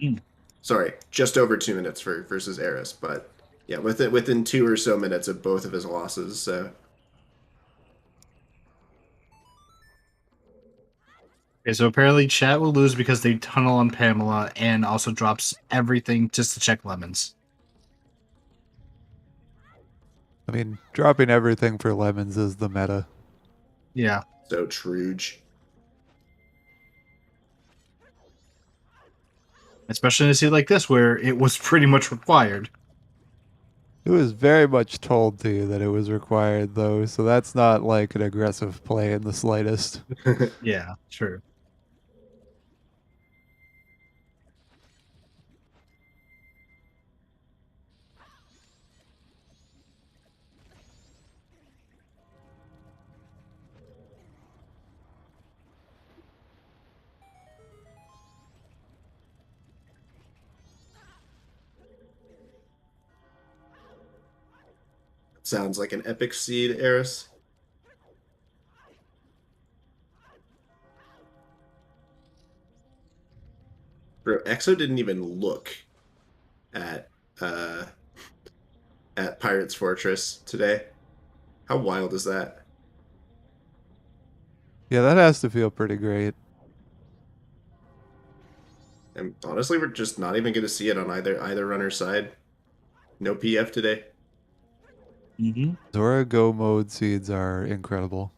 Mm. Sorry, just over 2 minutes for versus Eris, but yeah, within 2 or so minutes of both of his losses. So Okay, so apparently Chat will lose because they tunnel on Pamela and also drops everything just to check lemons. I mean, dropping everything for lemons is the meta. Yeah. so Truge. Especially in a scene like this where it was pretty much required. It was very much told to you that it was required, though, so that's not like an aggressive play in the slightest. Yeah, true. Sounds like an epic seed, Eris. Bro, Exo didn't even look at uh at Pirate's Fortress today. How wild is that? Yeah, that has to feel pretty great. And honestly, we're just not even gonna see it on either runner's side. No PF today. Mm-hmm. Zora Go mode seeds are incredible.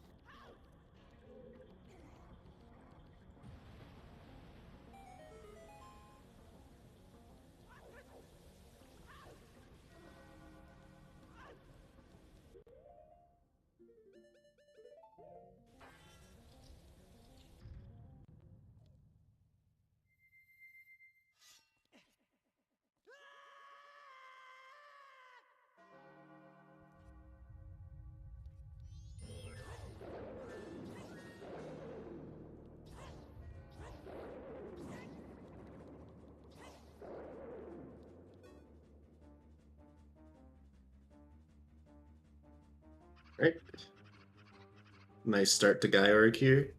Right? Nice start to Gaiorg here.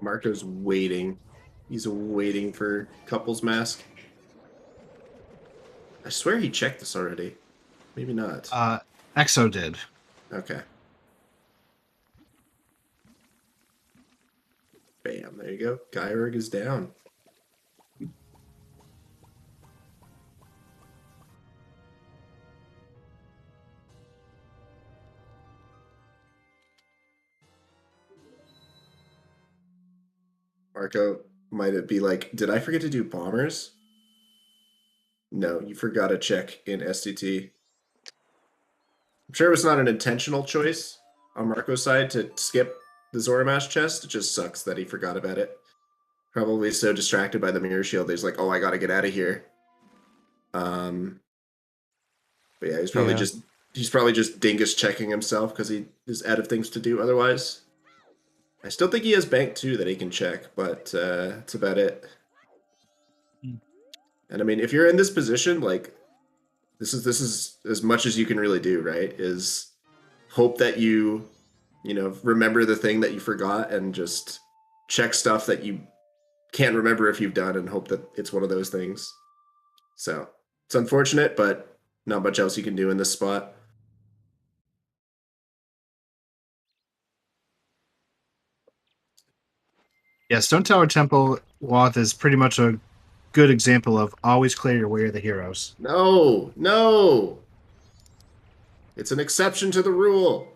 Marco's waiting He's waiting for couples mask. I swear he checked this already. Maybe not. Exo did. Okay. Bam, there you go. Gyrg is down. Marco, might it be like, did I forget to do bombers? No, you forgot to check in STT. I'm sure it was not an intentional choice on Marco's side to skip the Zoramash chest. It just sucks that he forgot about it. Probably so distracted by the mirror shield, he's like, "Oh, I gotta get out of here." But yeah, he's probably just dingus checking himself because he is out of things to do otherwise. I still think he has bank too that he can check, but that's about it. And I mean, if you're in this position, like this is as much as you can really do, right? Is hope that you remember the thing that you forgot and just check stuff that you can't remember if you've done and hope that it's one of those things. So it's unfortunate, but not much else you can do in this spot. Yeah, Stone Tower Temple Wath is pretty much a good example of always clear your way of the heroes. No, no. It's an exception to the rule.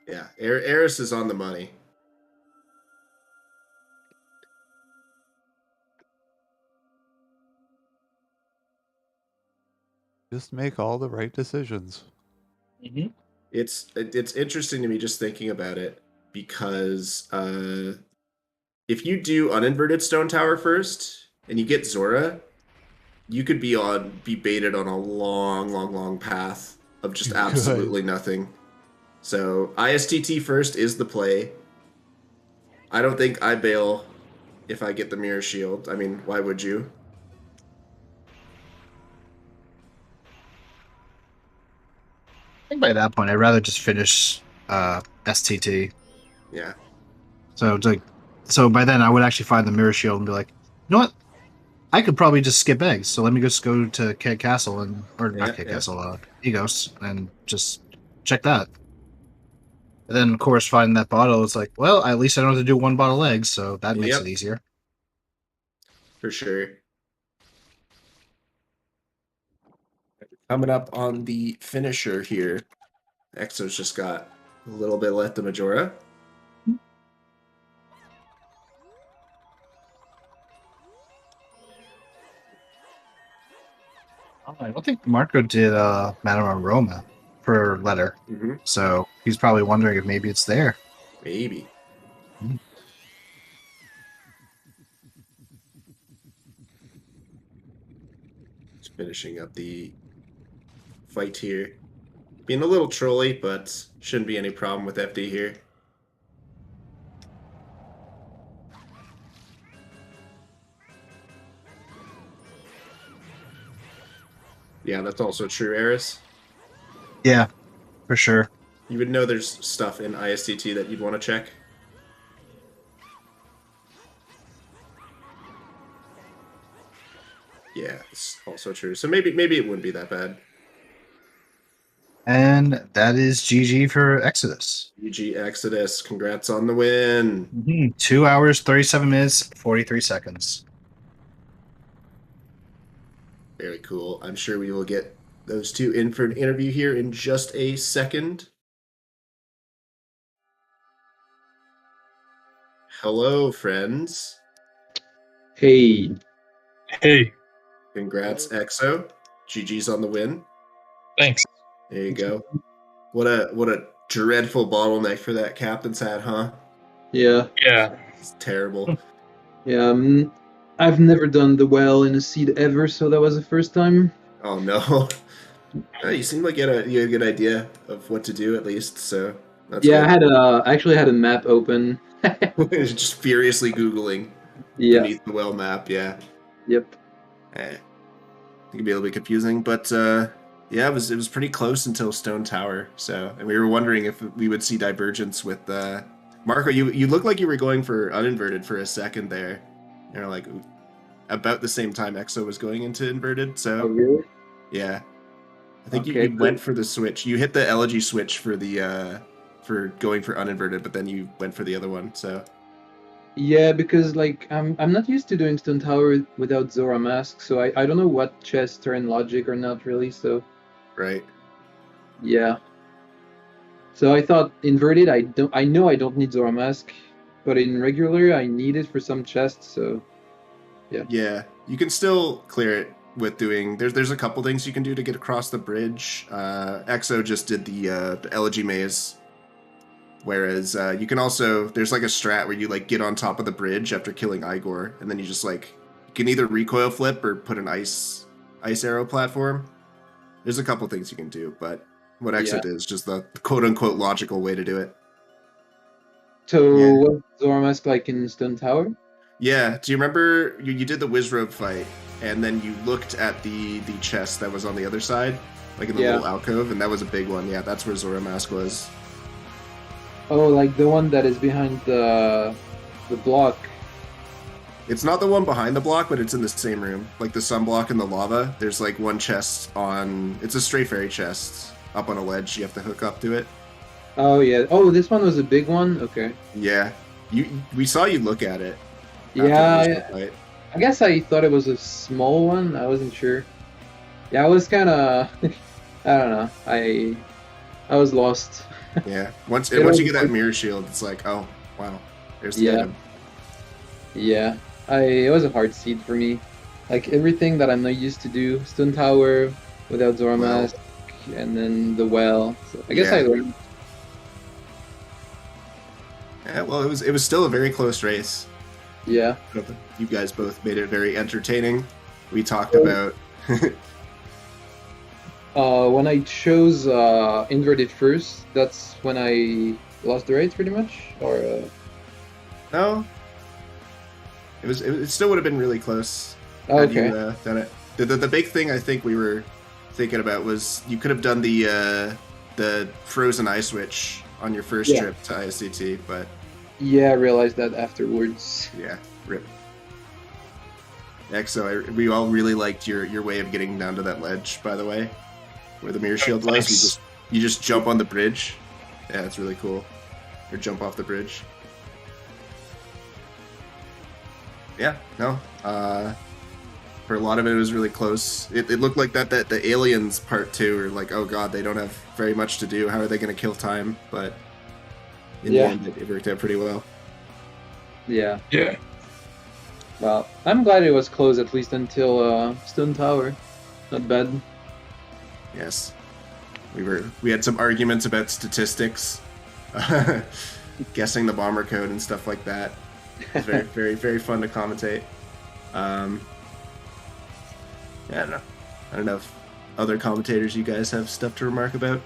Yeah, Eris is on the money. Just make all the right decisions. Mm-hmm. It's interesting to me just thinking about it because if you do uninverted Stone Tower first and you get Zora, you could be baited on a long path of just absolutely nothing. So ISTT first is the play. I don't think I bail if I get the mirror shield. I mean, why would you? I think by that point, I'd rather just finish STT. Yeah. So it's like, so by then I would actually find the mirror shield and be like, you know what? I could probably just skip eggs. So let me just go to Keg Castle not Keg Castle, Egos, and just check that. And then of course finding that bottle, it's like, well, at least I don't have to do one bottle eggs, so that makes it easier. For sure. Coming up on the finisher here. Exo's just got a little bit left of Majora. I don't think Marco did Madame Roma per letter. Mm-hmm. So he's probably wondering if maybe it's there. Maybe. Mm. Just finishing up the fight here. Being a little trolly, but shouldn't be any problem with FD here. Yeah, that's also true, Eris. Yeah, for sure. You would know there's stuff in ISTT that you'd want to check. Yeah, it's also true. So maybe it wouldn't be that bad. And that is GG for Exodus. GG Exodus, congrats on the win. Mm-hmm. 2 hours, 37 minutes, 43 seconds. Very cool. I'm sure we will get those two in for an interview here in just a second. Hello, friends. Hey. Hey, Congrats, EXO. GG's on the win. thanks. There you go. What a dreadful bottleneck for that captain's hat, huh? Yeah. Yeah. It's terrible. Yeah. I've never done the well in a seed ever, so that was the first time. Oh no. Oh, you seem like you had a good idea of what to do at least, so that's Yeah, good. I actually had a map open. Just furiously Googling Yeah. beneath the well map, yeah. Yep. Eh. It can be a little bit confusing, but yeah, it was pretty close until Stone Tower. So, and we were wondering if we would see divergence with Marco. You looked like you were going for uninverted for a second there. Like about the same time Exo was going into inverted. So, Oh, really? yeah, I think Okay, you went for the switch. You hit the elegy switch for the for going for uninverted, but then you went for the other one. So. Yeah, because like I'm not used to doing Stone Tower without Zora Mask, so I don't know what chests are in logic or not really. So Right. yeah. So I thought inverted. I know I don't need Zora Mask, but in regular I need it for some chests. So yeah. Yeah, you can still clear it with doing. There's a couple things you can do to get across the bridge. Exo just did the elegy maze, whereas you can also there's like a strat where you like get on top of the bridge after killing Igor, and then you just like you can either recoil flip or put an ice arrow platform. There's a couple things you can do, but what Exo Yeah. did is just the quote unquote logical way to do it. So Yeah. what's Zora Mask like in Stone Tower? Yeah. Do you remember you did the Wizrobe fight, and then you looked at the chest that was on the other side, like in the Yeah. little alcove, and that was a big one. Yeah, that's where Zora Mask was. Oh, like the one that is behind the block. It's not the one behind the block, but it's in the same room. Like the sunblock and the lava. There's like one chest on. It's a stray fairy chest up on a ledge. You have to hook up to it. Oh yeah. Oh, this one was a big one. Okay. Yeah. We saw you look at it. after the Yeah. Wizrobe fight. I guess I thought it was a small one. I wasn't sure. Yeah, I was kind of. I don't know. I was lost. Yeah. Once It once you was- get that mirror shield, it's like, oh wow, there's the Yeah. item. Yeah, it was a hard seed for me. Like everything that I'm not used to do, Stone Tower without Zora Well. Mask, and then the well. So I guess Yeah. I learned. Yeah. Well, it was still a very close race. Yeah. You guys both made it very entertaining. We talked Oh. about. When I chose inverted first, that's when I lost the race pretty much. Or No, it still would have been really close. oh, Had okay. you done it. The big thing I think we were thinking about was you could have done the frozen ice switch on your first Yeah. trip to ISCT, but Yeah, I realized that afterwards. yeah, rip. Exo, we all really liked your way of getting down to that ledge. By the way, where the mirror shield was, Thanks. you just jump on the bridge. Yeah, it's really cool. Or jump off the bridge. Yeah, no. For a lot of it, it was really close. It looked like that the aliens part 2 are like, oh god, they don't have very much to do. How are they going to kill time? But in Yeah. the end, it worked out pretty well. Yeah. Yeah. Well, I'm glad it was closed at least until Stone Tower. Not bad. Yes, we had some arguments about statistics, guessing the bomber code and stuff like that. It's very very very fun to commentate. Yeah, I don't know if other commentators you guys have stuff to remark about.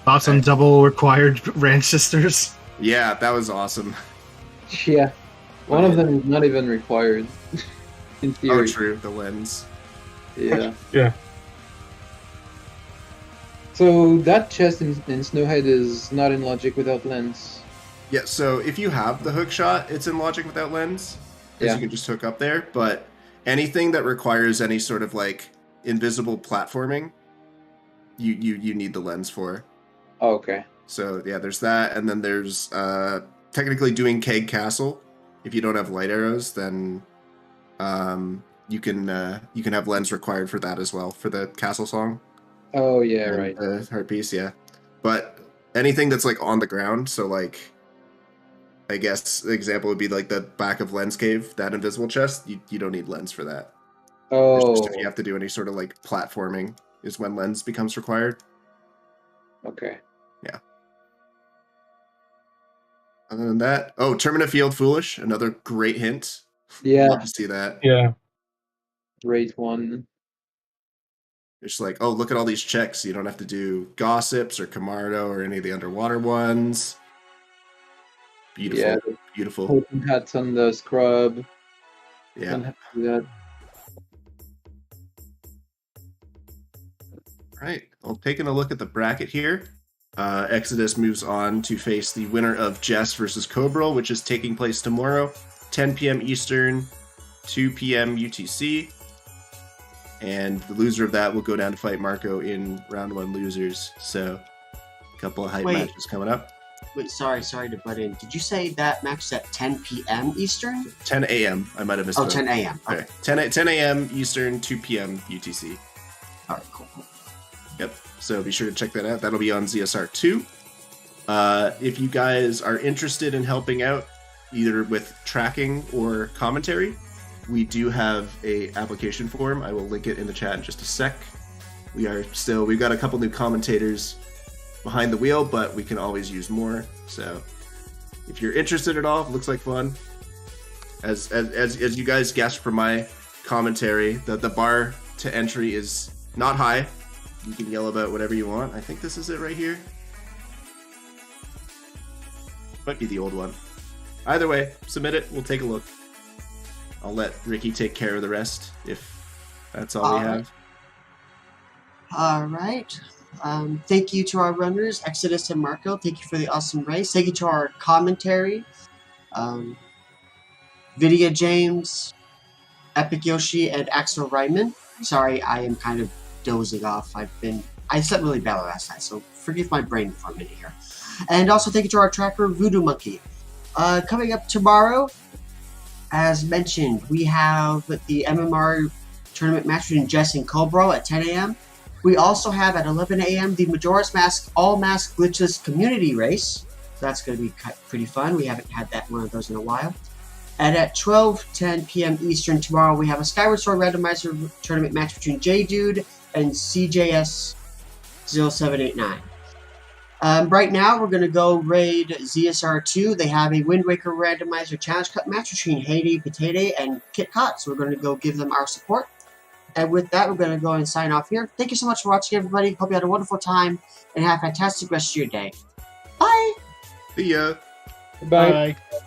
Thoughts on double required ranch sisters? Yeah, that was awesome. Yeah. One of them is not even required. In Oh, theory. true, the lens. Yeah. Yeah. So that chest in Snowhead is not in logic without lens. Yeah, so if you have the hook shot, it's in logic without lens, because Yeah. you can just hook up there. But anything that requires any sort of like invisible platforming, you need the lens for. Oh, okay. So yeah, there's that, and then there's technically doing Keg Castle. If you don't have light arrows, then you can have lens required for that as well for the castle song. Oh yeah, and, right. Heart piece, yeah. But anything that's like on the ground, so like, I guess the example would be like the back of Lens Cave, that invisible chest. You don't need lens for that. It's Oh, just if you have to do any sort of like platforming is when lens becomes required. okay. Other than that, oh, Termina Field Foolish, another great hint. Yeah, Love to see that. Yeah. great one. It's like, oh, look at all these checks. You don't have to do Gossips or Camardo or any of the underwater ones. Beautiful. Yeah. Beautiful. Hoping hats on the scrub. Yeah. Don't have to do that. Right. Well, taking a look at the bracket here, Exodus moves on to face the winner of Jess versus Cobra, which is taking place tomorrow, 10 p.m. Eastern, 2 p.m. UTC. And the loser of that will go down to fight Marco in round 1 losers. So, a couple of hype matches coming up. Wait, sorry to butt in. Did you say that match is at 10 p.m. Eastern? 10 a.m. I might have missed. Oh, 10 a.m. Okay. 10 a.m. Eastern, 2 p.m. UTC. All right, cool. Yep. So be sure to check that out. That'll be on ZSR 2. If you guys are interested in helping out, either with tracking or commentary, we do have a application form. I will link it in the chat in just a sec. We've got a couple new commentators behind the wheel, but we can always use more. So if you're interested at all, it looks like fun. As you guys guessed from my commentary, the bar to entry is not high. You can yell about whatever you want. I think this is it right here. Might be the old one. Either way, submit it. We'll take a look. I'll let Ricky take care of the rest if that's all we have. All right. Thank you to our runners, Exodus and Marco. Thank you for the awesome race. Thank you to our commentary, Vidya James, Epic Yoshi, and Axel Ryman. Sorry, I am kind of dozing off. I slept really bad last night, so forgive my brain for a minute here. And also thank you to our tracker, Voodoo Monkey. Coming up tomorrow, as mentioned, we have the MMR tournament match between Jess and Cobra at 10 a.m. We also have at 11 a.m. the Majora's Mask All Mask Glitches Community Race. So that's going to be pretty fun. We haven't had one of those in a while. And at 12:10 p.m. Eastern tomorrow, we have a Skyward Sword Randomizer tournament match between J-Dude and CJS 0789. Right now, we're going to go raid ZSR2. They have a Wind Waker Randomizer Challenge Cup match between Haiti, Potato, and KitKat. So we're going to go give them our support. And with that, we're going to go and sign off here. Thank you so much for watching, everybody. Hope you had a wonderful time and have a fantastic rest of your day. Bye! See ya! Bye. Bye.